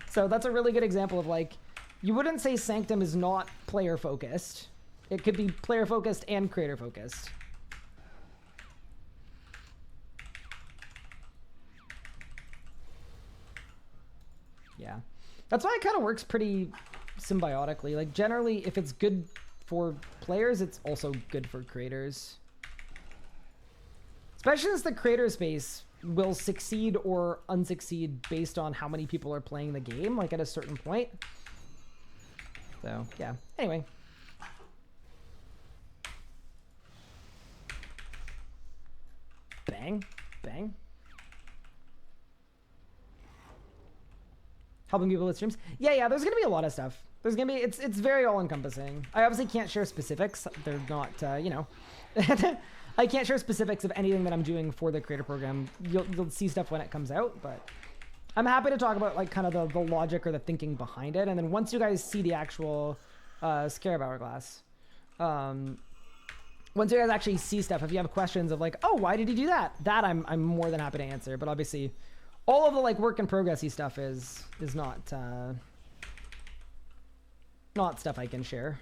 So that's a really good example of like, you wouldn't say Sanctum is not player focused. It could be player focused and creator focused. Yeah. That's why it kind of works pretty symbiotically. Like generally, if it's good for players, it's also good for creators. Especially since the creator space will succeed or unsucceed based on how many people are playing the game, like at a certain point. So, yeah. Anyway. Bang. Bang. Helping people with streams. Yeah, there's going to be a lot of stuff. There's going to be, it's very all-encompassing. I obviously can't share specifics. They're not, you know. I can't share specifics of anything that I'm doing for the creator program. You'll see stuff when it comes out, but I'm happy to talk about like kind of the logic or the thinking behind it. And then once you guys see the actual Scarab Hourglass, once you guys actually see stuff, if you have questions of like, oh, why did he do that? That I'm more than happy to answer. But obviously, all of the like work in progressy stuff is not stuff I can share.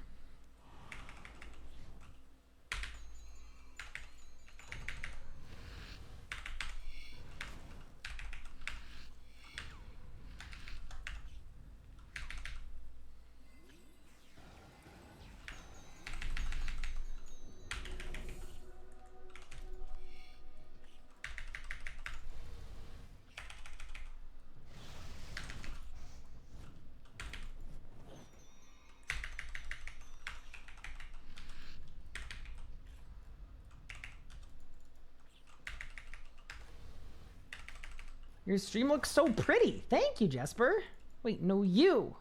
Your stream looks so pretty. Thank you, Jesper. Wait, no, you.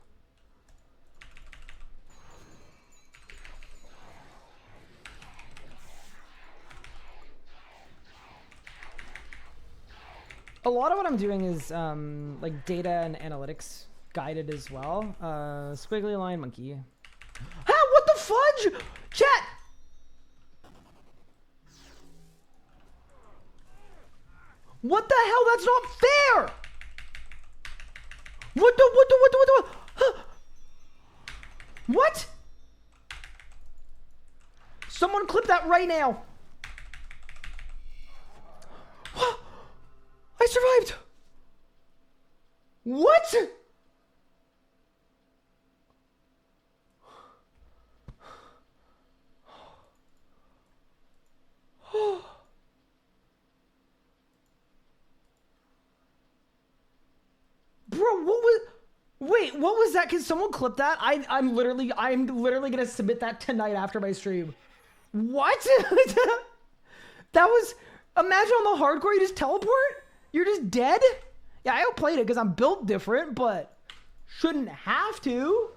A lot of what I'm doing is like data and analytics guided as well. Squiggly line monkey. Ah, what the fudge? Chat! What the hell? That's not fair! What? Someone clip that right now. I survived. What? Bro, what was... Wait, what was that? Can someone clip that? I'm literally gonna submit that tonight after my stream. What? That was... Imagine on the hardcore you just teleport? You're just dead? Yeah, I outplayed it because I'm built different, but shouldn't have to.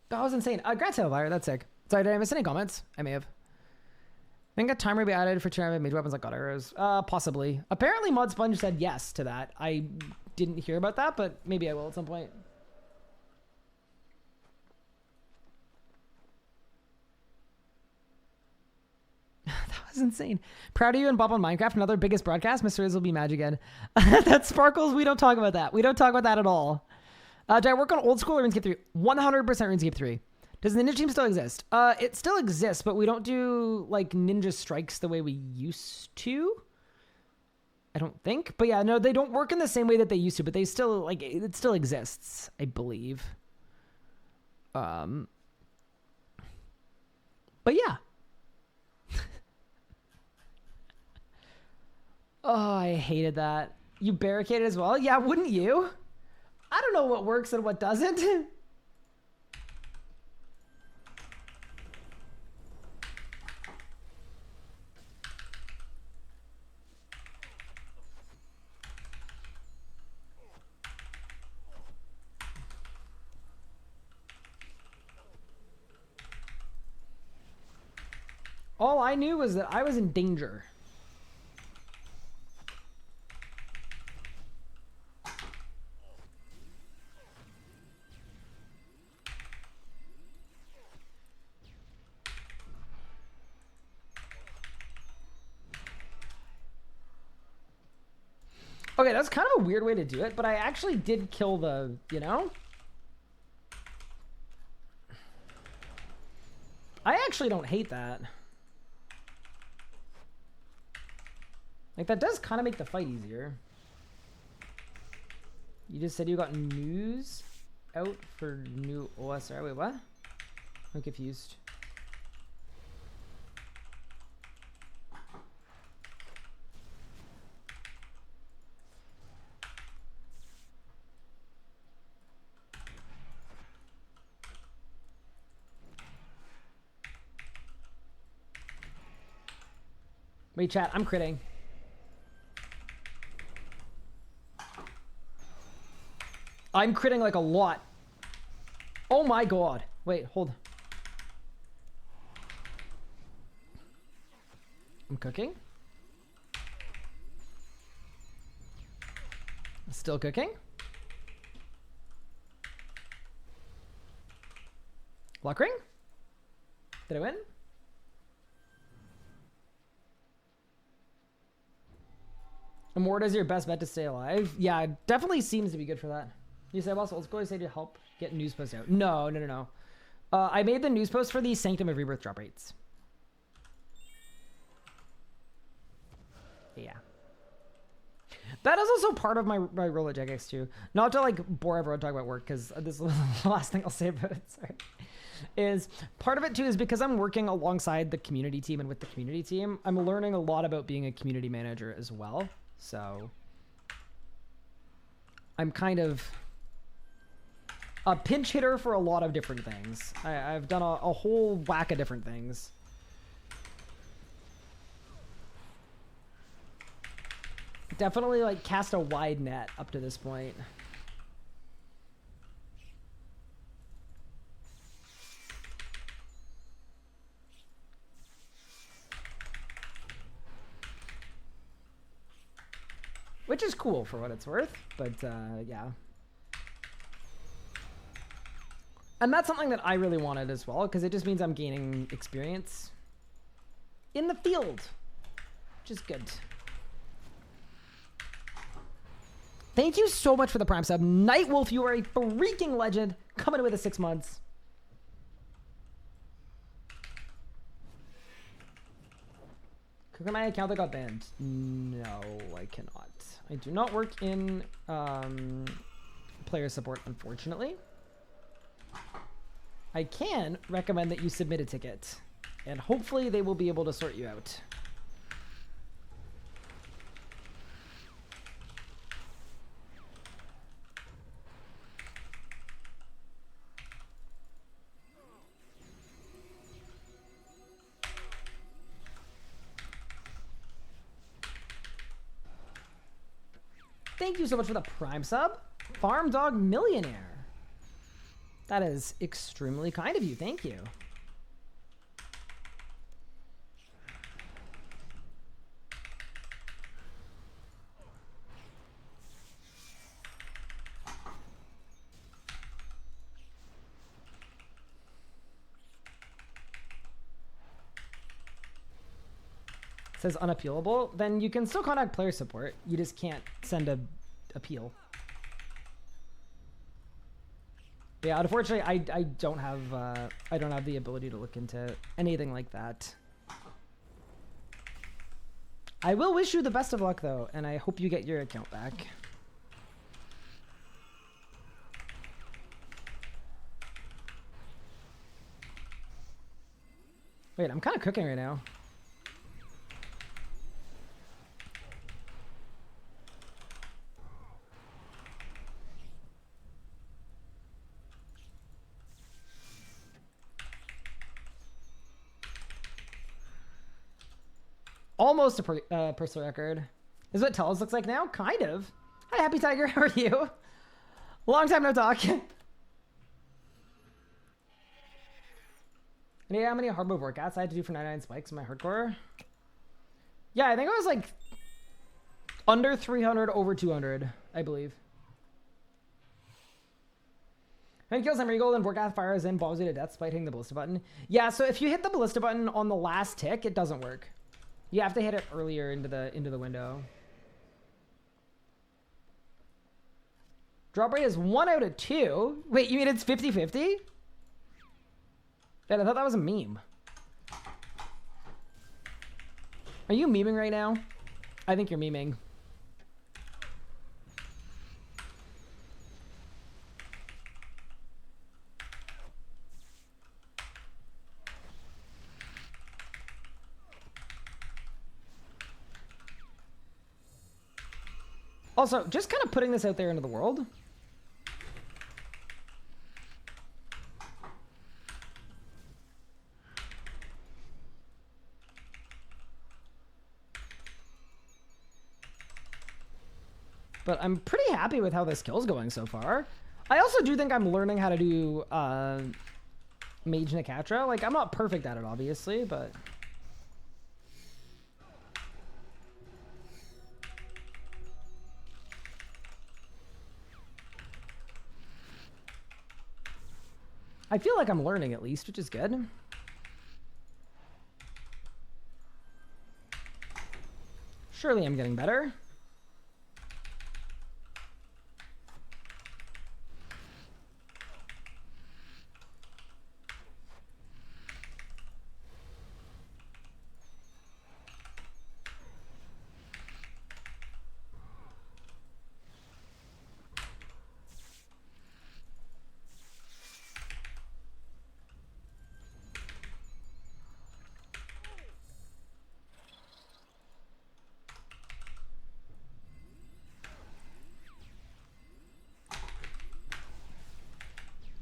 That was insane. Grats Hellfire, that's sick. Sorry, did I miss any comments? I may have. I think a timer be added for turning mage weapons like God arrows. Possibly. Apparently Mod Sponge said yes to that. I didn't hear about that, but maybe I will at some point. That was insane. Proud of you and Bob on Minecraft. Another biggest broadcast. Mr. Riz will be mad again. That sparkles. We don't talk about that. We don't talk about that at all. Do I work on old school or RuneScape 3? 100% RuneScape 3. Does the ninja team still exist? It still exists, but we don't do like ninja strikes the way we used to. I don't think. But yeah, no, they don't work in the same way that they used to, but they still like it still exists, I believe. But yeah. Oh, I hated that. You barricaded as well? Yeah, wouldn't you? I don't know what works and what doesn't. All I knew was that I was in danger. Okay, that's kind of a weird way to do it, but I actually did kill the, you know? I actually don't hate that. Like, that does kind of make the fight easier. You just said you got news out for new OSR. Wait, what? I'm confused. Wait, chat, I'm critting. I'm critting like a lot. Oh my god. Wait, hold. I'm cooking. Still cooking. Luck ring? Did I win? Immorta is your best bet to stay alive. Yeah, it definitely seems to be good for that. You said also, let's go say to help get news post out. No. I made the news post for the Sanctum of Rebirth drop rates. Yeah. That is also part of my role at Jagex too. Not to like bore everyone talking about work, because this is the last thing I'll say about it. Sorry. Is part of it too is because I'm working alongside the community team and with the community team, I'm learning a lot about being a community manager as well. So I'm kind of a pinch hitter for a lot of different things. I've done a whole whack of different things. Definitely like cast a wide net up to this point. Which is cool for what it's worth, but yeah. And that's something that I really wanted as well, because it just means I'm gaining experience in the field, which is good. Thank you so much for the Prime sub. Nightwolf, you are a freaking legend. Coming in with the 6 months. Click on my account that got banned. No, I cannot. I do not work in player support, unfortunately. I can recommend that you submit a ticket, and hopefully they will be able to sort you out. Thank you so much for the Prime sub. Farm Dog Millionaire. That is extremely kind of you. Thank you. Says unappealable, then you can still contact player support. You just can't send a appeal. Yeah, unfortunately, I don't have the ability to look into anything like that. I will wish you the best of luck though, and I hope you get your account back. Wait, I'm kind of cooking right now. Almost a personal record. Is what Telos looks like now? Kind of. Hi, Happy Tiger. How are you? Long time no talk. And yeah, how many hard mode workouts I had to do for 99 spikes in my hardcore? Yeah, I think it was like under 300, over 200, I believe. When kills Regal and Vorkath fires in, bombs you to death despite hitting the ballista button. Yeah, so if you hit the ballista button on the last tick, it doesn't work. You have to hit it earlier into the window. Drop rate is 1 out of 2. Wait, you mean it's 50-50? I thought that was a meme. Are you memeing right now? I think you're memeing. Also, just kind of putting this out there into the world. But I'm pretty happy with how this kill's going so far. I also do think I'm learning how to do Mage Nakatra. Like, I'm not perfect at it, obviously, but... I feel like I'm learning at least, which is good. Surely I'm getting better.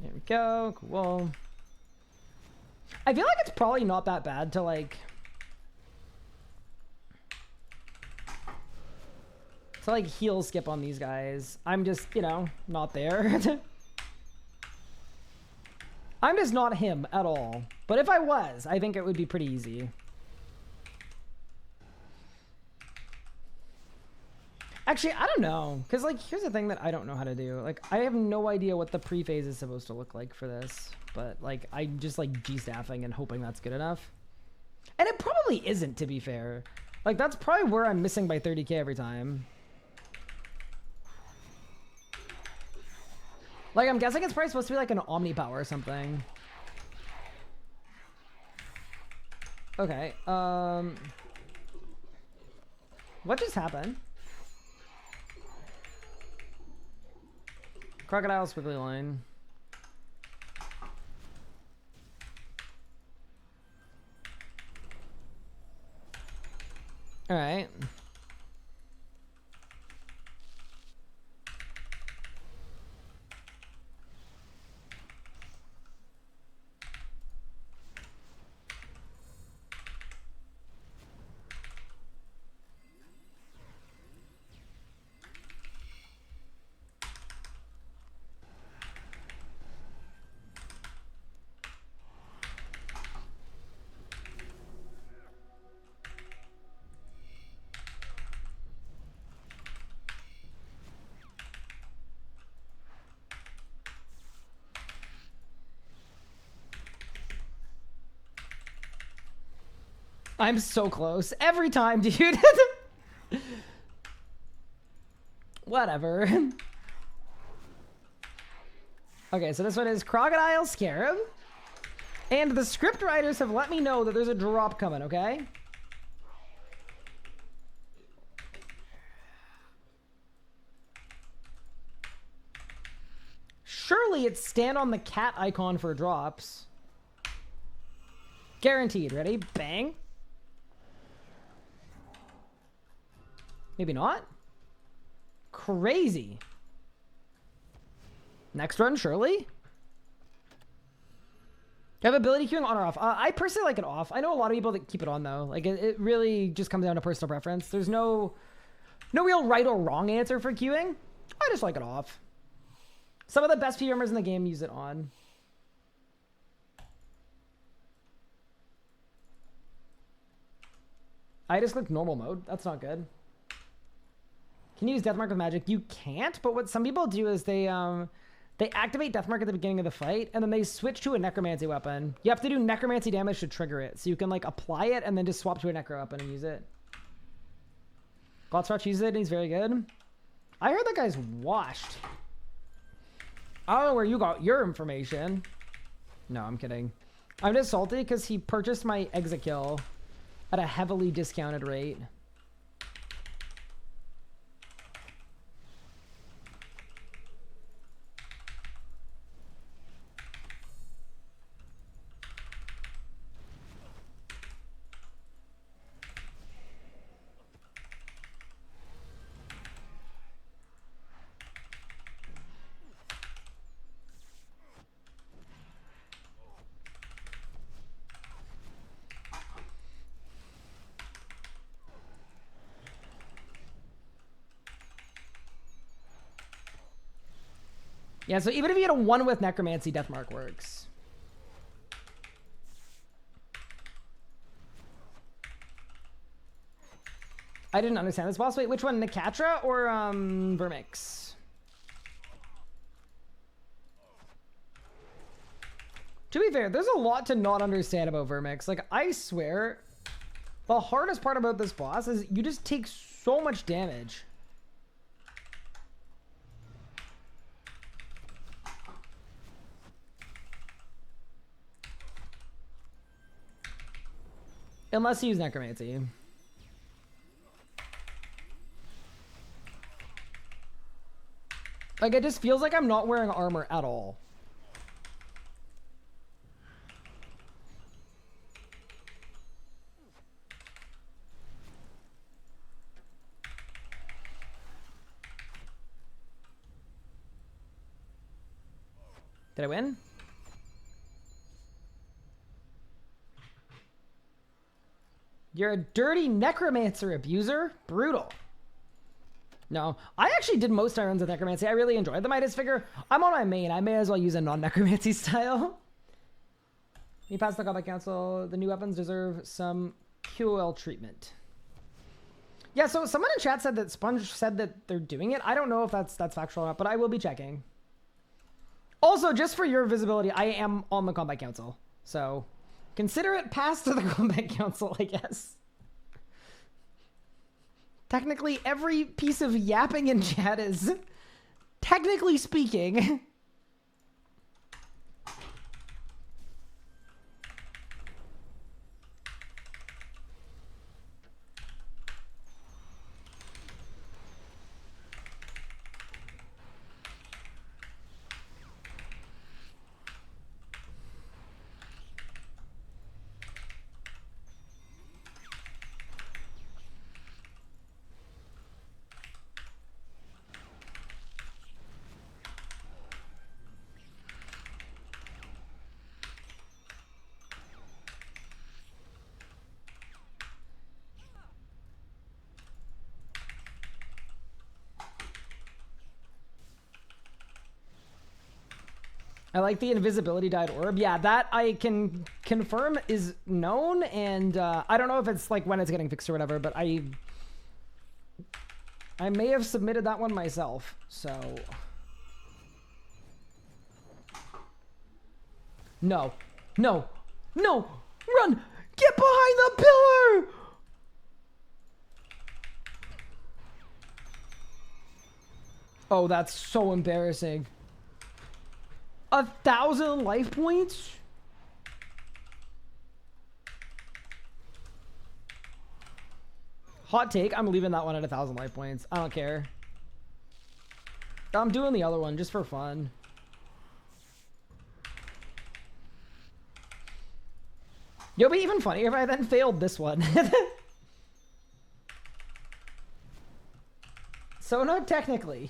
There we go. Cool. I feel like it's probably not that bad to like heal skip on these guys. I'm just, you know, not there. I'm just not him at all. But if I was, I think it would be pretty easy. Actually, I don't know. Because, like, here's the thing that I don't know how to do. Like, I have no idea what the pre-phase is supposed to look like for this. But, like, I'm just, like, G-staffing and hoping that's good enough. And it probably isn't, to be fair. Like, that's probably where I'm missing by 30k every time. Like, I'm guessing it's probably supposed to be, like, an Omni Power or something. Okay, what just happened? Crocodile squiggly line. All right. I'm so close. Every time, dude. Whatever. Okay, so this one is Crocodile Scarab. And the script writers have let me know that there's a drop coming, okay? Surely it's stand on the cat icon for drops. Guaranteed. Ready? Bang. Maybe not. Crazy. Next run, surely. Do you have ability queuing on or off? I personally like it off. I know a lot of people that keep it on though. Like it really just comes down to personal preference. There's no real right or wrong answer for queuing. I just like it off. Some of the best PvMers in the game use it on. I just clicked normal mode. That's not good. Can you use Deathmark with magic? You can't, but what some people do is they activate Deathmark at the beginning of the fight, and then they switch to a Necromancy weapon. You have to do Necromancy damage to trigger it, so you can like apply it and then just swap to a Necro weapon and use it. Glotsrotch uses it, and he's very good. I heard that guy's washed. I don't know where you got your information. No, I'm kidding. I'm just salty because he purchased my exit kill at a heavily discounted rate. Yeah, so even if you had a 1 with Necromancy, Deathmark works. I didn't understand this boss. Wait, which one? Nicatra or Vermix? To be fair, there's a lot to not understand about Vermix. Like, I swear, the hardest part about this boss is you just take so much damage. Unless you use Necromancy. Like, it just feels like I'm not wearing armor at all. Did I win? You're a dirty necromancer abuser. Brutal. No, I actually did most irons with necromancy. I really enjoyed them. I just figure I'm on my main. I may as well use a non-necromancy style. You passed the combat council. The new weapons deserve some QOL treatment. Yeah, so someone in chat said that Sponge said that they're doing it. I don't know if that's factual or not, but I will be checking. Also, just for your visibility, I am on the combat council. So consider it passed to the combat council, I guess. Technically, every piece of yapping in chat is, technically speaking, I like the invisibility dyed orb. Yeah, that I can confirm is known, and I don't know if it's like when it's getting fixed or whatever, but I may have submitted that one myself, so. No, no, no, run, get behind the pillar! Oh, that's so embarrassing. 1,000 life points? Hot take, I'm leaving that one at 1,000 life points. I don't care. I'm doing the other one just for fun. It'll be even funnier if I then failed this one. So not technically.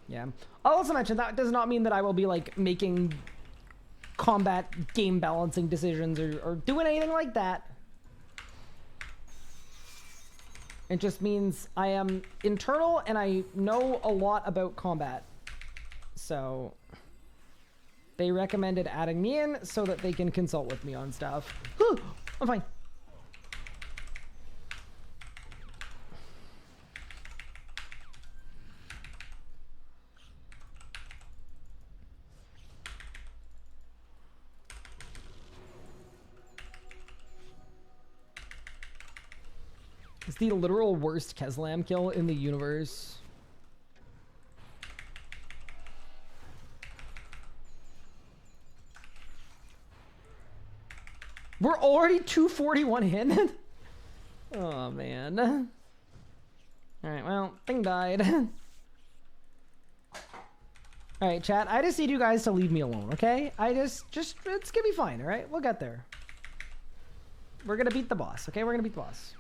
Yeah. I'll also mention that does not mean that I will be like making combat game balancing decisions or doing anything like that. It just means I am internal and I know a lot about combat. So they recommended adding me in so that they can consult with me on stuff. I'm fine. It's the literal worst Keslam kill in the universe. We're already 241 in? Oh, man. Alright, well, thing died. Alright, chat, I just need you guys to leave me alone, okay? Just, it's gonna be fine, alright? We'll get there. We're gonna beat the boss, okay? We're gonna beat the boss.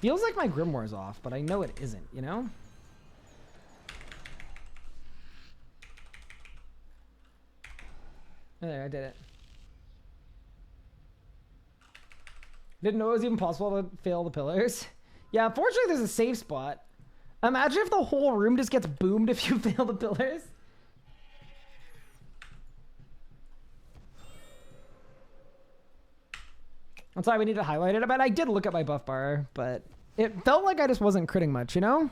Feels like my Grimoire's off, but I know it isn't, you know? There, I did it. Didn't know it was even possible to fail the pillars. Yeah, unfortunately there's a safe spot. Imagine if the whole room just gets boomed if you fail the pillars. That's why we need to highlight it. But I did look at my buff bar, but it felt like I just wasn't critting much, you know?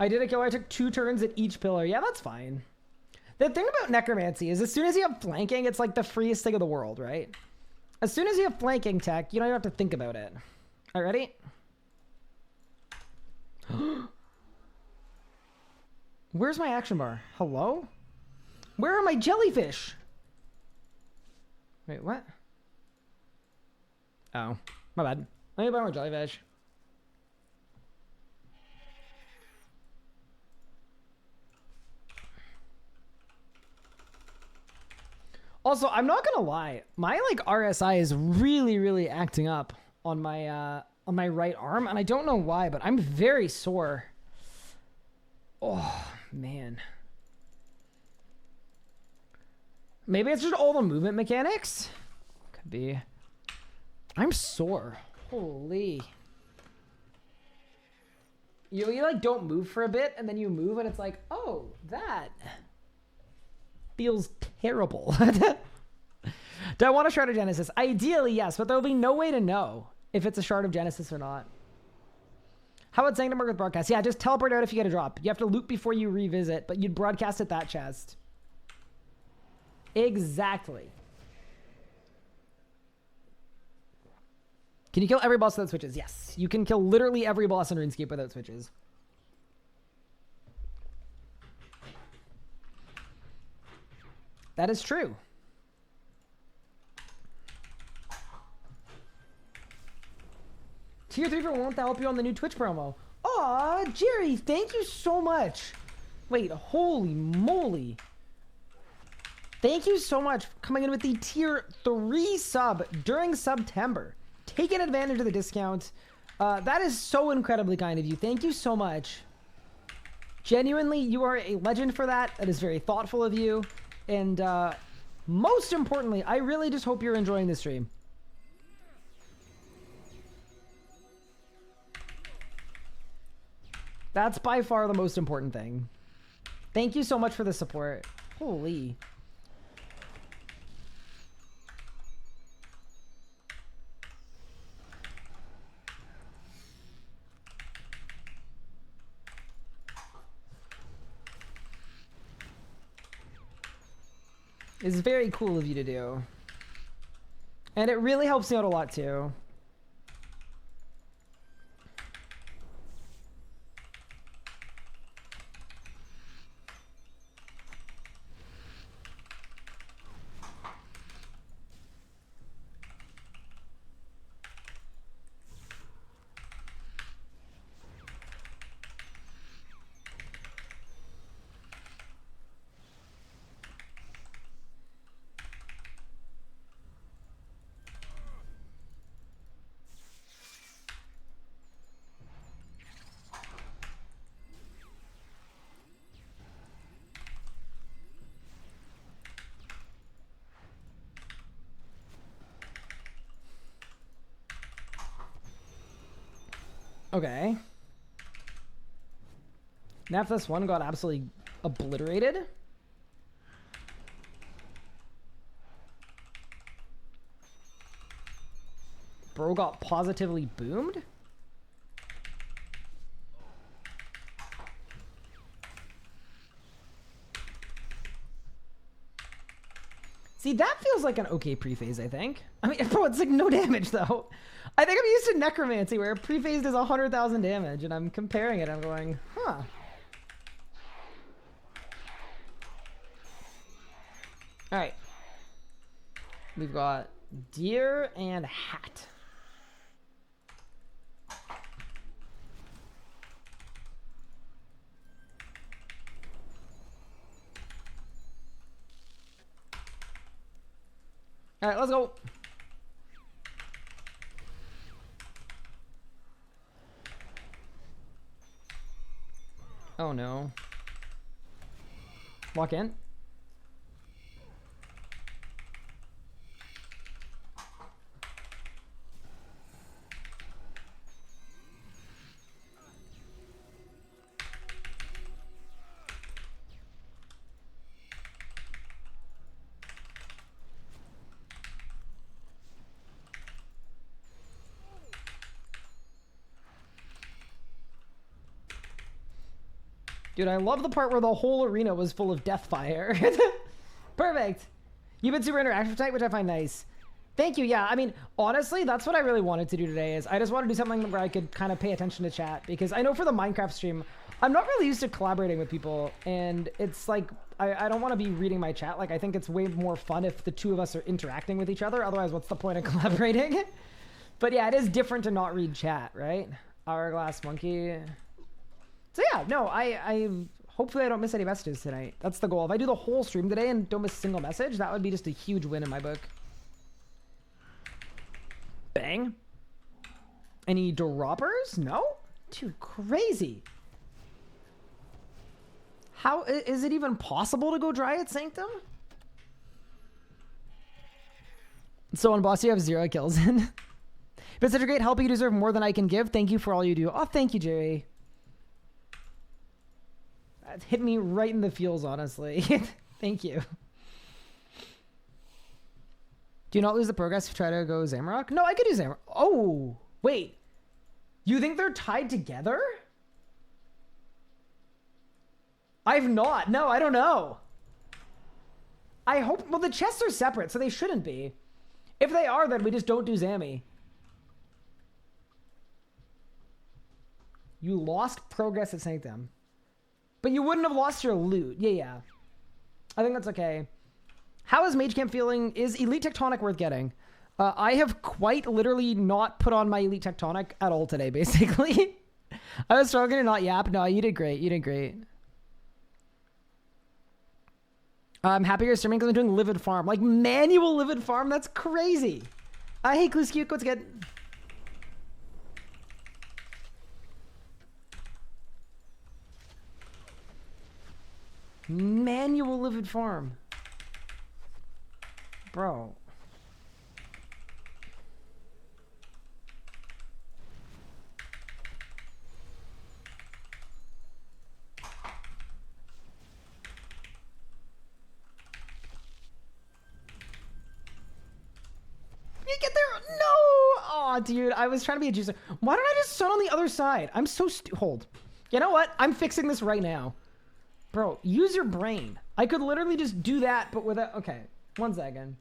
I did a kill where I took 2 turns at each pillar. Yeah, that's fine. The thing about necromancy is as soon as you have flanking, it's like the freest thing in the world, right? As soon as you have flanking tech, you don't even have to think about it. All right, ready? Where's my action bar? Hello? Where are my jellyfish? Wait, what? Oh, my bad. Let me buy more jellyfish. Also, I'm not gonna lie, my like RSI is really acting up on my right arm, and I don't know why, but I'm very sore. Oh man. Maybe it's just all the movement mechanics? Could be. I'm sore. Holy. You like don't move for a bit, and then you move, and it's like, oh, that feels terrible. Do I want a Shard of Genesis? Ideally, yes, but there'll be no way to know if it's a Shard of Genesis or not. How about Sanctum work with broadcast? Yeah, just teleport out if you get a drop. You have to loot before you revisit, but you'd broadcast at that chest. Exactly. Can you kill every boss without switches? Yes. You can kill literally every boss in RuneScape without switches. That is true. Tier 3 for 1 to help you on the new Twitch promo. Aw, Jerry, thank you so much. Wait, holy moly. Thank you so much for coming in with the tier 3 sub during September. Taking advantage of the discount. That is so incredibly kind of you. Thank you so much. Genuinely, you are a legend for that. That is very thoughtful of you. And most importantly, I really just hope you're enjoying the stream. That's by far the most important thing. Thank you so much for the support. Holy. It's very cool of you to do. And it really helps me out a lot too. Okay. Nepthys 1 got absolutely obliterated. Bro got positively boomed. See, that feels like an okay pre-phase, I think. I mean, bro, it's like no damage, though. I think I'm used to Necromancy, where pre-phase does 100,000 damage, and I'm comparing it, I'm going, huh. Alright. We've got deer and hat. Alright, let's go. Oh no. Walk in. Dude, I love the part where the whole arena was full of death fire. Perfect. You've been super interactive tonight, which I find nice. Thank you. Yeah, I mean, honestly, that's what I really wanted to do today is I just wanted to do something where I could kind of pay attention to chat because I know for the Minecraft stream, I'm not really used to collaborating with people. And it's like, I don't want to be reading my chat. Like, I think it's way more fun if the two of us are interacting with each other. Otherwise, what's the point of collaborating? But yeah, it is different to not read chat, right? Hourglass Monkey. So yeah, no, I hopefully I don't miss any messages tonight. That's the goal. If I do the whole stream today and don't miss a single message, that would be just a huge win in my book. Bang. Any droppers? No? Dude, crazy. How is it even possible to go dry at Sanctum? So on Boss, you have 0 kills in. But such a great help. You deserve more than I can give. Thank you for all you do. Oh, thank you, Jerry. That hit me right in the feels, honestly. Thank you. Do you not lose the progress if you try to go Zamorak? No, I could do Zamorak. Oh, wait. You think they're tied together? I've not. No, I don't know. I hope... Well, the chests are separate, so they shouldn't be. If they are, then we just don't do Zammy. You lost progress at Sanctum. But you wouldn't have lost your loot. Yeah. I think that's okay. How is Mage Camp feeling? Is Elite Tectonic worth getting? I have quite literally not put on my Elite Tectonic at all today, basically. I was struggling to not yap. No, you did great. You did great. I'm happy you're streaming because I'm doing Livid Farm. Like, manual Livid Farm? That's crazy. Hey, Kluski, what's good? Manual Livid Farm. Bro. You get there? No! Aw, dude, I was trying to be a juicer. Why don't I just start on the other side? I'm so hold. You know what? I'm fixing this right now. Bro, use your brain. I could literally just do that, but without... Okay, 1 second.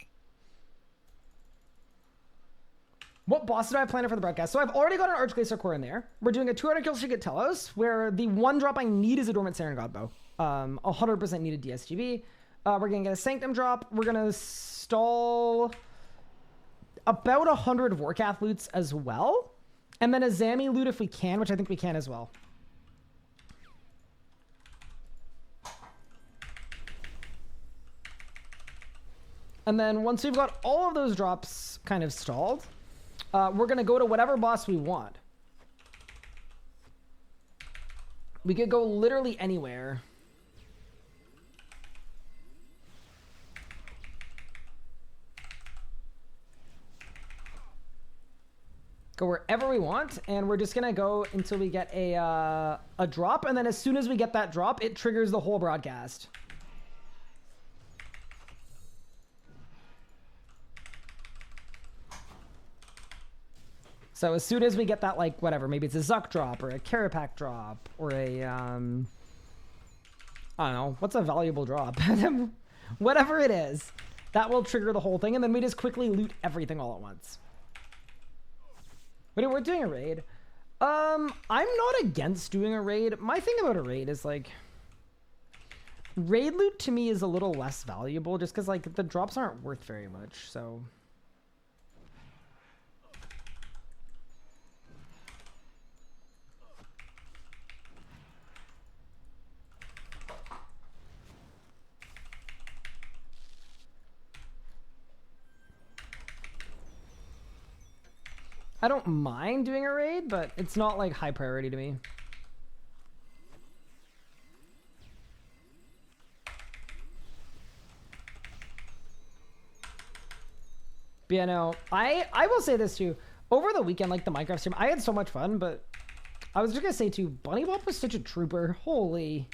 What boss did I plan for the broadcast? So I've already got an Archglacier core in there. We're doing a 200 kill streak at Telos, where the one drop I need is a Dormant Saren Godbow. 100% needed DSGV. We're going to get a Sanctum drop. We're going to stall about 100 Warcath loots as well. And then a Zammy loot if we can, which I think we can as well. And then once we've got all of those drops kind of stalled, we're going to go to whatever boss we want. We could go literally anywhere. go wherever we want, and we're just gonna go until we get a drop, and then as soon as we get that drop, it triggers the whole broadcast. So as soon as we get that, like, whatever, maybe it's a Zuck drop or a Carapac drop or a, I don't know, what's a valuable drop? Whatever it is, that will trigger the whole thing, and then we just quickly loot everything all at once. But we're doing a raid. I'm not against doing a raid. My thing about a raid is, like, raid loot to me is a little less valuable just because, like, the drops aren't worth very much, so... I don't mind doing a raid, but it's not like high priority to me. But yeah, no, I will say this too. Over the weekend, like the Minecraft stream, I had so much fun, but I was just gonna say too, Bunny Bob was such a trooper. Holy.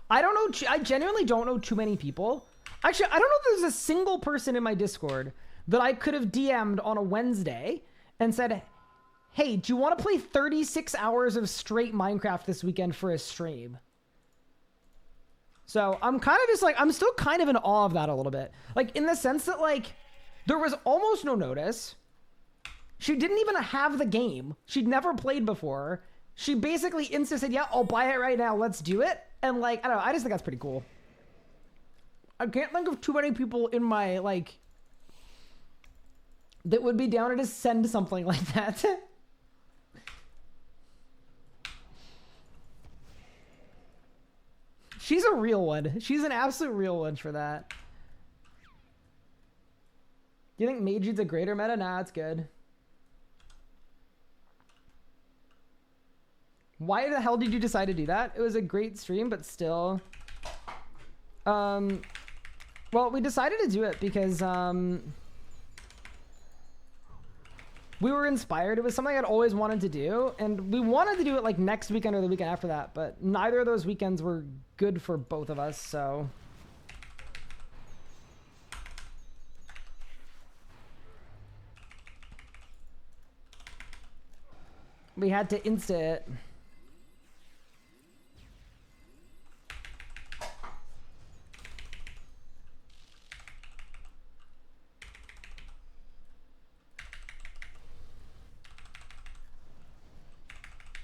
I don't know, I genuinely don't know too many people. Actually, I don't know if there's a single person in my Discord that I could have DM'd on a Wednesday and said, hey, do you want to play 36 hours of straight Minecraft this weekend for a stream? So I'm kind of just like, I'm still kind of in awe of that a little bit. Like, in the sense that, like, there was almost no notice. She didn't even have the game. She'd never played before. She basically insisted, said, yeah, I'll buy it right now. Let's do it. And, like, I don't know. I just think that's pretty cool. I can't think of too many people in my, like... that would be down to just send something like that. She's a real one. She's an absolute real one for that. Do you think Mage's a greater meta? Nah, it's good. Why the hell did you decide to do that? It was a great stream, but still. Well, we decided to do it because, we were inspired. It was something I'd always wanted to do, and we wanted to do it like next weekend or the weekend after that, but neither of those weekends were good for both of us, so. We had to insta it.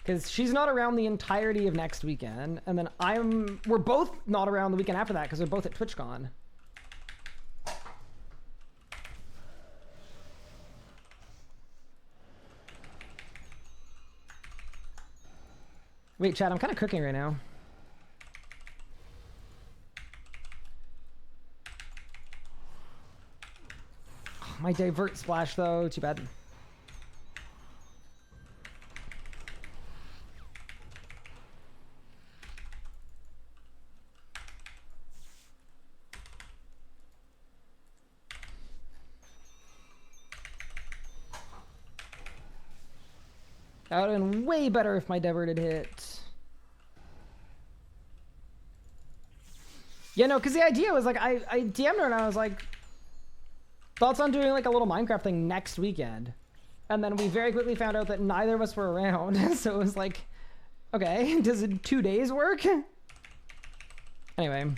Because she's not around the entirety of next weekend, and then we're both not around the weekend after that because we're both at TwitchCon. Wait, Chad, I'm kind of cooking right now. My divert splash though, too bad. That would have been way better if my divert had hit. Yeah, no, because the idea was like, I DM'd her and I was like, thoughts on doing like a little Minecraft thing next weekend. And then we very quickly found out that neither of us were around. So it was like, okay, does it 2 days work? Anyway.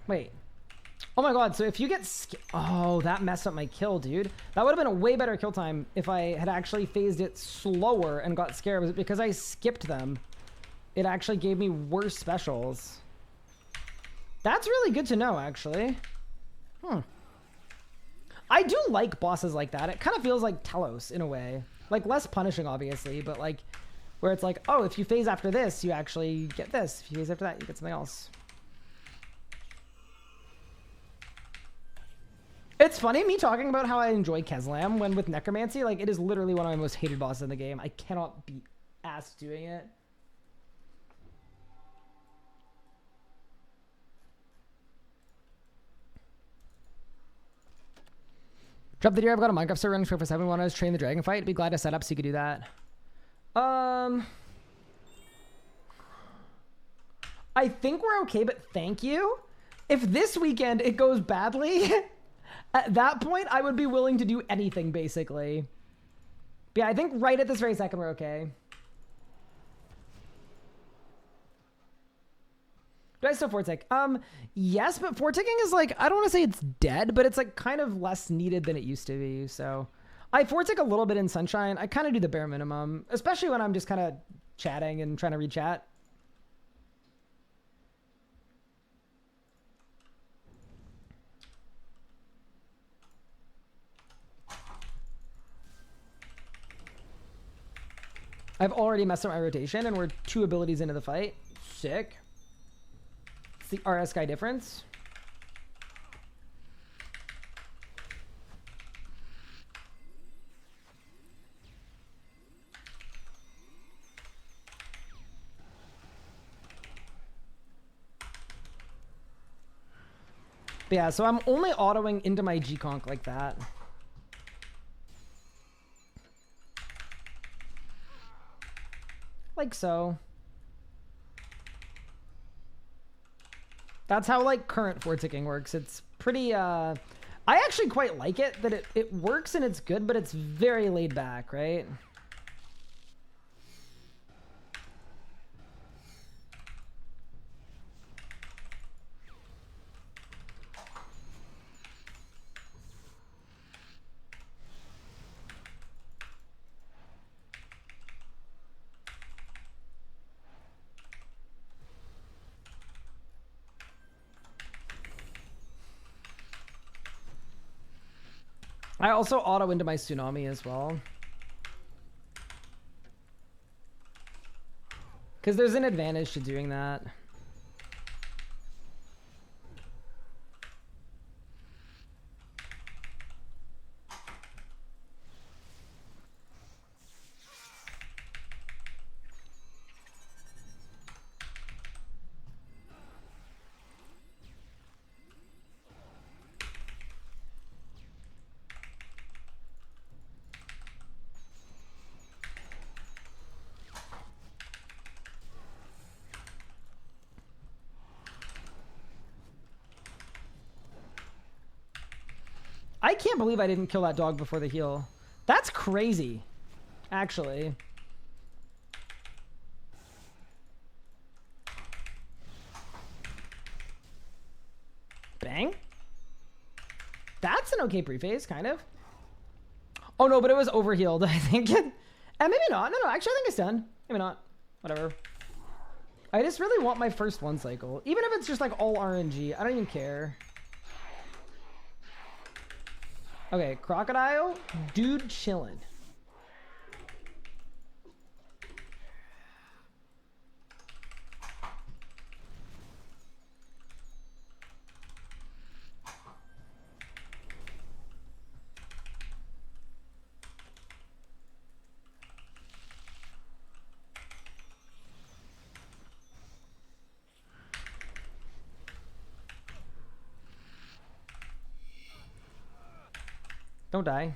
Wait. Oh my god, so if you get oh, that messed up my kill, dude. That would have been a way better kill time if I had actually phased it slower and got scared. Was it because I skipped them? It actually gave me worse specials. That's really good to know, actually. I do like bosses like that. It kind of feels like Telos in a way. Like, less punishing, obviously, but like Where it's like, oh, if you phase after this, you actually get this. If you phase after that, you get something else. It's funny me talking about how I enjoy Keslam when with Necromancy, like it is literally one of my most hated bosses in the game. I cannot be asked doing it. Drop the deer. I've got a Minecraft server running for 7. Want to train the dragon fight? Be glad to set up so you could do that. I think we're okay, but thank you. If this weekend it goes badly, at that point I would be willing to do anything basically. But yeah, I think right at this very second we're okay. Do I still fort-tick? Yes, but fort-ticking is like, I don't want to say it's dead, but it's like kind of less needed than it used to be. So I fort-tick a little bit in Sunshine. I kind of do the bare minimum, especially when I'm just kind of chatting and trying to read chat. I've already messed up my rotation and we're 2 abilities into the fight. Sick. It's the RS guy difference. But yeah, so I'm only autoing into my G-Conk like that. Like so. That's how like current fort-ticking works. It's pretty I actually quite like it that it works and it's good, but it's very laid back, right? I also auto into my Tsunami as well. Because there's an advantage to doing that. I can't believe I didn't kill that dog before the heal. That's crazy, actually. Bang. That's an okay pre-phase, kind of. Oh no, but it was overhealed, I think. And maybe not. No, actually I think it's done. Maybe not. Whatever. I just really want my first 1 cycle. Even if it's just like all RNG, I don't even care. Okay, Crocodile, dude chillin'. Don't die.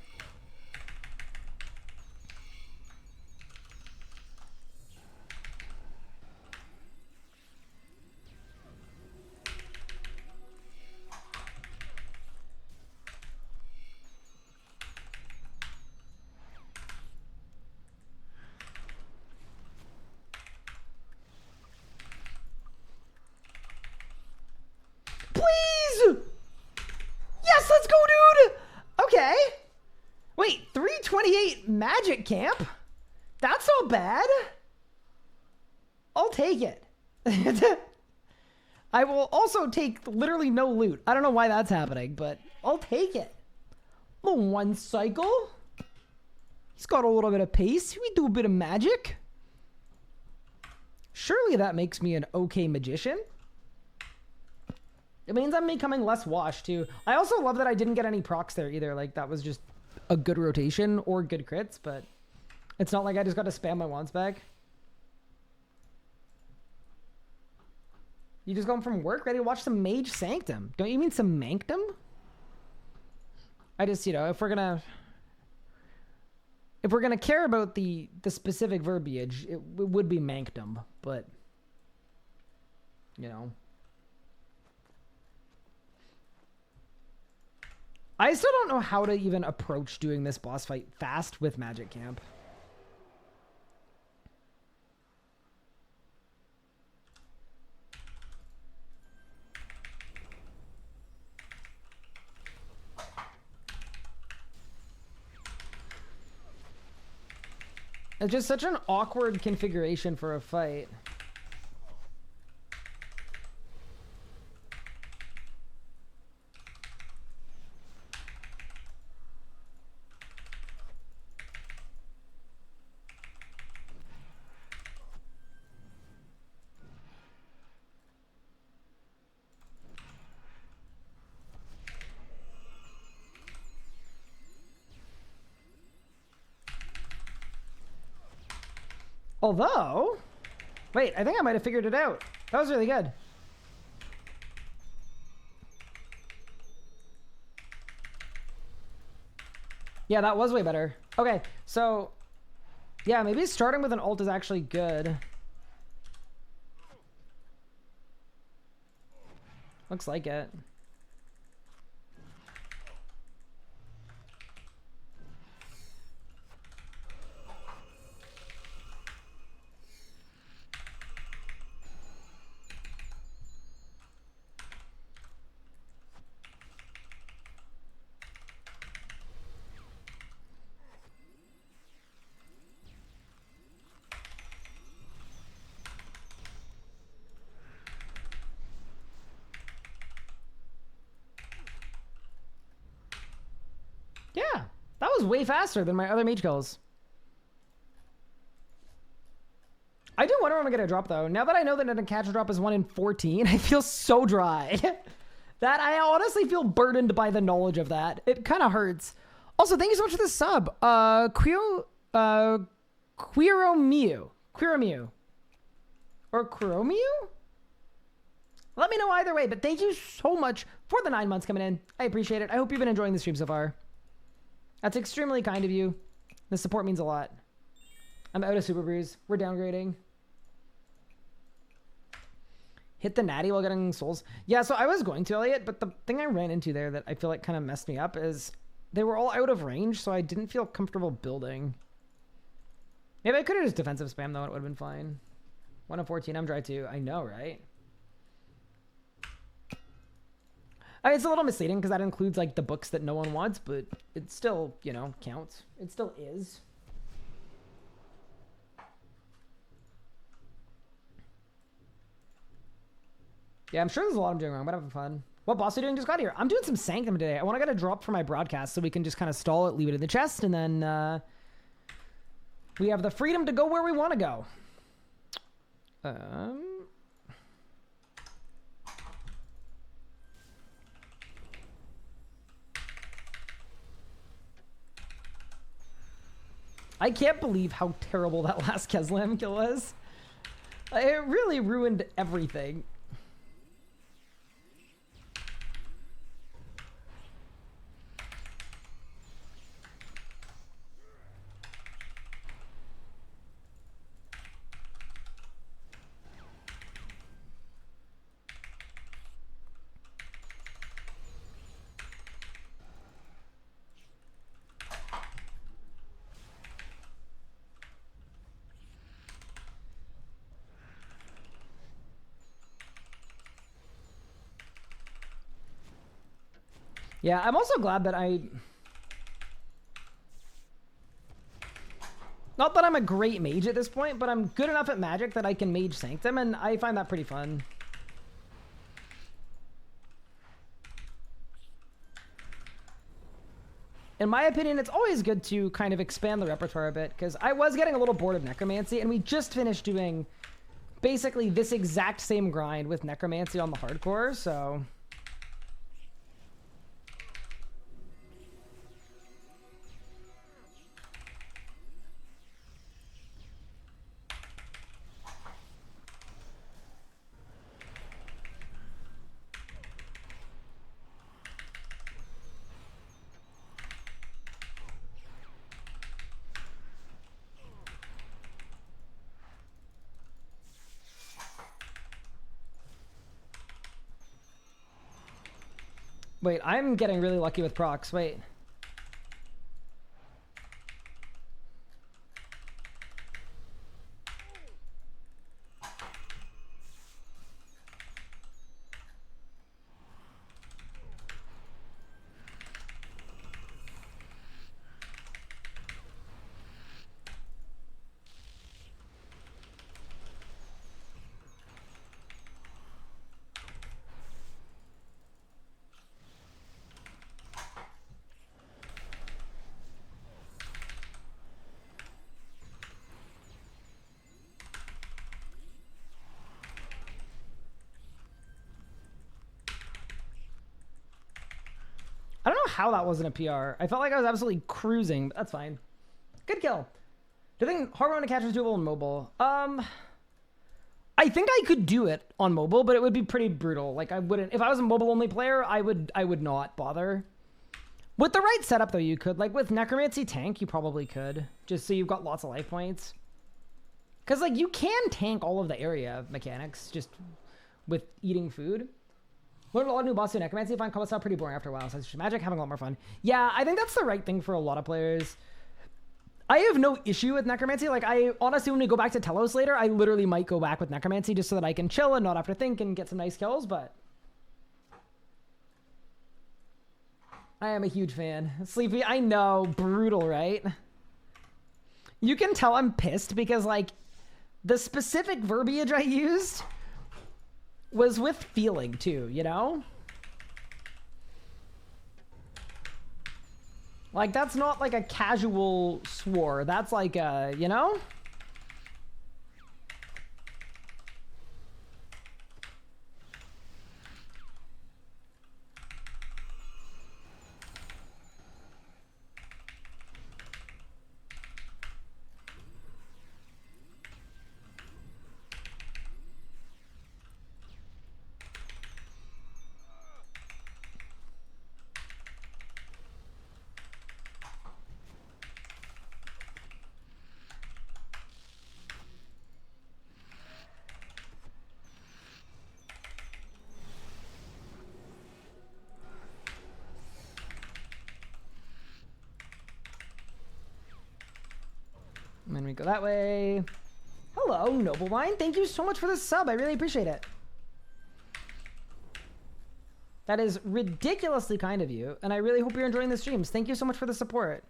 Please! Yes, let's go, dude! Okay. Wait, 328 magic camp? That's not bad. I'll take it. I will also take literally no loot. I don't know why that's happening, but I'll take it. The 1 cycle. He's got a little bit of pace. We do a bit of magic. Surely that makes me an okay magician. It means I'm becoming less washed too. I also love that I didn't get any procs there either. Like that was just a good rotation or good crits, but it's not like I just got to spam my wands back. You just going from work, ready to watch some Mage Sanctum. Don't you mean some Manctum? I just, you know, if we're gonna care about the specific verbiage, it would be Manctum, but you know. I still don't know how to even approach doing this boss fight fast with Magic Camp. It's just such an awkward configuration for a fight. Although, wait, I think I might have figured it out. That was really good. Yeah, that was way better. Okay, so yeah, maybe starting with an ult is actually good. Looks like it. Yeah, that was way faster than my other mage kills. I do wonder when I'm gonna drop though. Now that I know that a catch drop is 1 in 14, I feel so dry. That I honestly feel burdened by the knowledge of that. It kind of hurts. Also, thank you so much for the sub. Quiromiu. Or Quiromiu? Let me know either way, but thank you so much for the 9 months coming in. I appreciate it. I hope you've been enjoying the stream so far. That's extremely kind of you. The support means a lot. I'm out of Super Brews. We're downgrading. Hit the natty while getting souls. Yeah, so I was going to, Elliot, but the thing I ran into there that I feel like kind of messed me up is they were all out of range, so I didn't feel comfortable building. Maybe I could have just defensive spam though, it would have been fine. 1 of 14, I'm dry too. I know, right? It's a little misleading because that includes like the books that no one wants, but it still, you know, counts. It still is. Yeah, I'm sure there's a lot I'm doing wrong, but I'm having fun. What boss are you doing? Just got here. I'm doing some Sanctum today. I want to get a drop for my broadcast so we can just kind of stall it, leave it in the chest, and then we have the freedom to go where we want to go. I can't believe how terrible that last Keslam kill was. It really ruined everything. Yeah, I'm also glad that not that I'm a great mage at this point, but I'm good enough at magic that I can mage Sanctum, and I find that pretty fun. In my opinion, it's always good to kind of expand the repertoire a bit, because I was getting a little bored of Necromancy, and we just finished doing basically this exact same grind with necromancy on the hardcore, so... Wait, I'm getting really lucky with procs. Wait. I don't know how that wasn't a PR. I felt like I was absolutely cruising, but that's fine. Good kill. Do you think hard mode to catch is doable on mobile? I think I could do it on mobile, but it would be pretty brutal. Like I wouldn't, if I was a mobile only player, I would not bother. With the right setup though, you could. Like with Necromancy tank, you probably could. Just so you've got lots of life points. Cause like you can tank all of the area mechanics just with eating food. Learned a lot of new bosses in Necromancy. I find combat style pretty boring after a while. So it's just Magic having a lot more fun. Yeah, I think that's the right thing for a lot of players. I have no issue with Necromancy. Like, I honestly, when we go back to Telos later, I literally might go back with Necromancy just so that I can chill and not have to think and get some nice kills, but... I am a huge fan. Sleepy, I know. Brutal, right? You can tell I'm pissed because, like, the specific verbiage I used was with feeling, too, you know? Like, that's not like a casual swore. That's like a, you know? And then we go that way. Hello, Noble Wine. Thank you so much for the sub. I really appreciate it. That is ridiculously kind of you, and I really hope you're enjoying the streams. Thank you so much for the support.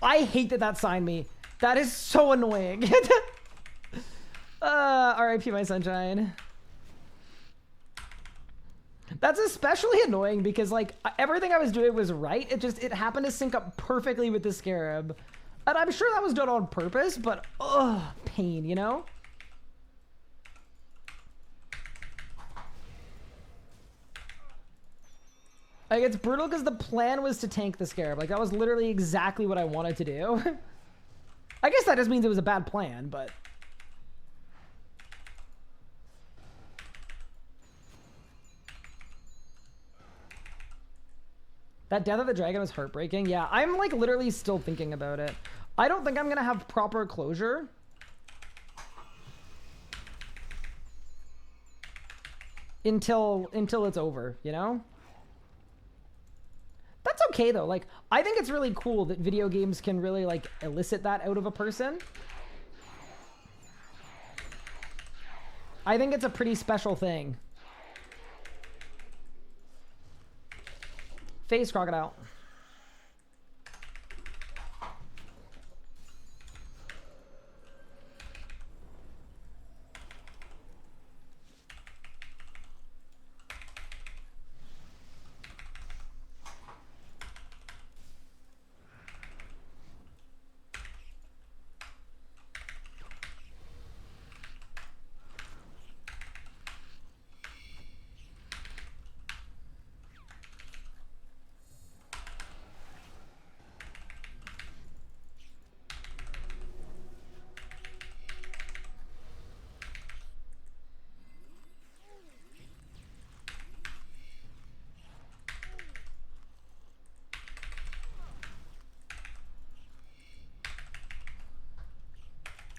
I hate that that signed me. That is so annoying. RIP my sunshine. That's especially annoying because like everything I was doing was right. It happened to sync up perfectly with the scarab. And I'm sure that was done on purpose, but pain, you know? Like, it's brutal because the plan was to tank the scarab. Like, that was literally exactly what I wanted to do. I guess that just means it was a bad plan, but... That death of the dragon was heartbreaking. Yeah, I'm, like, literally still thinking about it. I don't think I'm gonna have proper closure. Until it's over, you know? That's okay though. Like, I think it's really cool that video games can really like elicit that out of a person. I think it's a pretty special thing. Face crocodile.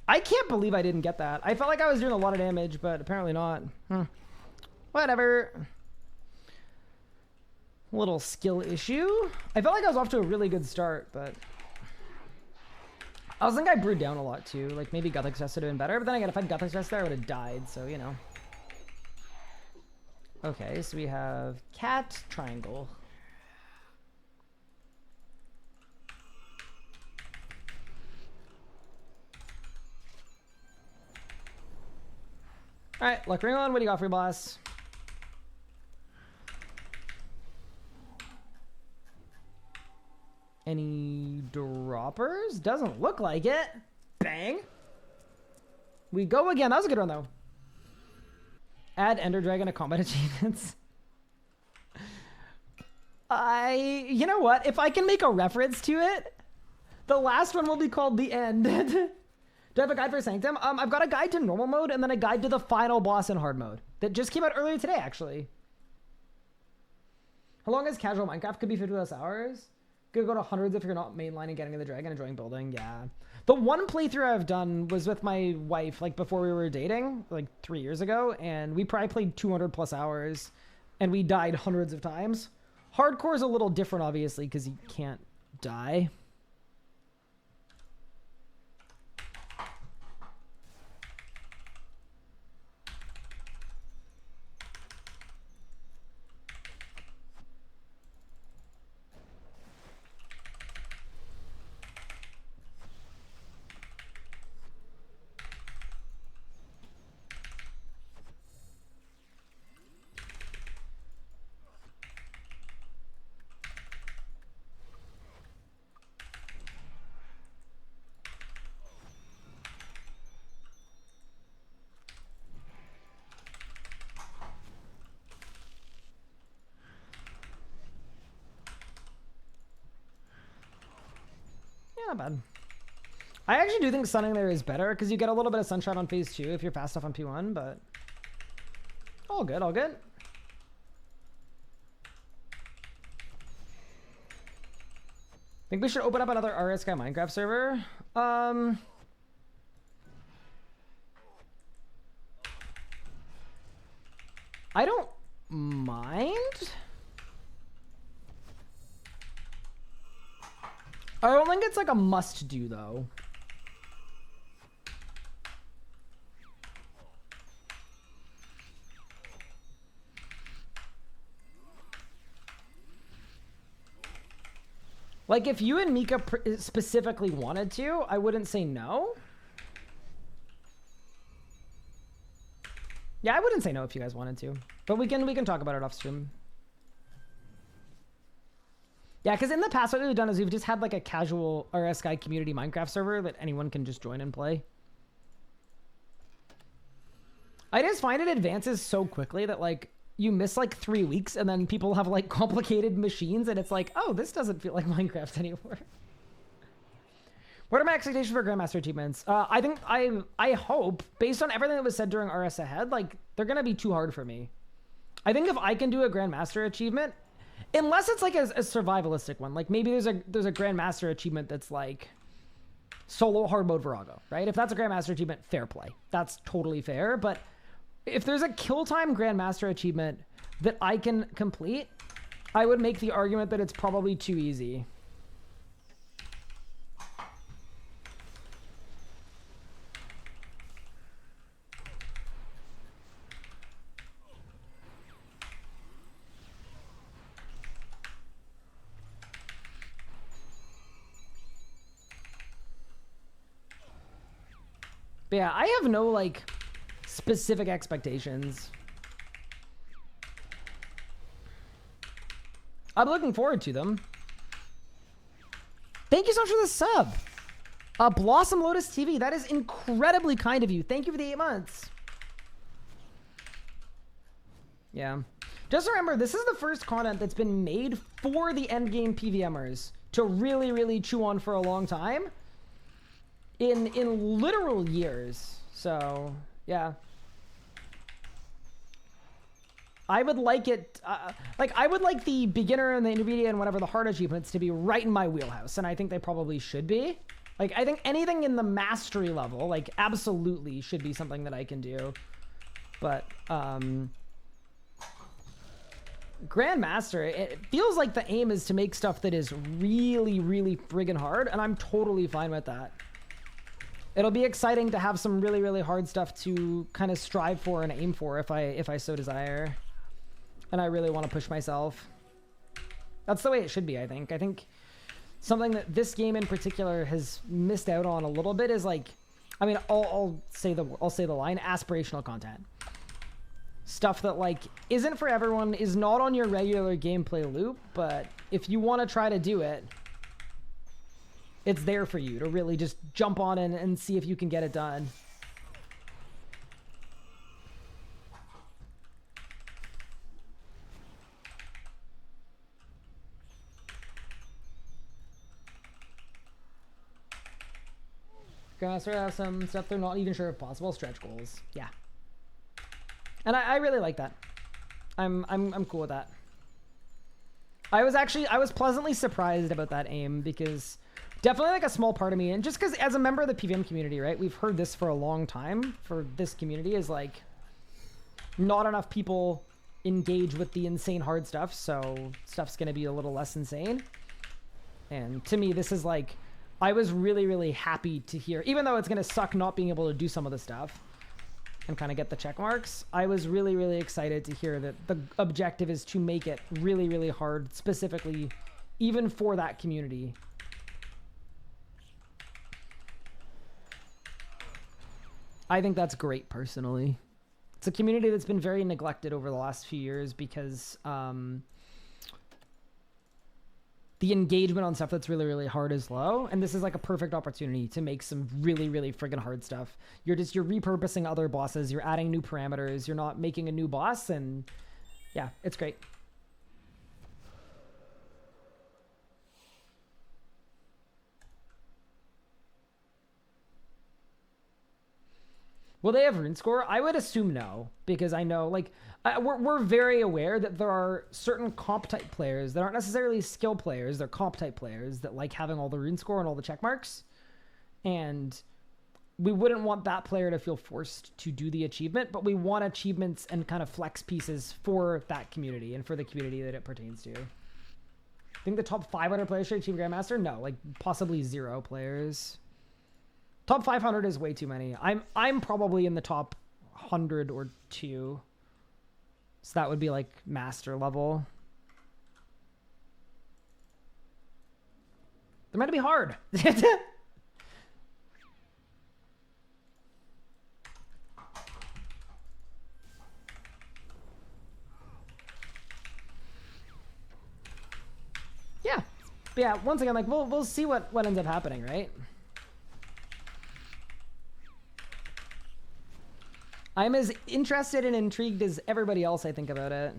I can't believe I didn't get that. I felt like I was doing a lot of damage, but apparently not. Whatever. Little skill issue. I felt like I was off to a really good start, but I was think I brewed down a lot too. Like maybe Gothic Success would have been better, but then again, if I had Gothic Success there, I would have died. So you know. Okay, so we have cat triangle. All right, luck ring on. What do you got for your boss? Any droppers? Doesn't look like it. Bang. We go again. That was a good run, though. Add Ender Dragon to combat achievements. You know what? If I can make a reference to it, the last one will be called The End. Do I have a guide for Sanctum? I've got a guide to normal mode and then a guide to the final boss in hard mode that just came out earlier today, actually. How long is casual Minecraft? Could be 50 plus hours. Could go to hundreds if you're not mainlining, getting in the dragon, enjoying building. Yeah. The one playthrough I've done was with my wife, like before we were dating, like 3 years ago, and we probably played 200 plus hours, and we died hundreds of times. Hardcore is a little different, obviously, because you can't die. Not bad. I actually do think sunning there is better because you get a little bit of sunshine on phase 2 if you're fast enough on P1, but all good, all good. Think we should open up another RSK Minecraft server. I don't mind. I don't think it's like a must do though. Like if you and Mika specifically wanted to, I wouldn't say no. Yeah, I wouldn't say no if you guys wanted to, but we can talk about it off stream. Yeah, because in the past, what we've done is we've just had like a casual RSK community Minecraft server that anyone can just join and play. I just find it advances so quickly that like you miss like 3 weeks and then people have like complicated machines and it's like, oh, this doesn't feel like Minecraft anymore. What are my expectations for Grandmaster achievements? I think I hope, based on everything that was said during RS Ahead, like they're gonna be too hard for me. I think if I can do a Grandmaster achievement, unless it's like a survivalistic one, like maybe there's a Grandmaster achievement that's like solo hard mode Virago, right? If that's a Grandmaster achievement, fair play. That's totally fair. But if there's a kill time Grandmaster achievement that I can complete, I would make the argument that it's probably too easy. But yeah, I have no, like, specific expectations. I'm looking forward to them. Thank you so much for the sub. Blossom Lotus TV, that is incredibly kind of you. Thank you for the 8 months. Yeah. Just remember, this is the first content that's been made for the endgame PvMers to really, really chew on for a long time. In literal years. So, yeah. I would like it, like, I would like the beginner and the intermediate and whatever the hard achievements to be right in my wheelhouse, and I think they probably should be. Like, I think anything in the mastery level, like, absolutely should be something that I can do. But, Grandmaster, it feels like the aim is to make stuff that is really, really friggin' hard, and I'm totally fine with that. It'll be exciting to have some really, really hard stuff to kind of strive for and aim for if I so desire. And I really want to push myself. That's the way it should be, I think. I think something that this game in particular has missed out on a little bit is, like, I mean, I'll say the line, aspirational content. Stuff that, like, isn't for everyone, is not on your regular gameplay loop, but if you want to try to do it, it's there for you to really just jump on and see if you can get it done. Gonna sort of have some stuff they're not even sure if possible. Stretch goals. Yeah. And I really like that. I'm cool with that. I was pleasantly surprised about that aim because definitely like a small part of me, and just because as a member of the PvM community, right, we've heard this for a long time for this community is like not enough people engage with the insane hard stuff, so stuff's gonna be a little less insane. And to me, this is like, I was really, really happy to hear, even though it's gonna suck not being able to do some of the stuff and kind of get the check marks, I was really, really excited to hear that the objective is to make it really, really hard, specifically even for that community. I think that's great, personally. It's a community that's been very neglected over the last few years because the engagement on stuff that's really, really hard is low, and this is like a perfect opportunity to make some really, really friggin' hard stuff. You're repurposing other bosses, you're adding new parameters, you're not making a new boss, and yeah, it's great. Will they have rune score? I would assume no, because I know, like, we're very aware that there are certain comp type players that aren't necessarily skill players, they're comp type players that like having all the rune score and all the check marks, and we wouldn't want that player to feel forced to do the achievement, but we want achievements and kind of flex pieces for that community and for the community that it pertains to. I think the top 500 players should achieve Grandmaster? No, like possibly 0 players. Top 500 is way too many. I'm probably in the top 100 or 2. So that would be like master level. They're meant to be hard. Yeah. But yeah, once again, like we'll see what ends up happening, right? I'm as interested and intrigued as everybody else, I think, about it.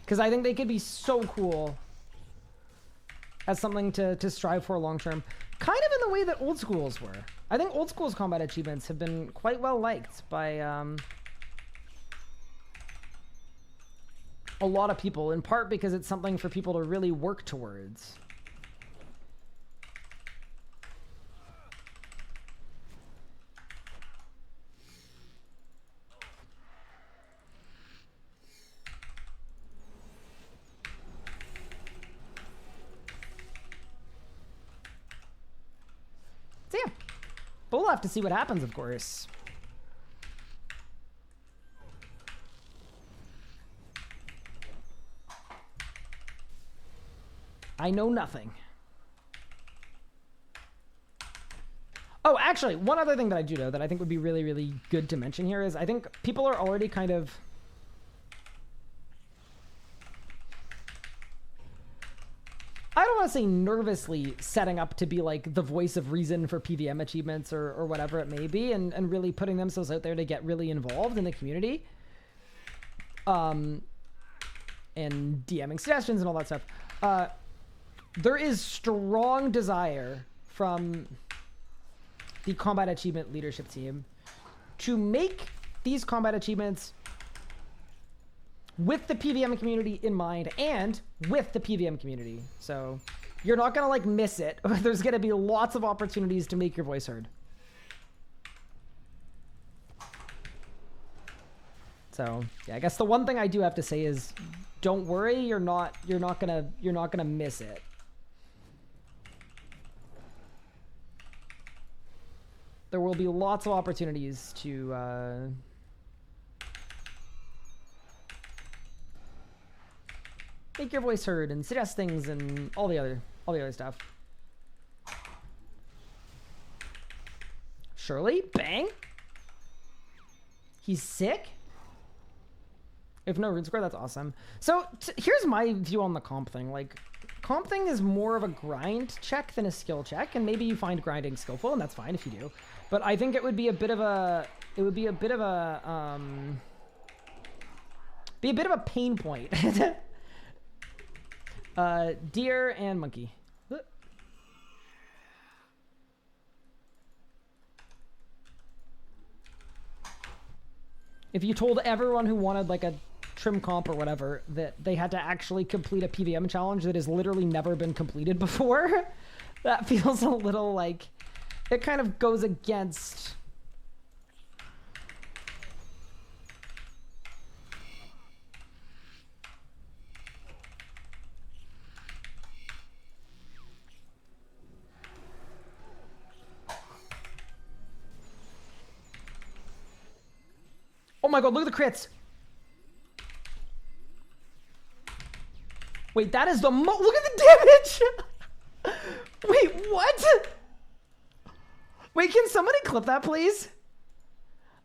Because I think they could be so cool as something to strive for long term. Kind of in the way that old schools were. I think old school's combat achievements have been quite well liked by a lot of people, in part because it's something for people to really work towards. So yeah, but we'll have to see what happens, of course. I know nothing. Oh, actually, one other thing that I do know that I think would be really, really good to mention here is I think people are already kind of... I don't want to say nervously setting up to be like the voice of reason for PvM achievements or whatever it may be, and really putting themselves out there to get really involved in the community. And DMing suggestions and all that stuff. There is strong desire from the combat achievement leadership team to make these combat achievements with the PvM community in mind and with the PvM community. So you're not going to like miss it. There's going to be lots of opportunities to make your voice heard. So yeah, I guess the one thing I do have to say is don't worry, you're not gonna miss it. There will be lots of opportunities to make your voice heard and suggest things and all the other stuff. Shirley, bang. He's sick. If no rune square, that's awesome. So here's my view on the comp thing. Like, comp thing is more of a grind check than a skill check, and maybe you find grinding skillful, and that's fine if you do. But I think it would be a bit of a pain point. Deer and monkey. If you told everyone who wanted like a trim comp or whatever that they had to actually complete a PvM challenge that has literally never been completed before, that feels a little like it kind of goes against Oh my god, look at the crits. Wait, that is the look at the damage. Wait, what? Wait, can somebody clip that, please?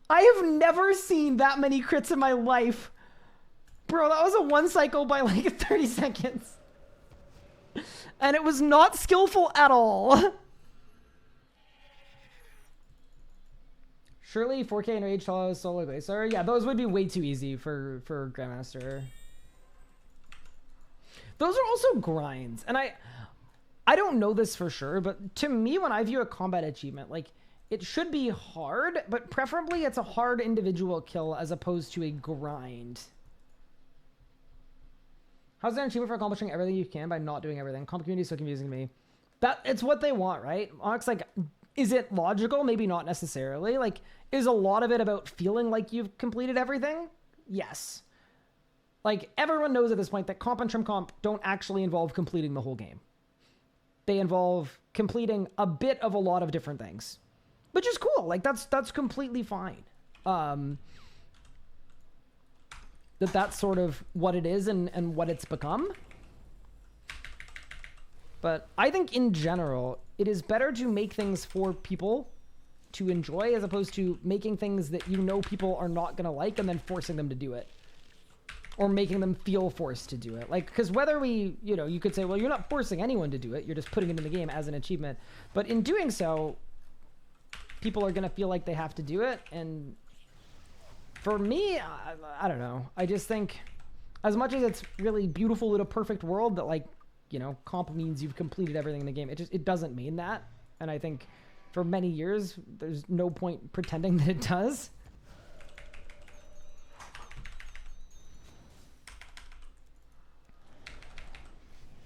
I have never seen that many crits in my life. Bro, that was a one cycle by like 30 seconds. And it was not skillful at all. Surely 4K Enrage, Telos, Solo Glacor. Yeah, those would be way too easy for Grandmaster. Those are also grinds. And I don't know this for sure, but to me, when I view a combat achievement, like, it should be hard, but preferably it's a hard individual kill as opposed to a grind. How's there an achievement for accomplishing everything you can by not doing everything? Comp community is so confusing to me. It's what they want, right? Onyx, like, is it logical? Maybe not necessarily. Like, is a lot of it about feeling like you've completed everything? Yes. Like, everyone knows at this point that comp and trim comp don't actually involve completing the whole game. They involve completing a bit of a lot of different things, which is cool. Like, that's completely fine. That's sort of what it is and what it's become. But I think in general, it is better to make things for people to enjoy as opposed to making things that you know people are not going to like and then forcing them to do it. Or making them feel forced to do it. Like, because whether you could say, well, you're not forcing anyone to do it. You're just putting it in the game as an achievement. But in doing so, people are going to feel like they have to do it. And for me, I don't know. I just think as much as it's really beautiful in a perfect world that, like, comp means you've completed everything in the game. It doesn't mean that. And I think for many years, there's no point pretending that it does.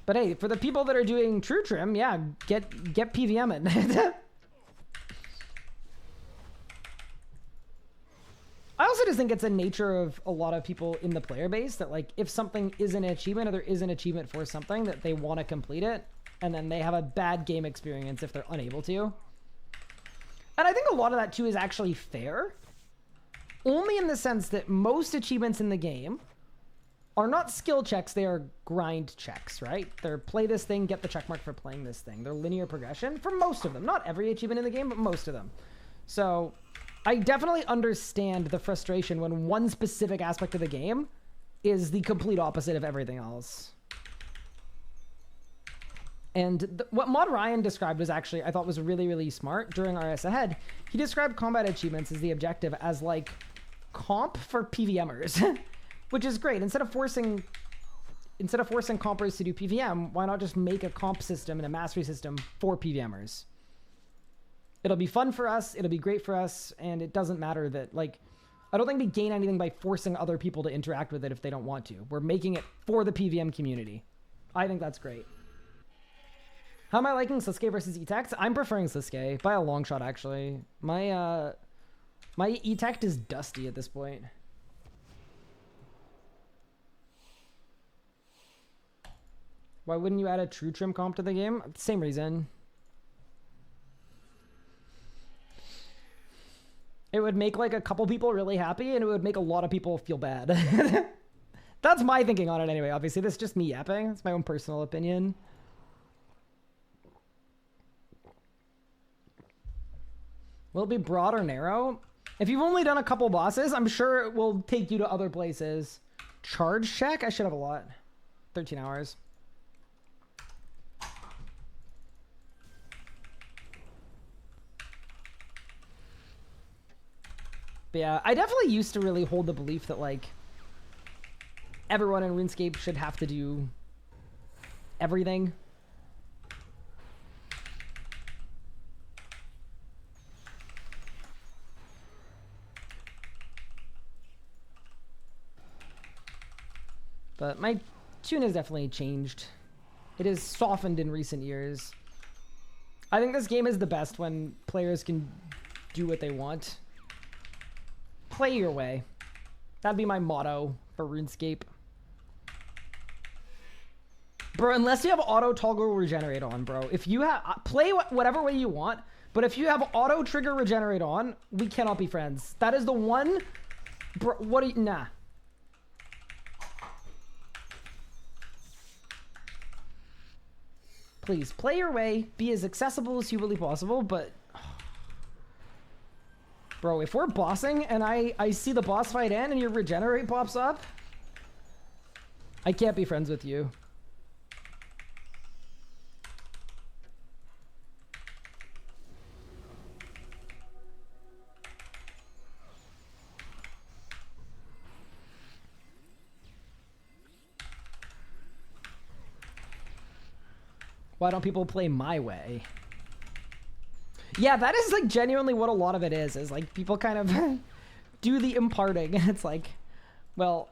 But hey, for the people that are doing true trim, yeah, get PvM in. I also just think it's a nature of a lot of people in the player base that, like, if something is an achievement or there is an achievement for something, that they want to complete it, and then they have a bad game experience if they're unable to. And I think a lot of that, too, is actually fair. Only in the sense that most achievements in the game are not skill checks, they are grind checks, right? They're play this thing, get the check mark for playing this thing. They're linear progression for most of them. Not every achievement in the game, but most of them. So I definitely understand the frustration when one specific aspect of the game is the complete opposite of everything else. And what Mod Ryan described was actually, I thought was really, really smart during RS Ahead. He described combat achievements as the objective as like comp for PvMers, which is great. Instead of forcing compers to do PvM, why not just make a comp system and a mastery system for PvMers? It'll be fun for us, it'll be great for us, and it doesn't matter that, like, I don't think we gain anything by forcing other people to interact with it if they don't want to. We're making it for the PvM community. I think that's great. How am I liking Sasuke versus E-Tect? I'm preferring Sasuke by a long shot, actually. My E-Tect is dusty at this point. Why wouldn't you add a true trim comp to the game? Same reason. It would make like a couple people really happy, and it would make a lot of people feel bad. That's my thinking on it anyway, obviously. This is just me yapping. It's my own personal opinion. Will it be broad or narrow? If you've only done a couple bosses, I'm sure it will take you to other places. Charge check? I should have a lot. 13 hours. But yeah, I definitely used to really hold the belief that, like, everyone in RuneScape should have to do everything. But my tune has definitely changed. It has softened in recent years. I think this game is the best when players can do what they want. Play your way. That'd be my motto for RuneScape. Bro, unless you have auto toggle regenerate on, bro. If you have... play whatever way you want, but if you have auto trigger regenerate on, we cannot be friends. That is the one... Bro, what do you... Nah. Please, play your way. Be as accessible as humanly possible, but... Bro, if we're bossing and I see the boss fight end and your regenerate pops up, I can't be friends with you. Why don't people play my way? Yeah, that is like genuinely what a lot of it is like people kind of do the imparting. It's like, well,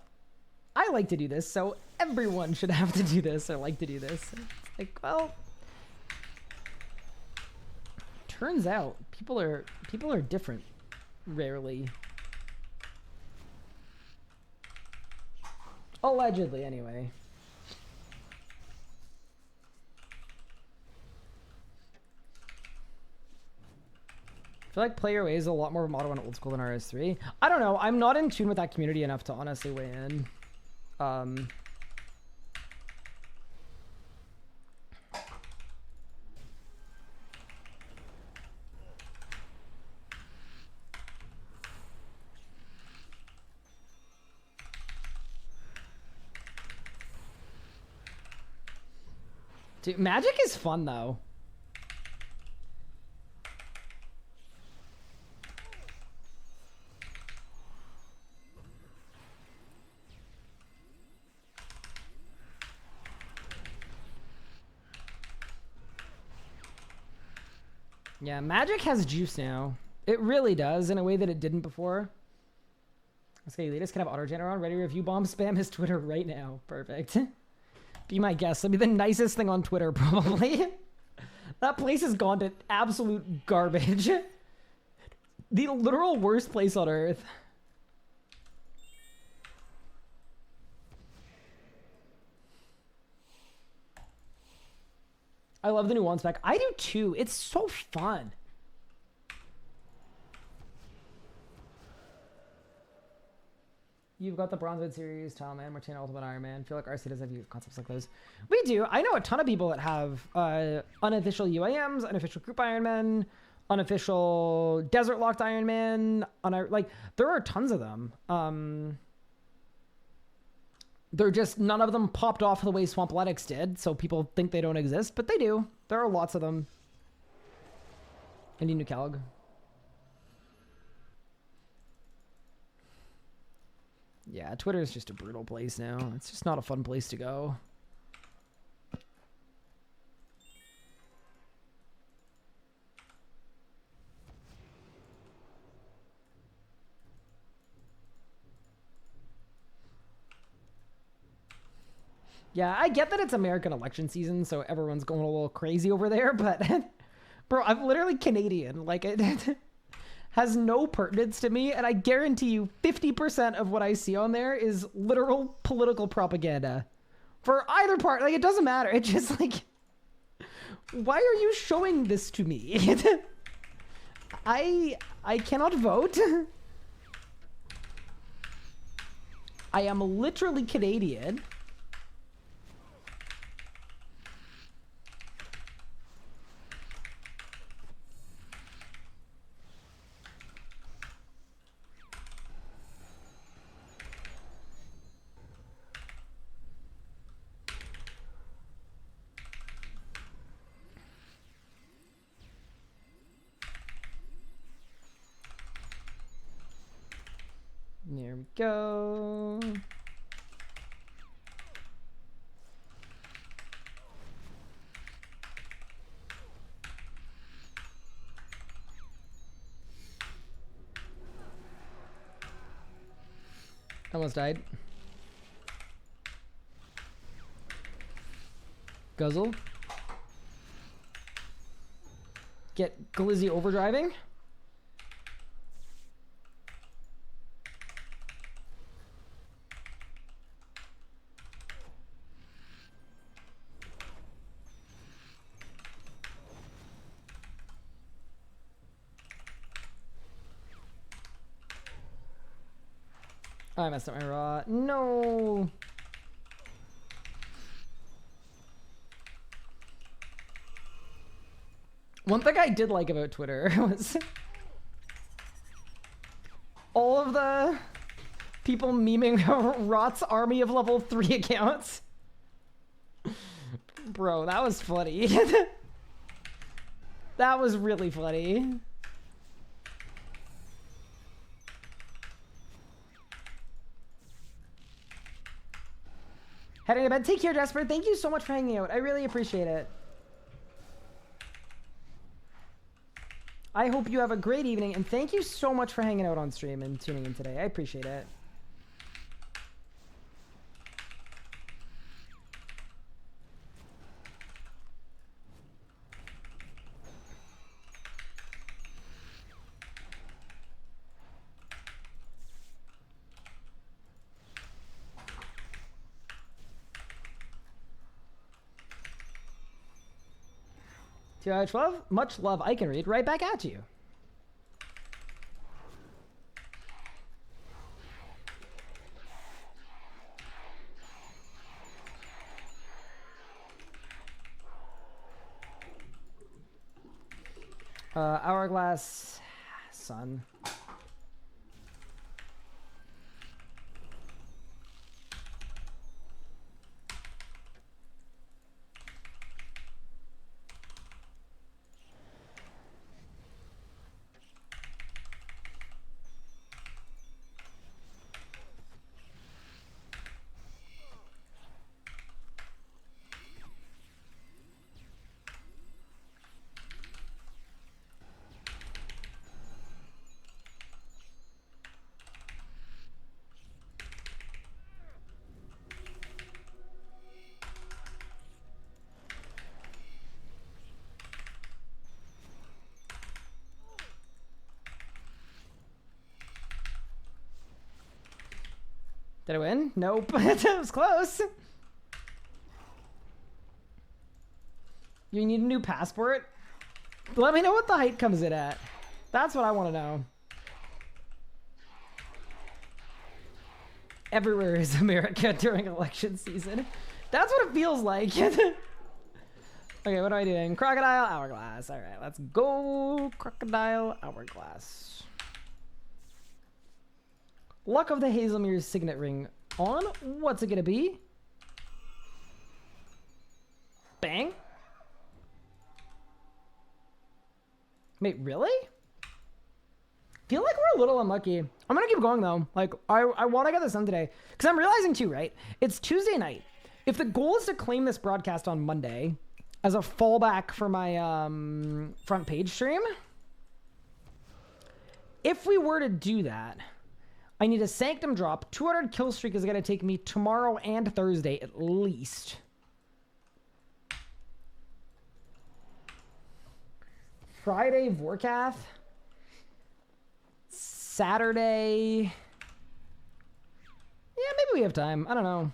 I like to do this, so everyone should have to do this or like to do this. It's like, well, turns out people are different, rarely. Allegedly, anyway. I feel like player way is a lot more modern and old school than RS3. I don't know. I'm not in tune with that community enough to honestly weigh in. Dude, Magic is fun though. Yeah, Magic has juice now. It really does in a way that it didn't before. Okay, latest can have auto-gener on. Ready to review bomb spam his Twitter right now. Perfect. Be my guest. That'd be the nicest thing on Twitter, probably. That place has gone to absolute garbage. The literal worst place on earth. I love the new one spec. I do too. It's so fun. You've got the Bronzewood series, Tile Man, Martina Ultimate Iron Man. I feel like RC does have concepts like those. We do. I know a ton of people that have unofficial UAMs, unofficial Group Iron Man, unofficial Desert Locked Iron Man. Like, there are tons of them. They're just, none of them popped off the way Swampletics did, so people think they don't exist, but they do. There are lots of them. I need new Calg. Yeah, Twitter is just a brutal place now. It's just not a fun place to go. Yeah, I get that it's American election season, so everyone's going a little crazy over there, but bro, I'm literally Canadian. Like, it has no pertinence to me, and I guarantee you 50% of what I see on there is literal political propaganda for either part. Like, it doesn't matter. It's just like, why are you showing this to me? I cannot vote. I am literally Canadian. There we go. Almost died. Guzzle. Get Glizzy overdriving. I messed up my raw. No. One thing I did like about Twitter was all of the people memeing Rot's army of level 3 accounts. Bro, that was funny. That was really funny. Heading to bed. Take care, Jasper. Thank you so much for hanging out. I really appreciate it. I hope you have a great evening, and thank you so much for hanging out on stream and tuning in today. I appreciate it. TH12, much love I can read right back at you. Hourglass Sun. Did I win? Nope. That was close. You need a new passport? Let me know what the height comes in at. That's what I want to know. Everywhere is America during election season. That's what it feels like. Okay, what am I doing? Crocodile, hourglass. All right, let's go. Crocodile, hourglass. Luck of the Hazelmere's signet ring on. What's it gonna be? Bang. Wait, really? Feel like we're a little unlucky. I'm gonna keep going though. Like, I want to get this done today. Because I'm realizing too, right? It's Tuesday night. If the goal is to claim this broadcast on Monday as a fallback for my front page stream, if we were to do that, I need a Sanctum drop. 200 kill streak is gonna take me tomorrow and Thursday at least. Friday, Vorkath. Saturday. Yeah, maybe we have time. I don't know.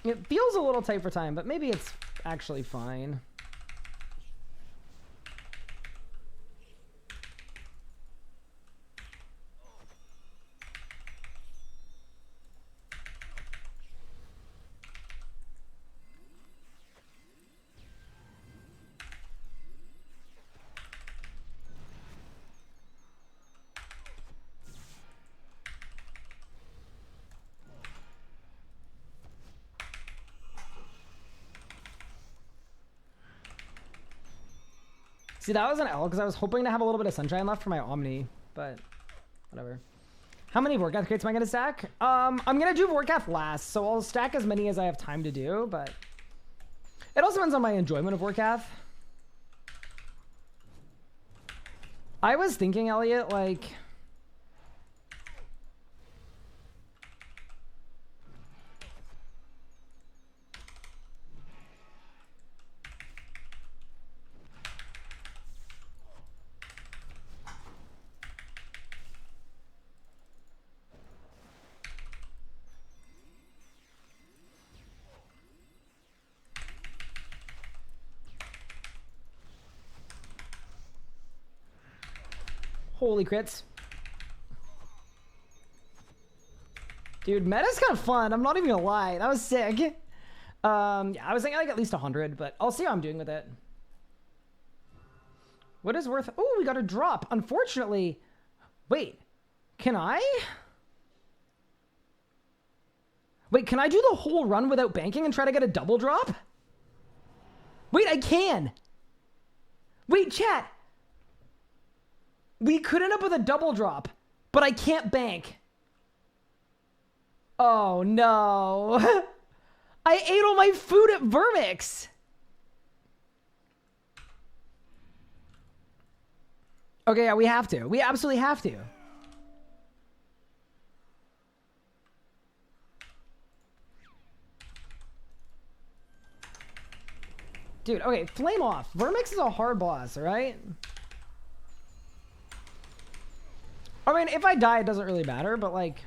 It feels a little tight for time, but maybe it's actually fine. See, that was an L because I was hoping to have a little bit of sunshine left for my Omni, but whatever. How many Vorkath crates am I going to stack? I'm going to do Vorkath last, so I'll stack as many as I have time to do, but it also depends on my enjoyment of Vorkath. I was thinking, Elliot, like... Holy crits. Dude, meta's kind of fun. I'm not even gonna lie. That was sick. Yeah, I was thinking like at least 100, but I'll see how I'm doing with it. What is worth... Oh, we got a drop. Unfortunately... Wait. Can I? Wait, can I do the whole run without banking and try to get a double drop? Wait, I can. Wait, chat. We could end up with a double drop, but I can't bank. Oh, no. I ate all my food at Vermix. Okay, yeah, we have to. We absolutely have to. Dude, okay, flame off. Vermix is a hard boss, all right? I mean, if I die, it doesn't really matter, but, like...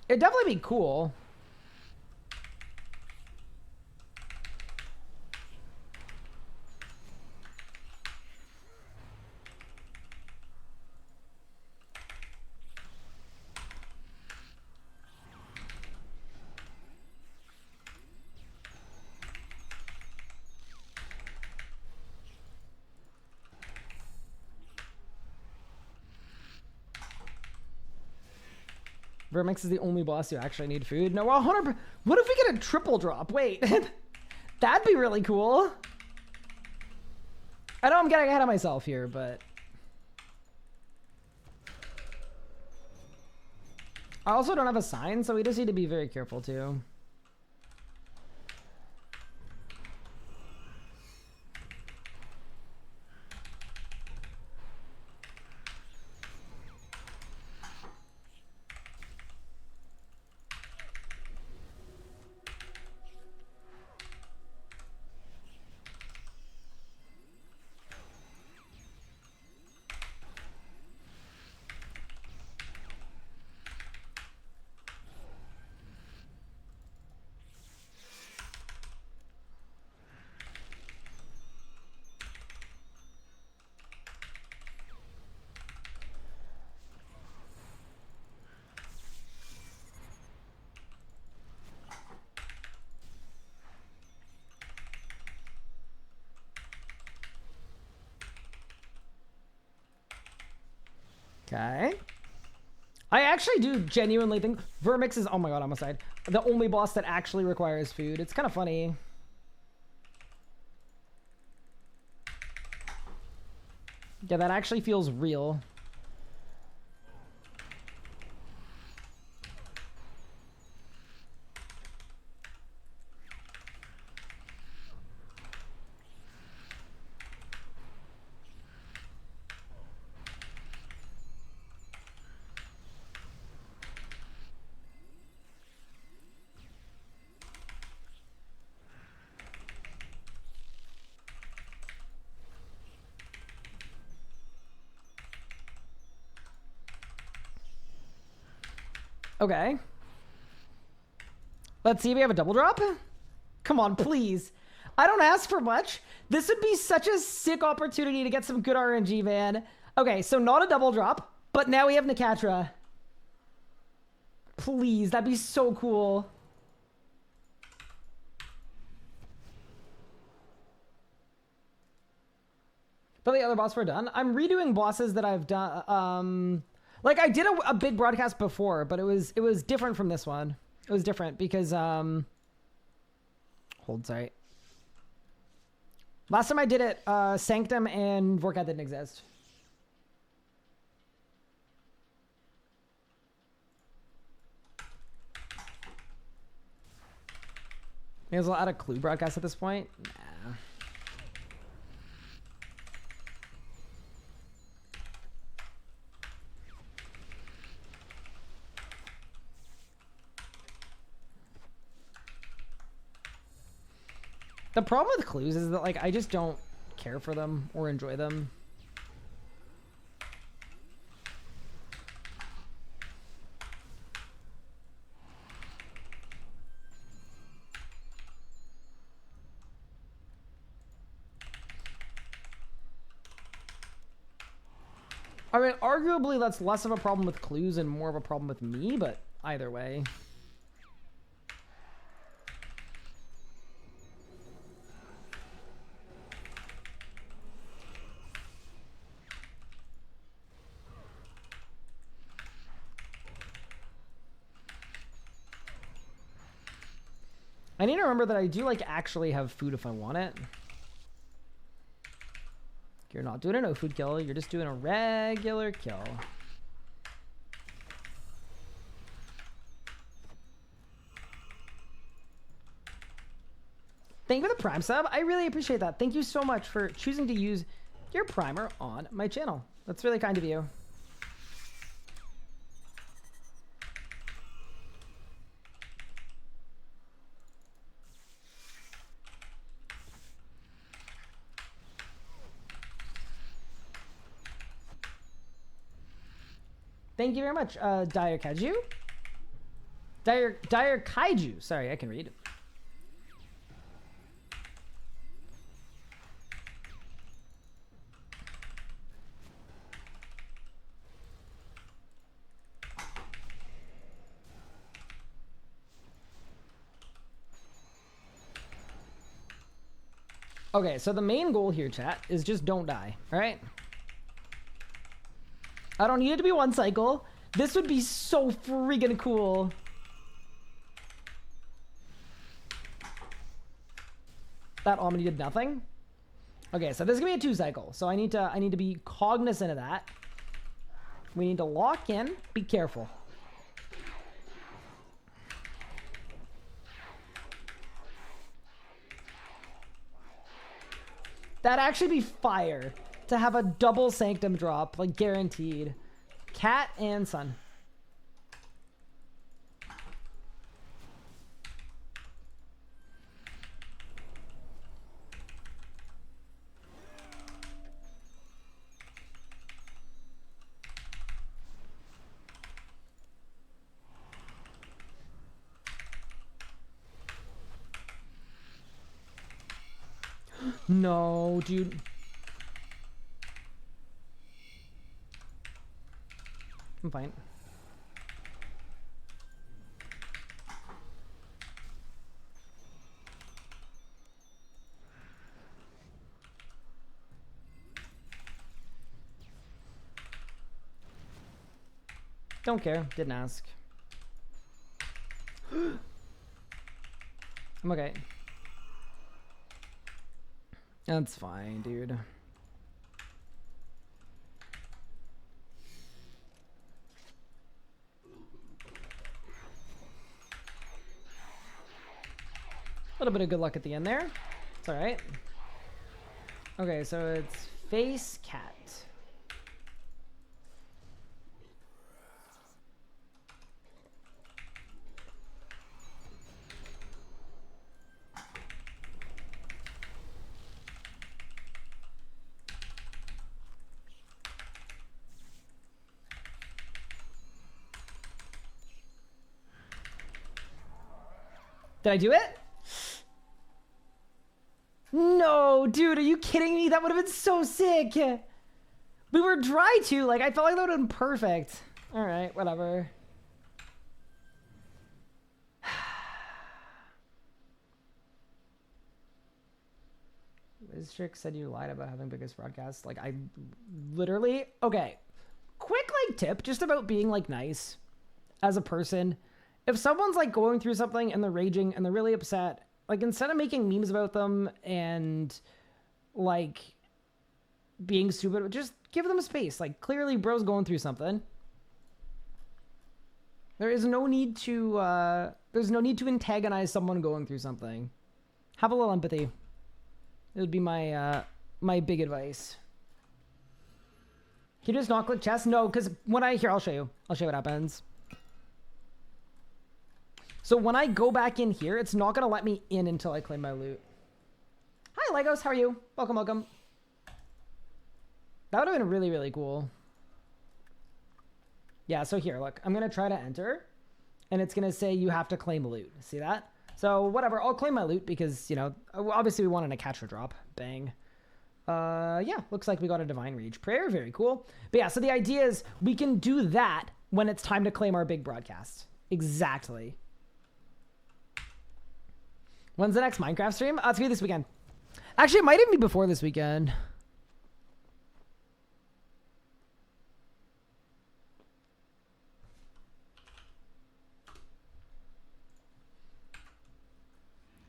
It'd definitely be cool. Vermix is the only boss you actually need food. No, 100%. What if we get a triple drop? Wait, that'd be really cool. I know I'm getting ahead of myself here, but I also don't have a sign, so we just need to be very careful too. Okay. I actually do genuinely think Vermix is, oh my god, I almost died, the only boss that actually requires food. It's kind of funny. Yeah, that actually feels real. Okay. Let's see if we have a double drop. Come on, please. I don't ask for much. This would be such a sick opportunity to get some good RNG, man. Okay, so not a double drop, but now we have Nakatra. Please, that'd be so cool. But the other boss were done. I'm redoing bosses that I've done. Like I did a big broadcast before, but it was different from this one. It was different because hold, sorry. Last time I did it, Sanctum and Vorkat didn't exist. May as well add a clue broadcast at this point. Nah. The problem with clues is that, like, I just don't care for them or enjoy them. I mean, arguably that's less of a problem with clues and more of a problem with me, but either way. I need to remember that I do, like, actually have food if I want it. You're not doing a no food kill, you're just doing a regular kill. Thank you for the Prime sub. I really appreciate that. Thank you so much for choosing to use your primer on my channel. That's really kind of you. Thank you very much, Dire Kaiju. Dire Kaiju. Sorry, I can read. Okay, so the main goal here, chat, is just don't die, all right? I don't need it to be one cycle. This would be so freaking cool. That Omni did nothing. Okay, so this is gonna be a 2 cycle. So I need to be cognizant of that. We need to lock in. Be careful. That'd actually be fire to have a double Sanctum drop, like guaranteed. Cat and Sun. No, dude. I'm fine. Don't care. Didn't ask. I'm okay. That's fine, dude. A little bit of good luck at the end there. It's all right. Okay, so it's face cat. Did I do it? No, dude, are you kidding me? That would have been so sick. We were dry too. Like, I felt like that would have been perfect. All right, whatever. Strick said you lied about having biggest broadcast. Like, I literally... Okay. Quick, like, tip just about being, like, nice as a person. If someone's like going through something and they're raging and they're really upset, like instead of making memes about them and like being stupid, just give them space. Like clearly bro's going through something. There is no need to, there's no need to antagonize someone going through something. Have a little empathy. It would be my, my big advice. Can you just not click chest? No, because when I'll show you. I'll show you what happens. So when I go back in here, it's not going to let me in until I claim my loot. Hi, Legos. How are you? Welcome, welcome. That would have been really, really cool. Yeah, so here, look. I'm going to try to enter, and it's going to say you have to claim loot. See that? So whatever. I'll claim my loot because, you know, obviously we wanted a catch or drop. Bang. Yeah, looks like we got a Divine Rage Prayer. Very cool. But yeah, so the idea is we can do that when it's time to claim our big broadcast. Exactly. When's the next Minecraft stream? It's gonna be this weekend. Actually, it might even be before this weekend.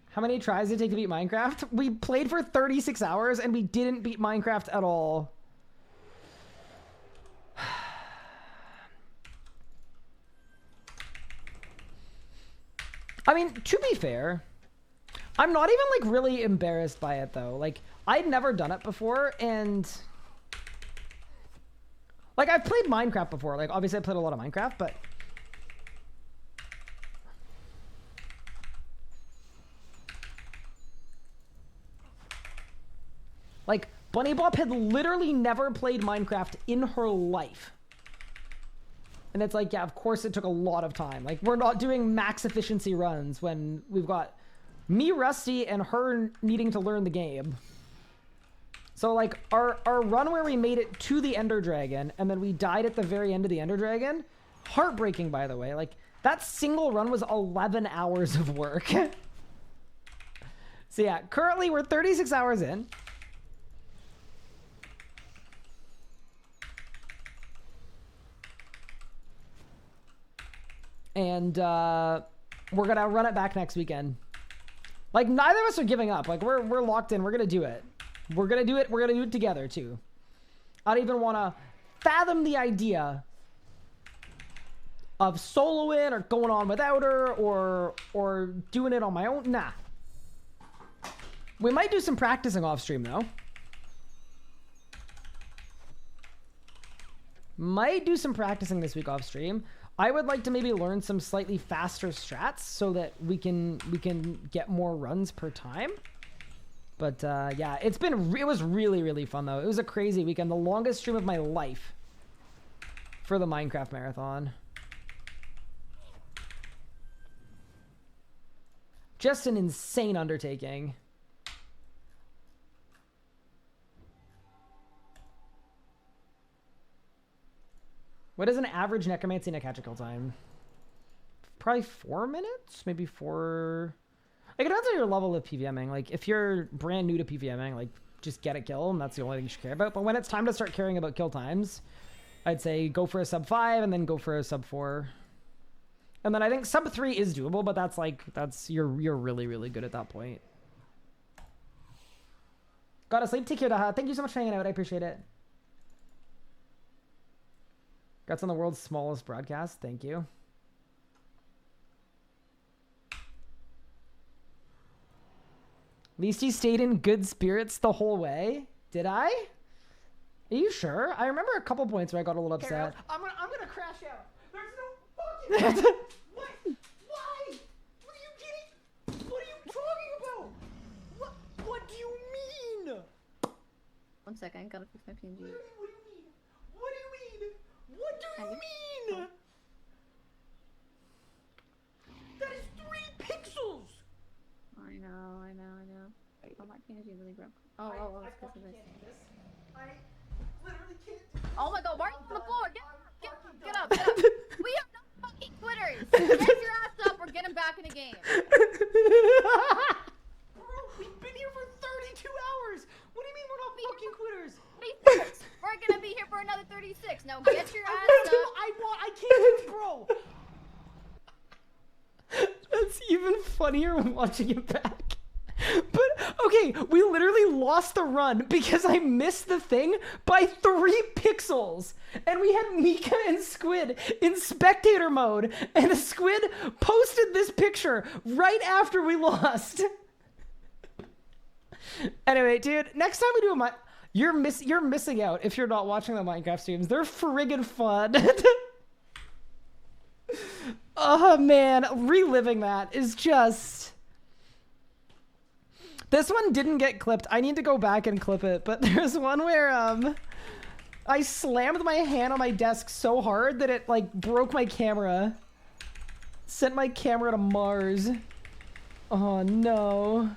How many tries did it take to beat Minecraft? We played for 36 hours and we didn't beat Minecraft at all. I mean, to be fair, I'm not even like really embarrassed by it though. Like I'd never done it before and like I've played Minecraft before. Like obviously I played a lot of Minecraft, but like Bunny Bop had literally never played Minecraft in her life. And it's like, yeah, of course it took a lot of time. Like we're not doing max efficiency runs when we've got me, Rusty, and her needing to learn the game. So like our run where we made it to the Ender Dragon and then we died at the very end of the Ender Dragon, heartbreaking by the way. Like that single run was 11 hours of work. So yeah, currently we're 36 hours in. And we're gonna run it back next weekend. Like neither of us are giving up. Like we're locked in. We're gonna do it. We're gonna do it. We're gonna do it together too. I don't even want to fathom the idea of soloing or going on without her or doing it on my own. Nah. We might do some practicing off stream though. Might do some practicing this week off stream. I would like to maybe learn some slightly faster strats so that we can get more runs per time. But yeah, it was really, really fun though. It was a crazy weekend. The longest stream of my life for the Minecraft marathon. Just an insane undertaking. What is an average necromancy necatcha kill time? Probably 4 minutes? Maybe 4... Like, it depends on your level of PvMing. Like, if you're brand new to PvMing, like, just get a kill, and that's the only thing you should care about. But when it's time to start caring about kill times, I'd say go for a sub 5 and then go for a sub 4. And then I think sub 3 is doable, but that's like, you're really, really good at that point. Gotta sleep. Take care, Daha. Thank you so much for hanging out. I appreciate it. That's on the world's smallest broadcast. Thank you. At least you stayed in good spirits the whole way. Did I? Are you sure? I remember a couple points where I got a little upset. I'm gonna crash out. There's no fucking... What? Why? What are you getting? What are you talking about? What do you mean? 1 second, I gotta fix my PNG. What do you mean? What do you mean? What do you mean? That is 3 pixels! I know. Oh, my PNG really broke. Oh, it's because of this. I literally can't. Oh my god, why are you on the floor? Get up. We have no fucking Twitters. Get your ass up or get him back in the game. Bro, we've been here for 32 hours. What do you mean we're not fucking quitters? 36. We're gonna be here for another 36. Now get your ass up. I can't, bro. That's even funnier when watching it back. But, okay, we literally lost the run because I missed the thing by 3 pixels. And we had Mika and Squid in spectator mode. And the Squid posted this picture right after we lost. Anyway, dude, next time we do a you're missing out if you're not watching the Minecraft streams. They're friggin' fun. Oh, man, reliving that is just... This one didn't get clipped. I need to go back and clip it, but there's one where I slammed my hand on my desk so hard that it like broke my camera. Sent my camera to Mars. Oh no.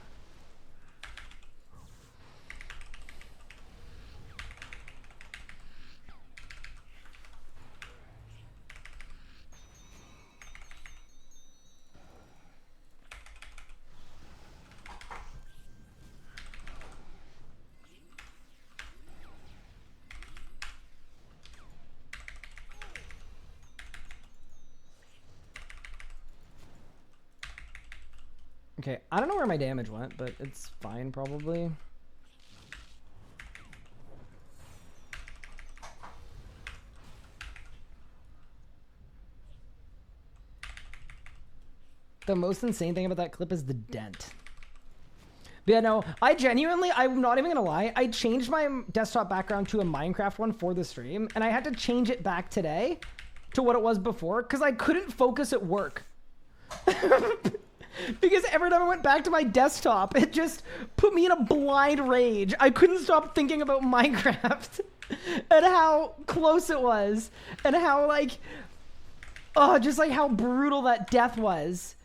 Okay, I don't know where my damage went, but it's fine probably. The most insane thing about that clip is the dent. But yeah, no, I'm not even gonna lie, I changed my desktop background to a Minecraft one for the stream, and I had to change it back today to what it was before, because I couldn't focus at work. Because every time I went back to my desktop, it just put me in a blind rage. I couldn't stop thinking about Minecraft and how close it was and how like, oh, just like how brutal that death was.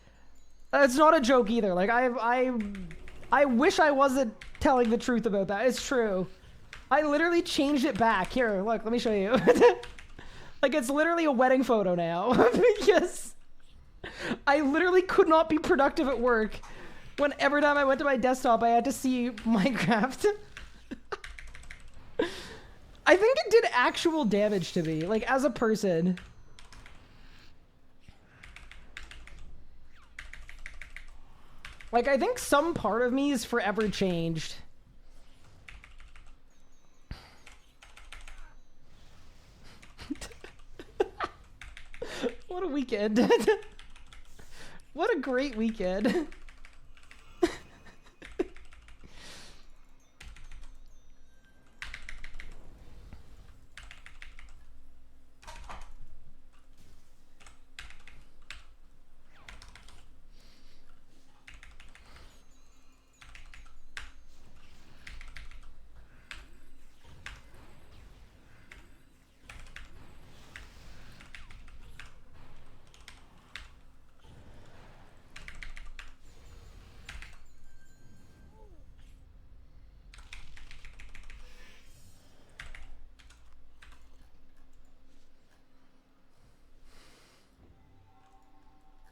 It's not a joke either. Like I wish I wasn't telling the truth about that. It's true. I literally changed it back. Here, look, let me show you. Like it's literally a wedding photo now because I literally could not be productive at work when every time I went to my desktop, I had to see Minecraft. I think it did actual damage to me, like as a person. Like I think some part of me is forever changed. What a weekend. What a great weekend.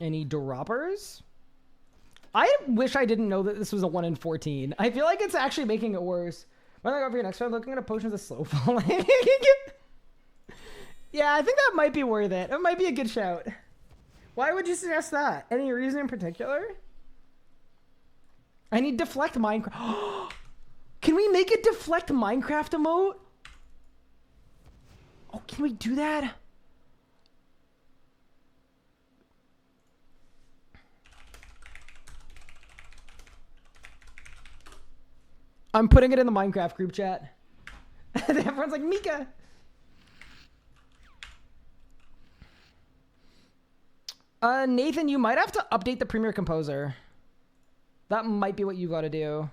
Any droppers? I wish I didn't know that this was a 1 in 14. I feel like it's actually making it worse. When I go for your next one, looking at a potion of the slow falling. Yeah, I think that might be worth it. It might be a good shout. Why would you suggest that? Any reason in particular? I need deflect Minecraft. Can we make a deflect Minecraft emote? Oh, can we do that? I'm putting it in the Minecraft group chat. Everyone's like, Mika. Nathan, you might have to update the Premiere Composer. That might be what you gotta do.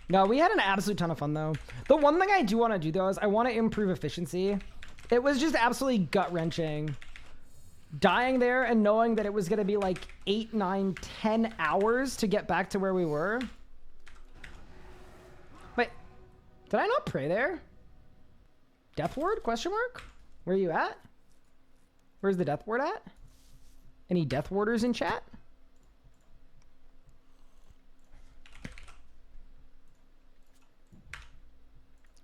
No, we had an absolute ton of fun though. The one thing I do want to do though is I want to improve efficiency. It was just absolutely gut-wrenching. Dying there and knowing that it was going to be like 8, 9, 10 hours to get back to where we were. Wait, did I not pray there? Death ward? Question mark? Where are you at? Where's the death ward at? Any death warders in chat?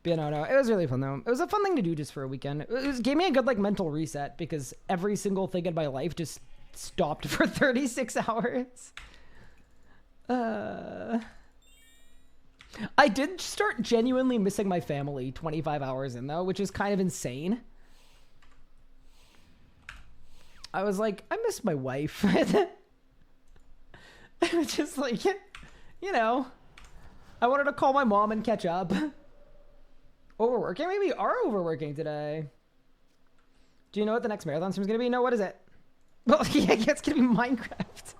But no, it was really fun though. It was a fun thing to do just for a weekend. It gave me a good like mental reset because every single thing in my life just stopped for 36 hours. I did start genuinely missing my family 25 hours in though, which is kind of insane. I was like, I miss my wife. I was just like, you know, I wanted to call my mom and catch up. Overworking? Maybe we are overworking today. Do you know what the next marathon stream is going to be? No, what is it? Well, yeah, it's going to be Minecraft.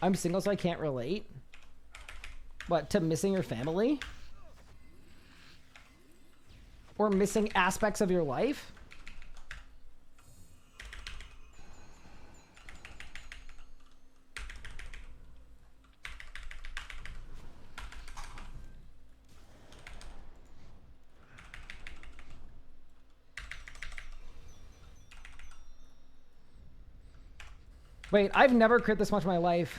I'm single, so I can't relate. What, to missing your family? Or missing aspects of your life? Wait, I've never crit this much in my life.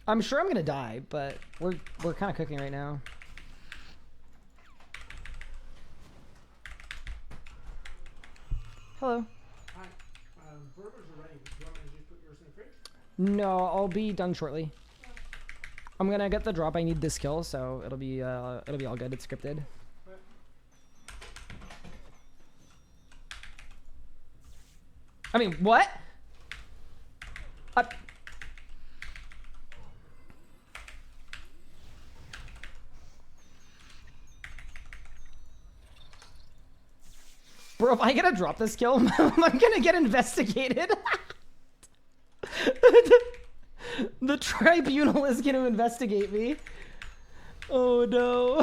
I'm sure I'm gonna die, but we're kind of cooking right now. Hello. Hi. Burgers are ready. Do you want me to just put yours in the fridge? No, I'll be done shortly. I'm gonna get the drop. I need this kill, so it'll be all good. It's scripted. I mean, what? Bro, if I get to drop this kill, I'm gonna get investigated. The tribunal is gonna investigate me. Oh no.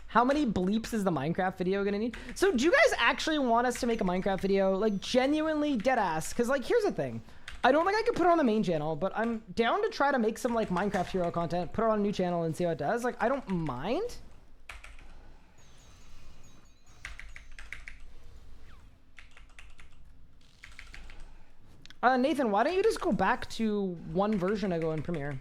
How many bleeps is the Minecraft video gonna need? So do you guys actually want us to make a Minecraft video? Like genuinely dead ass? Cause like here's the thing. I don't think I could put it on the main channel, but I'm down to try to make some like Minecraft hero content, put it on a new channel and see how it does. Like I don't mind. Nathan, why don't you just go back to one version ago in Premiere?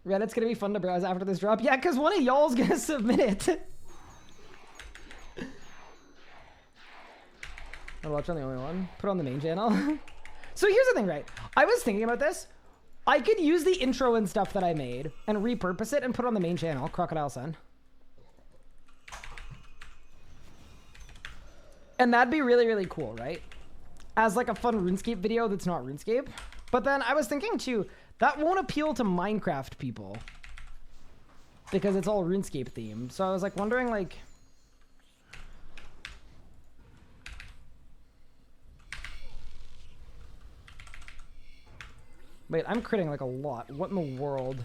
Reddit's gonna be fun to browse after this drop. Yeah, because one of y'all's gonna submit it. I'll watch on the only one. Put on the main channel. So here's the thing, right? I was thinking about this. I could use the intro and stuff that I made and repurpose it and put it on the main channel, Crocodile Sun. And that'd be really, really cool, right? As like a fun RuneScape video that's not RuneScape. But then I was thinking too, that won't appeal to Minecraft people because it's all RuneScape themed. So I was like wondering like, wait, I'm critting like a lot. What in the world?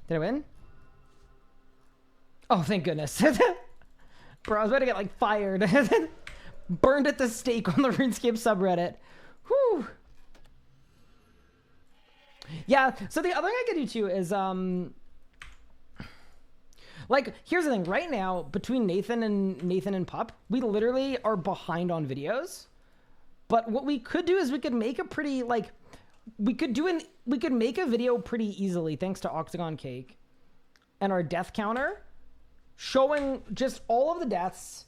Did I win? Oh, thank goodness. Bro, I was about to get like fired. Burned at the stake on the RuneScape subreddit. Whew. Yeah, so the other thing I could do too is, like, here's the thing. Right now, between Nathan and Pup, we literally are behind on videos. But what we could do is we could make a pretty, like, we could make a video pretty easily thanks to Octagon Cake and our death counter showing just all of the deaths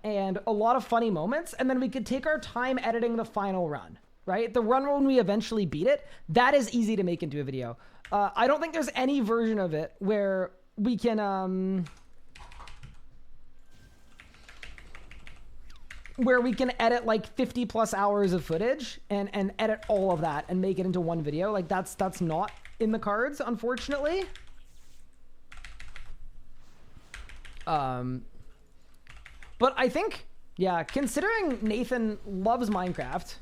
and a lot of funny moments, and then we could take our time editing the final run, right? The run when we eventually beat it, that is easy to make into a video. I don't think there's any version of it where we can edit like 50 plus hours of footage and edit all of that and make it into one video. Like that's not in the cards, unfortunately. But I think, yeah, considering Nathan loves Minecraft,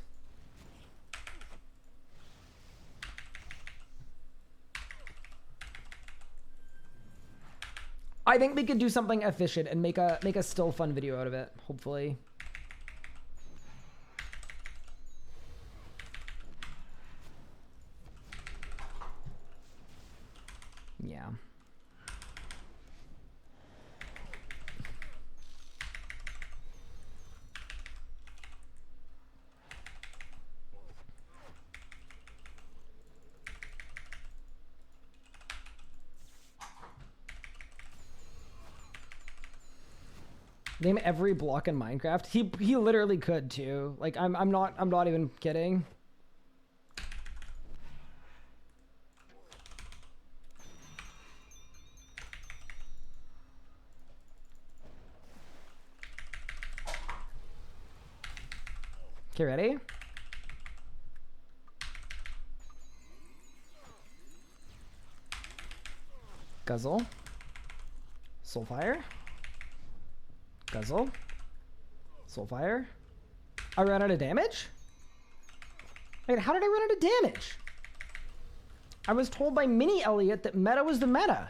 I think we could do something efficient and make a still fun video out of it, hopefully. Yeah. Name every block in Minecraft. He literally could too. Like I'm not even kidding. Okay, ready? Guzzle. Soulfire. Guzzle. Soulfire. I ran out of damage? Wait, how did I run out of damage? I was told by Mini Elliot that meta was the meta.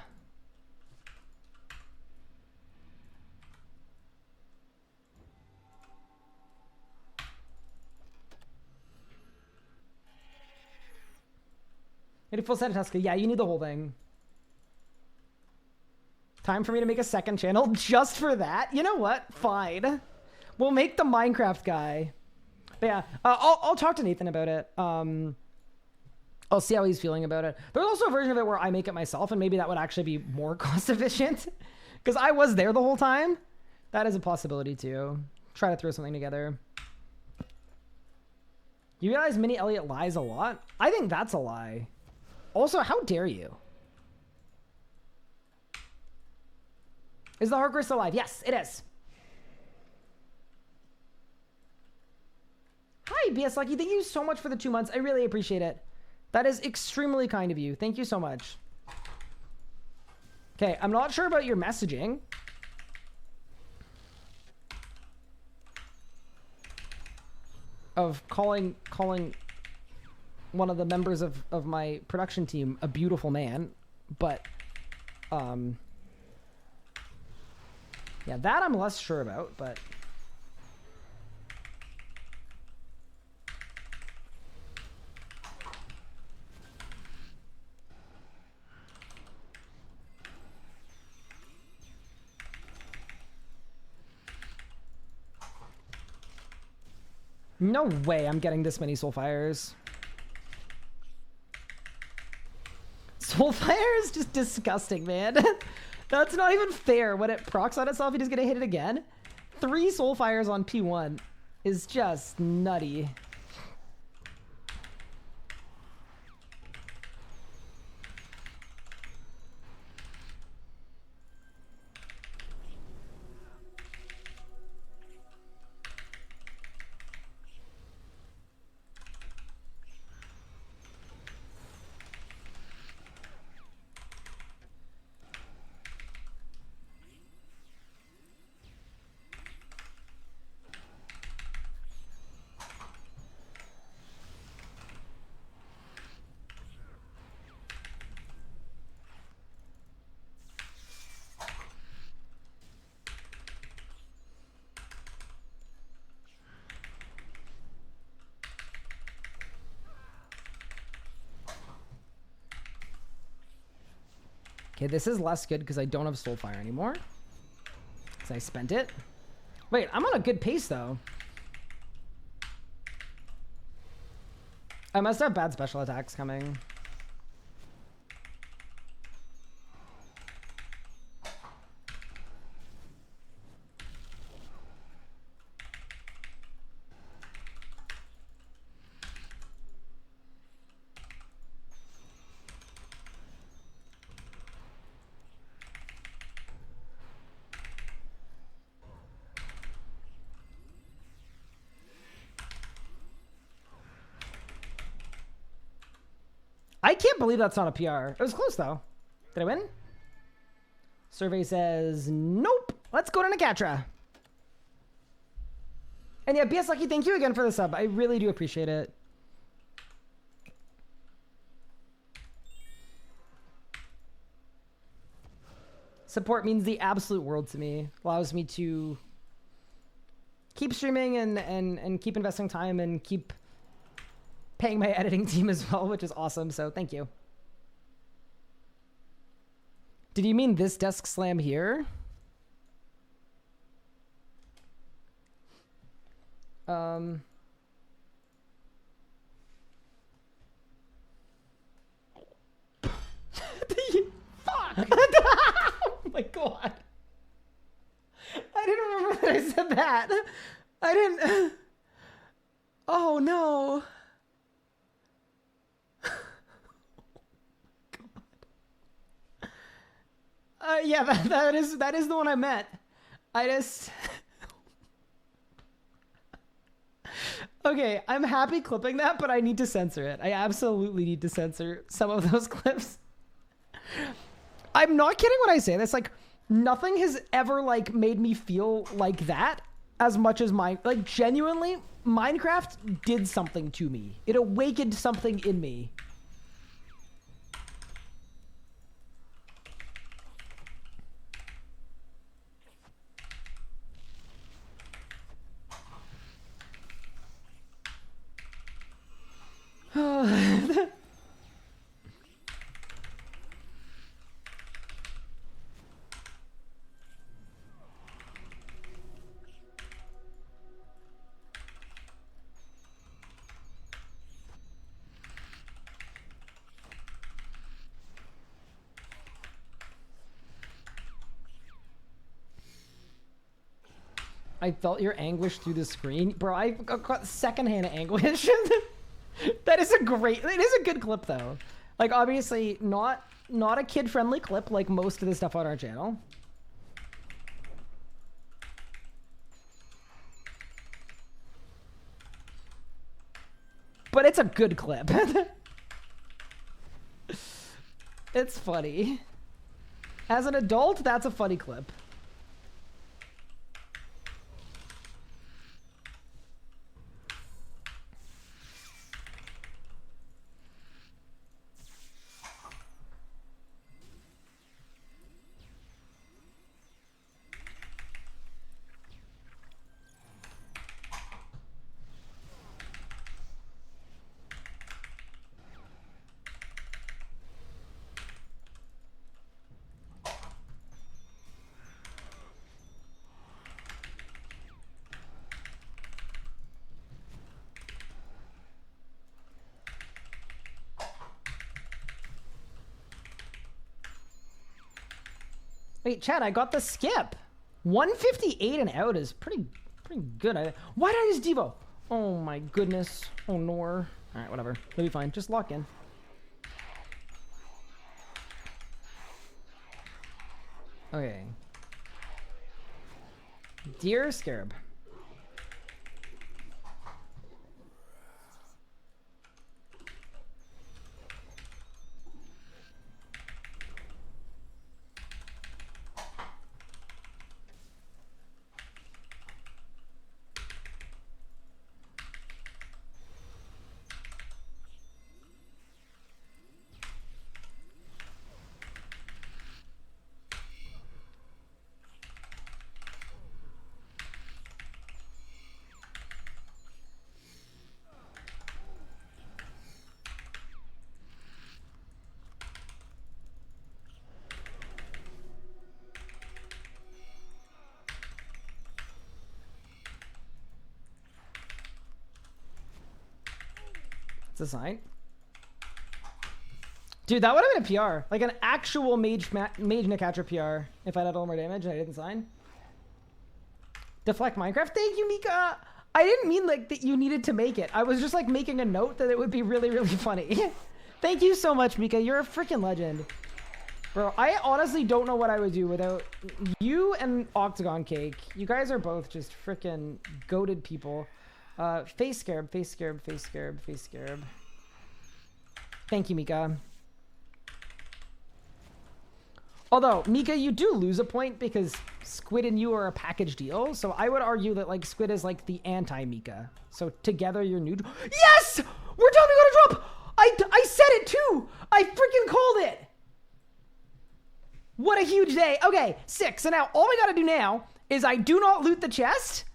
Need a full set of Tuska. Yeah, you need the whole thing. Time for me to make a second channel just for that? You know what? Fine. We'll make the Minecraft guy. But yeah, I'll talk to Nathan about it. I'll see how he's feeling about it. There's also a version of it where I make it myself, and maybe that would actually be more cost efficient. Because I was there the whole time. That is a possibility too. Try to throw something together. You realize Mini Elliot lies a lot? I think that's a lie. Also, how dare you? Is the hardcore still alive? Yes, it is. Hi, BS Lucky. Thank you so much for the 2 months. I really appreciate it. That is extremely kind of you. Thank you so much. Okay, I'm not sure about your messaging. Of calling one of the members of my production team a beautiful man, but yeah, that I'm less sure about, but No way I'm getting this many Soulfires. Soulfire is just disgusting, man. That's not even fair. When it procs on itself, you're just gonna hit it again. 3 Soulfires on P1 is just nutty. Okay, this is less good because I don't have Soulfire anymore. Because I spent it. Wait, I'm on a good pace though. I must have bad special attacks coming. I can't believe that's not a PR. It was close though. Did I win? Survey says nope. Let's go to Nakatra. And yeah, BS Lucky, thank you again for the sub. I really do appreciate it. Support means the absolute world to me. Allows me to keep streaming and keep investing time and keep paying my editing team as well, which is awesome. So thank you. Did you mean this desk slam here? Fuck. Oh my god. I didn't remember that I said that. I didn't. Oh no. Yeah, that is the one I meant. I just. Okay, I'm happy clipping that, but I need to censor it. I absolutely need to censor some of those clips. I'm not kidding when I say this. Like, nothing has ever like made me feel like that as much as like genuinely, Minecraft did something to me. It awakened something in me. I felt your anguish through the screen. Bro, I got secondhand anguish. That is a great, it is a good clip though. Like obviously not a kid-friendly clip like most of the stuff on our channel. But it's a good clip. It's funny. As an adult, that's a funny clip. Wait, Chad, I got the skip. 158 and out is pretty good. Why did I use Devo? Oh my goodness. Oh no. All right, whatever. It'll be fine. Just lock in. Okay. Deer Scarab. It's a sign. Dude, that would have been a PR. Like an actual mage Nicatra PR if I had a little more damage and I didn't sign. Deflect Minecraft. Thank you, Mika. I didn't mean like that you needed to make it. I was just like making a note that it would be really, really funny. Thank you so much, Mika. You're a freaking legend. Bro, I honestly don't know what I would do without you and Octagon Cake. You guys are both just freaking goated people. Face Scarab, Face Scarab, Face Scarab, Face Scarab. Thank you, Mika. Although, Mika, you do lose a point because Squid and you are a package deal. So I would argue that like Squid is like the anti-Mika. So together you're neutral. Yes! We're done, we got a drop! I said it too! I freaking called it! What a huge day. Okay, 6. So now all we gotta do now is I do not loot the chest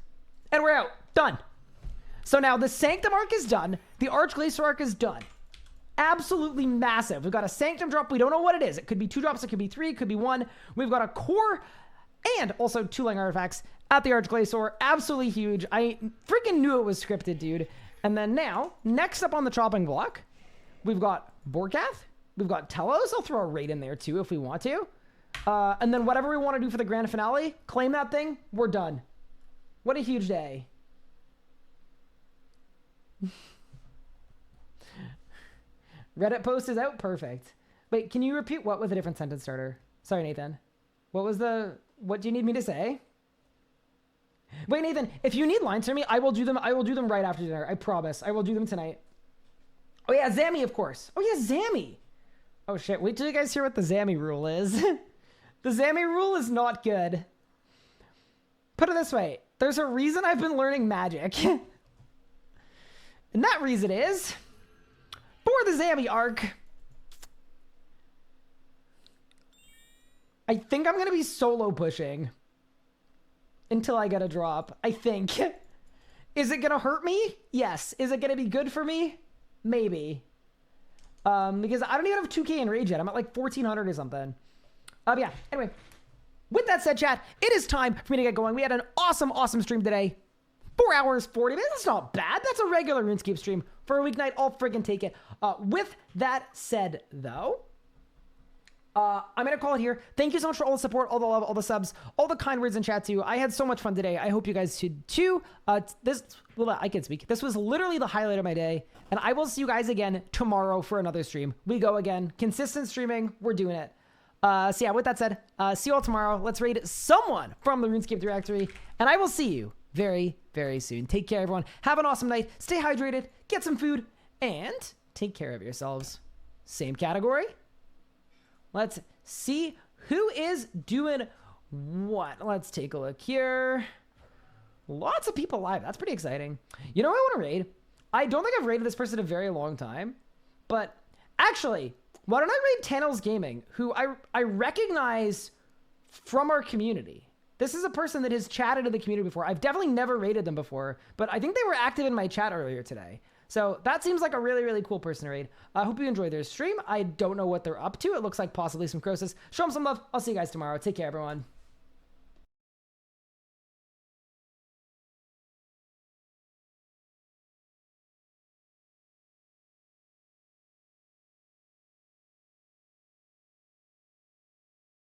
and we're out. Done. So now the Sanctum arc is done. The Arch Glacor arc is done. Absolutely massive. We've got a Sanctum drop. We don't know what it is. It could be 2 drops. It could be 3. It could be 1. We've got a core and also 2 Lang artifacts at the Arch Glacor. Absolutely huge. I freaking knew it was scripted, dude. And then now, next up on the chopping block, we've got Borkath. We've got Telos. I'll throw a raid in there too if we want to. And then whatever we want to do for the grand finale, claim that thing. We're done. What a huge day. Reddit post is out. Perfect. Wait, can you repeat what was a different sentence starter? Sorry, Nathan. What do you need me to say? Wait, Nathan, if you need lines from me, I will do them right after dinner. I promise. I will do them tonight. Oh yeah, Zammy, of course. Oh yeah, Zammy. Oh shit, wait till you guys hear what the Zammy rule is. The Zammy rule is not good. Put it this way. There's a reason I've been learning magic. And that reason is, for the Zammy arc, I think I'm going to be solo pushing until I get a drop. I think. Is it going to hurt me? Yes. Is it going to be good for me? Maybe. Because I don't even have 2K in rage yet. I'm at like 1400 or something. Yeah. Anyway, with that said, chat, it is time for me to get going. We had an awesome stream today. 4 hours, 40 minutes. That's not bad. That's a regular RuneScape stream for a weeknight. I'll friggin' take it. With that said, though, I'm going to call it here. Thank you so much for all the support, all the love, all the subs, all the kind words in chat too. I had so much fun today. I hope you guys did too. I can speak. This was literally the highlight of my day. And I will see you guys again tomorrow for another stream. We go again. Consistent streaming. We're doing it. So yeah, with that said, see you all tomorrow. Let's raid someone from the RuneScape Directory. And I will see you very, very soon. Take care, everyone. Have an awesome night. Stay hydrated. Get some food. And take care of yourselves. Same category. Let's see who is doing what. Let's take a look here. Lots of people live. That's pretty exciting. You know who I want to raid? I don't think I've raided this person in a very long time. But actually, why don't I raid Telos Gaming, who I recognize from our community. This is a person that has chatted in the community before. I've definitely never raided them before, but I think they were active in my chat earlier today. So that seems like a really, really cool person to raid. I hope you enjoy their stream. I don't know what they're up to. It looks like possibly some Croesus. Show them some love. I'll see you guys tomorrow. Take care, everyone.